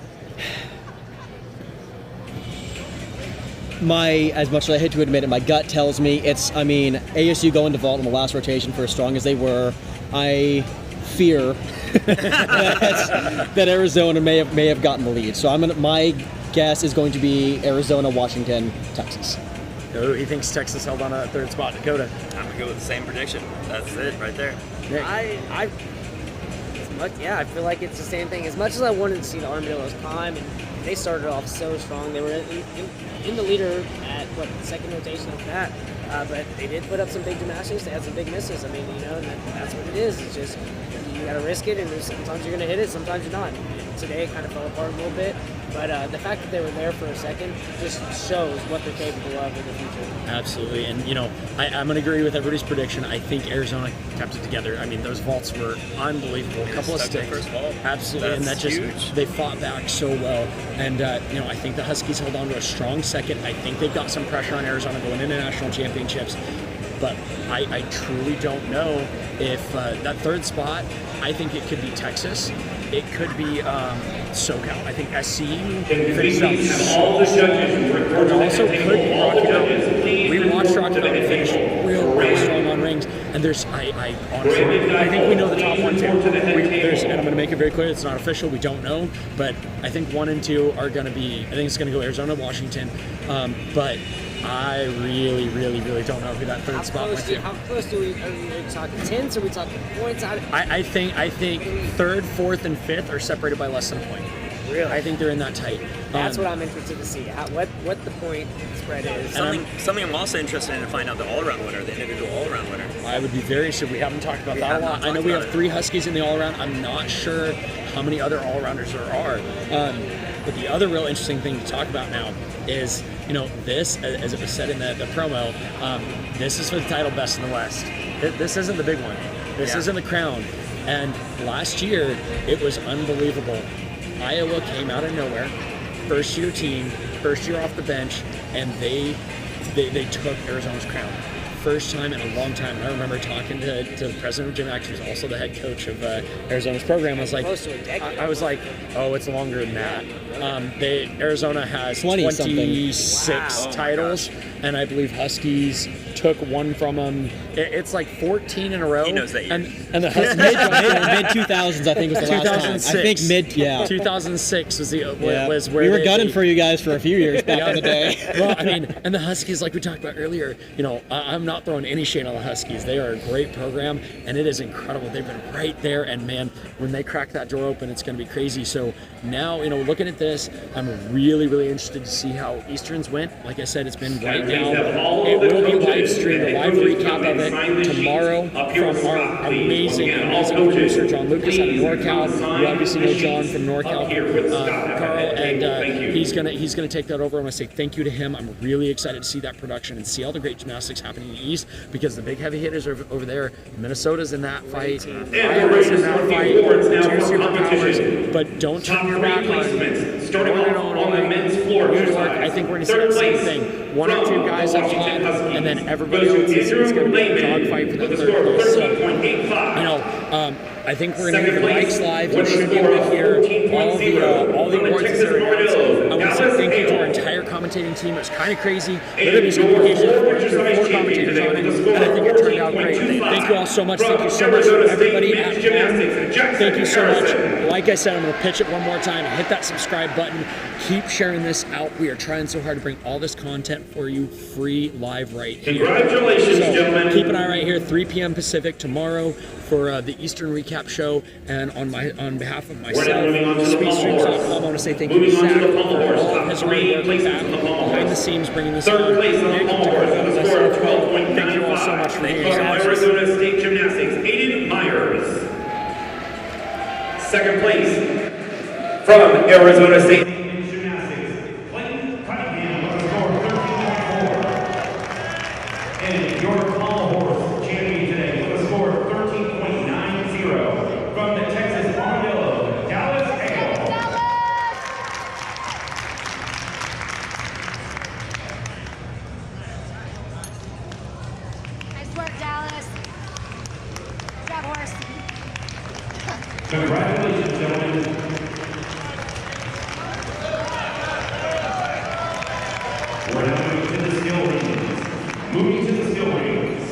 As much as I hate to admit it, my gut tells me ASU going to vault in the last rotation for as strong as they were. I fear that Arizona may have gotten the lead. So my guess is going to be Arizona, Washington, Texas. He thinks Texas held on a 3rd spot. Dakota. I'm going to go with the same prediction. That's it right there. Nick. I feel like it's the same thing. As much as I wanted to see the Armadillos climb, and they started off so strong. They were in the leader at, the 2nd rotation after that. But they did put up some big gymnastics. They had some big misses. I mean, that's what it is. It's just, you got to risk it, and sometimes you're going to hit it, sometimes you're not. Today it kind of fell apart a little bit. But the fact that they were there for a second just shows what they're capable of in the future. Absolutely. And, I'm going to agree with everybody's prediction. I think Arizona kept it together. I mean, those vaults were unbelievable. A couple of sticks. First vault. Absolutely. That's huge. They fought back so well. And, I think the Huskies held on to a strong second. I think they've got some pressure on Arizona going into national championships. But I truly don't know if that 3rd spot, I think it could be Texas. It could be SoCal. I think SC finished up. All the judges It also could be Rocky Mountain. We watched Rocky Mountain finish real strong on rings. And there's, I honestly, I think we know the top 1 too. And I'm going to make it very clear, it's not official. We don't know. But I think 1 and 2 are going to be, I think it's going to go Arizona, Washington. But I really, really, really don't know who that 3rd spot went to. How close are we talking tenths? Are we talking points? I think 3rd, 4th, and 5th are separated by less than a point. Really? I think they're in that tight. That's what I'm interested to see. What the point spread is. Something I'm also interested in to find out the all-around winner, the individual all-around winner. I would be very interested. We haven't talked about that a lot. I know we have 3 Huskies in the all-around. I'm not sure how many other all-rounders there are. But the other real interesting thing to talk about now is, this, as it was said in the promo, this is for the title Best in the West. This isn't the big one. This isn't the crown. And last year, it was unbelievable. Iowa came out of nowhere, first-year team, first year off the bench, and they took Arizona's crown. First time in a long time. And I remember talking to the president of GymACT, who's also the head coach of Arizona's program. I was like, oh, it's longer than that. Arizona has 26 titles, and I believe Huskies took 1 from them. It's like 14 in a row. He knows that year. And the Huskies mid 2000s, I think was the last 2006. time. I think 2006 was where we were gunning for you guys for a few years back in the day. Well, I mean, and the Huskies, like we talked about earlier, I'm not throwing any shade on the Huskies. They are a great program, and it is incredible. They've been right there, and man, when they crack that door open, it's going to be crazy. So now, looking at this, I'm really, really interested to see how Easterns went. Like I said, it's been right now. It will be live streamed, a live recap of it tomorrow from our amazing producer, John Lucas out of NorCal. You obviously know John from NorCal, Carl, and he's gonna take that over. I want to say thank you to him. I'm really excited to see that production and see all the great gymnastics happening in the East, because the big heavy hitters are over there. Minnesota's in that fight. Iowa's in that fight. Two superpowers. But don't turn your back on the men's floor. New York, I think we're going to see that same thing. One or two guys up top, and then everybody else is going to be a dogfight for the third place. So, I think we're going to do the mics live. You should be able to hear all the awards that are announced. I want to say thank you to our entire commentating team. It was kind of crazy. There are four commentators on it, and I think it turned out great. Thank you all so much. Thank you so much to everybody at home. Thank you so much. Like I said, I'm going to pitch it one more time. Hit that subscribe button. Keep sharing this out. We are trying so hard to bring all this content for you free live right here. Congratulations, gentlemen. Keep an eye right here, 3 p.m. Pacific tomorrow for the Eastern Recap Show. And on behalf of myself, SpeedStreams.com, I want to say thank you to Zach for all of his hard work behind the scenes, bringing this on. Third place on the pommel horse with a score of 12.95. Thank you all so much for being here. From Arizona State Gymnastics, Aiden Myers. Second place from Arizona State Gymnastics, Clayton Cunningham with a score of 13.4. And your pommel horse champion today with a score of 13.90 from the Texas Armadillo, Dallas Hale. Nice work, Dallas. Good job, horse. Congratulations, gentlemen. We're now moving to the skill rings. Moving to the skill rings.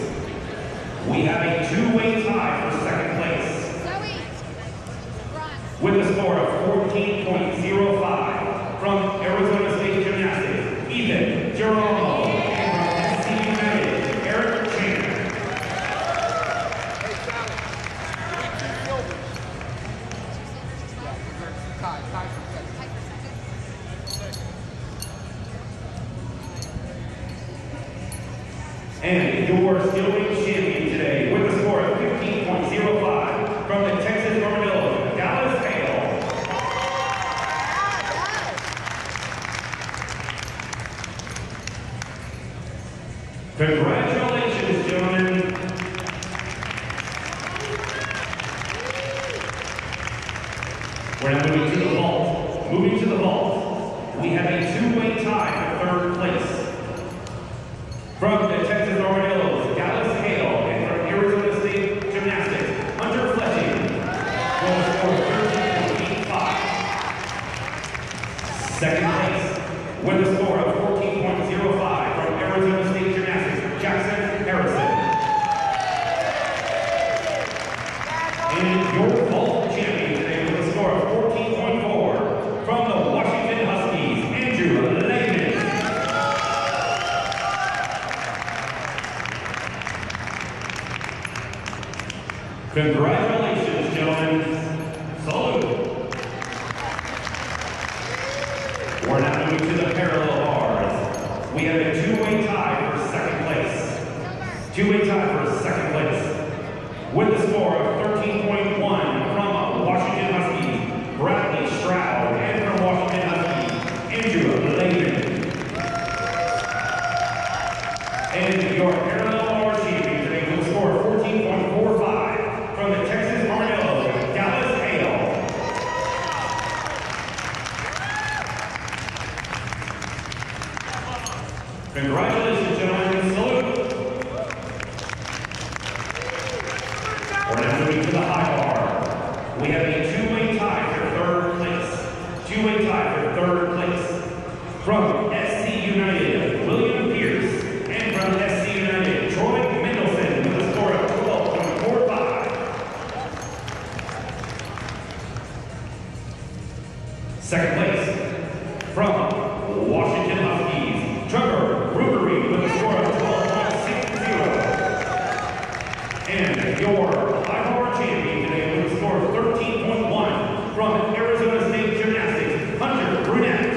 We have a two-way tie for second place. With a score of 14.05 from Arizona State Gymnastics, Ethan Geronimo, and from SC United, Eric Chan. And your skill ring champion today with a score of 15.05 from the Texas Armadillo, Dallas Hale. Congratulations, gentlemen. We're now moving to the vault. Moving to the vault. We have a two-way tie for third place. From the Texas Armadillos, Dallas Hale, and from Arizona State Gymnastics, Hunter Fletching, with a score of 13.85. Second place, with a score of 14.05 from Arizona State Gymnastics, Jackson Harrison. And your vault champion today with a score of 14.4 from the Washington Huskies, Andrew Lehman. Congratulations, gentlemen. Salute. We're now moving to the parallel bars. We have a two-way tie for second place. Two-way tie for second place. With a score of 13.1 from Washington Huskies, Bradley Stroud, and from Washington Huskies, Andrew Lehman. And your parallel bar champion today with a score of 14.45 from the Texas Armadillo, Dallas Hale. Congratulations, gentlemen. Salute. We're now moving to the high bar. We have a two-way tie for third place. Two-way tie for third place. From SC United, William Pierce, and from SC United, Troy Mendelson with a score of 12.45. Second place, from Washington Huskies, Trevor Rugery with a score of 12.60. And your high-bar champion today with a score of 13.1 from Arizona State Gymnastics, Hunter Brunette.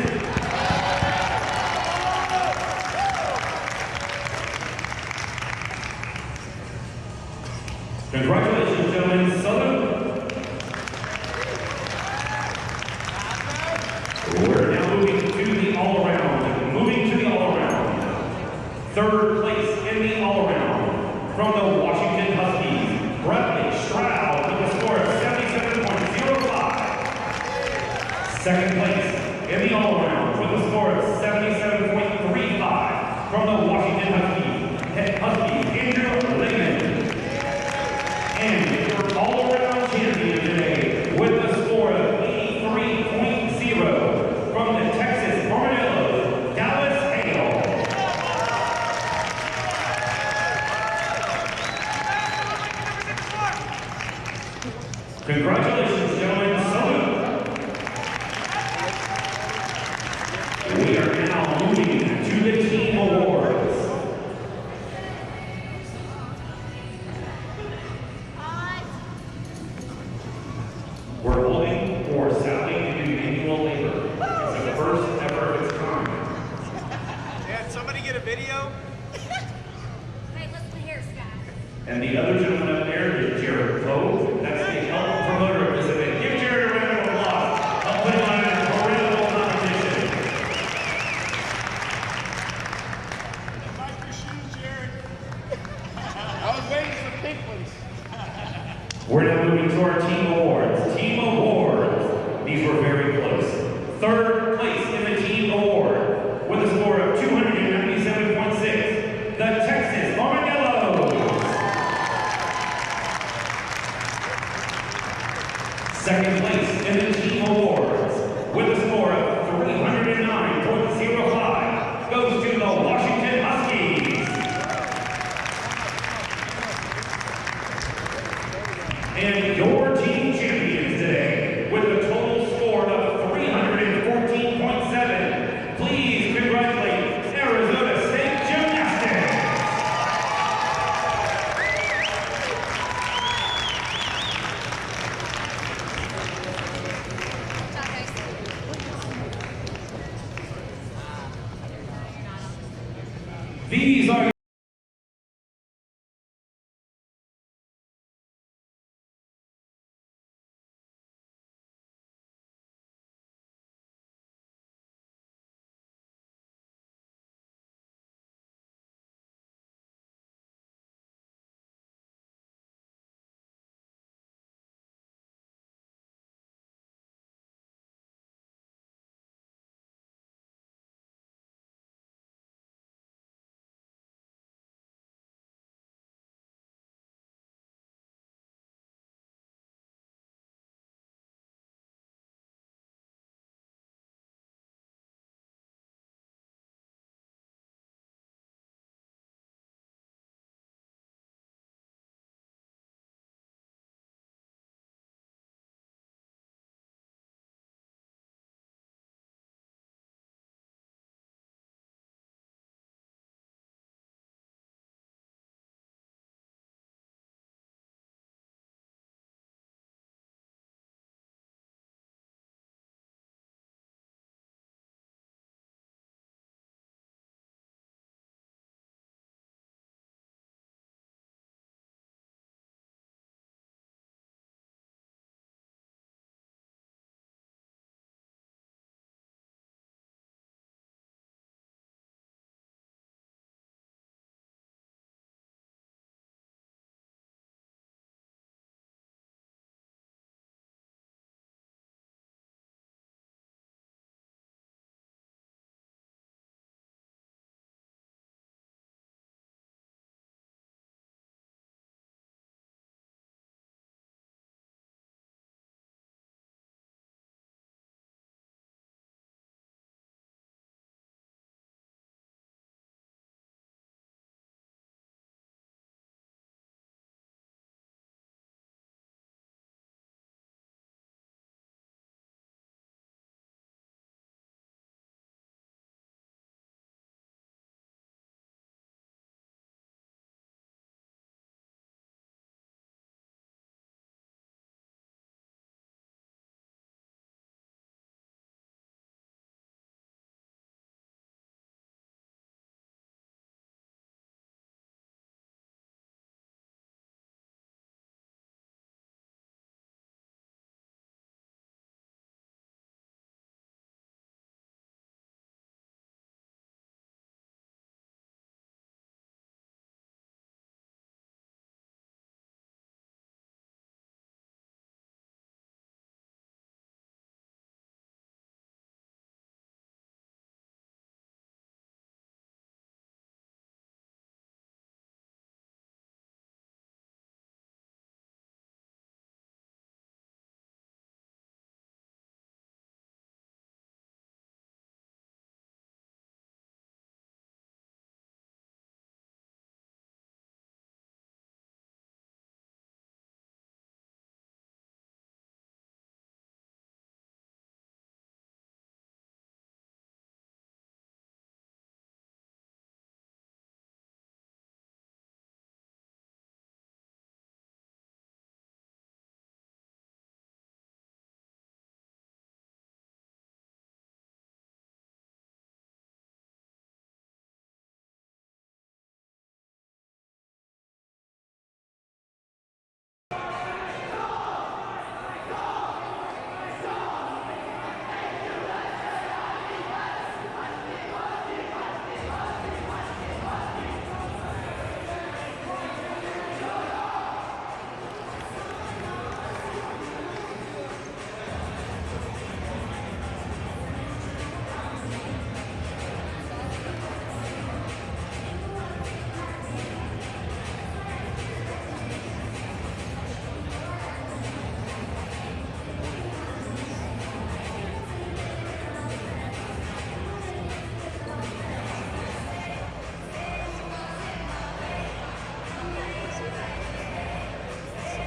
Congratulations, gentlemen. Salute. We're now moving to the all-around. Moving to the all-around. Third place in the all-around from the Washington Huskies, Bradley Stroud with a score of 77.05. Second place in the all-around with a score of 77.35 from the Washington Huskies, Andrew Lehman. And your all-around champion today with a score of 83.0 from the Texas Armadillos, Dallas Hale. Congratulations, gentlemen. Salute. We are now moving to the team awards. We're holding for Sally to do manual labor. It's the first ever of its kind. Yeah, somebody get a video? Hey, listen here, Scott. And the other gentleman up there is Jared Poe. That's the health promoter of this event. Give Jared a round of applause. Help put him on a formidable competition. Like your shoes, Jared. I was waiting for pink ones. We're now moving to our team awards. Team awards. These were very close. Third place in the team award with a score of 297.6. The Texas Armadillos. Second place in the team awards with a score of 309.05 goes to the Washington Huskies. And your team champions today with a total score of 314.7. Please congratulate Arizona State Gymnastics. These are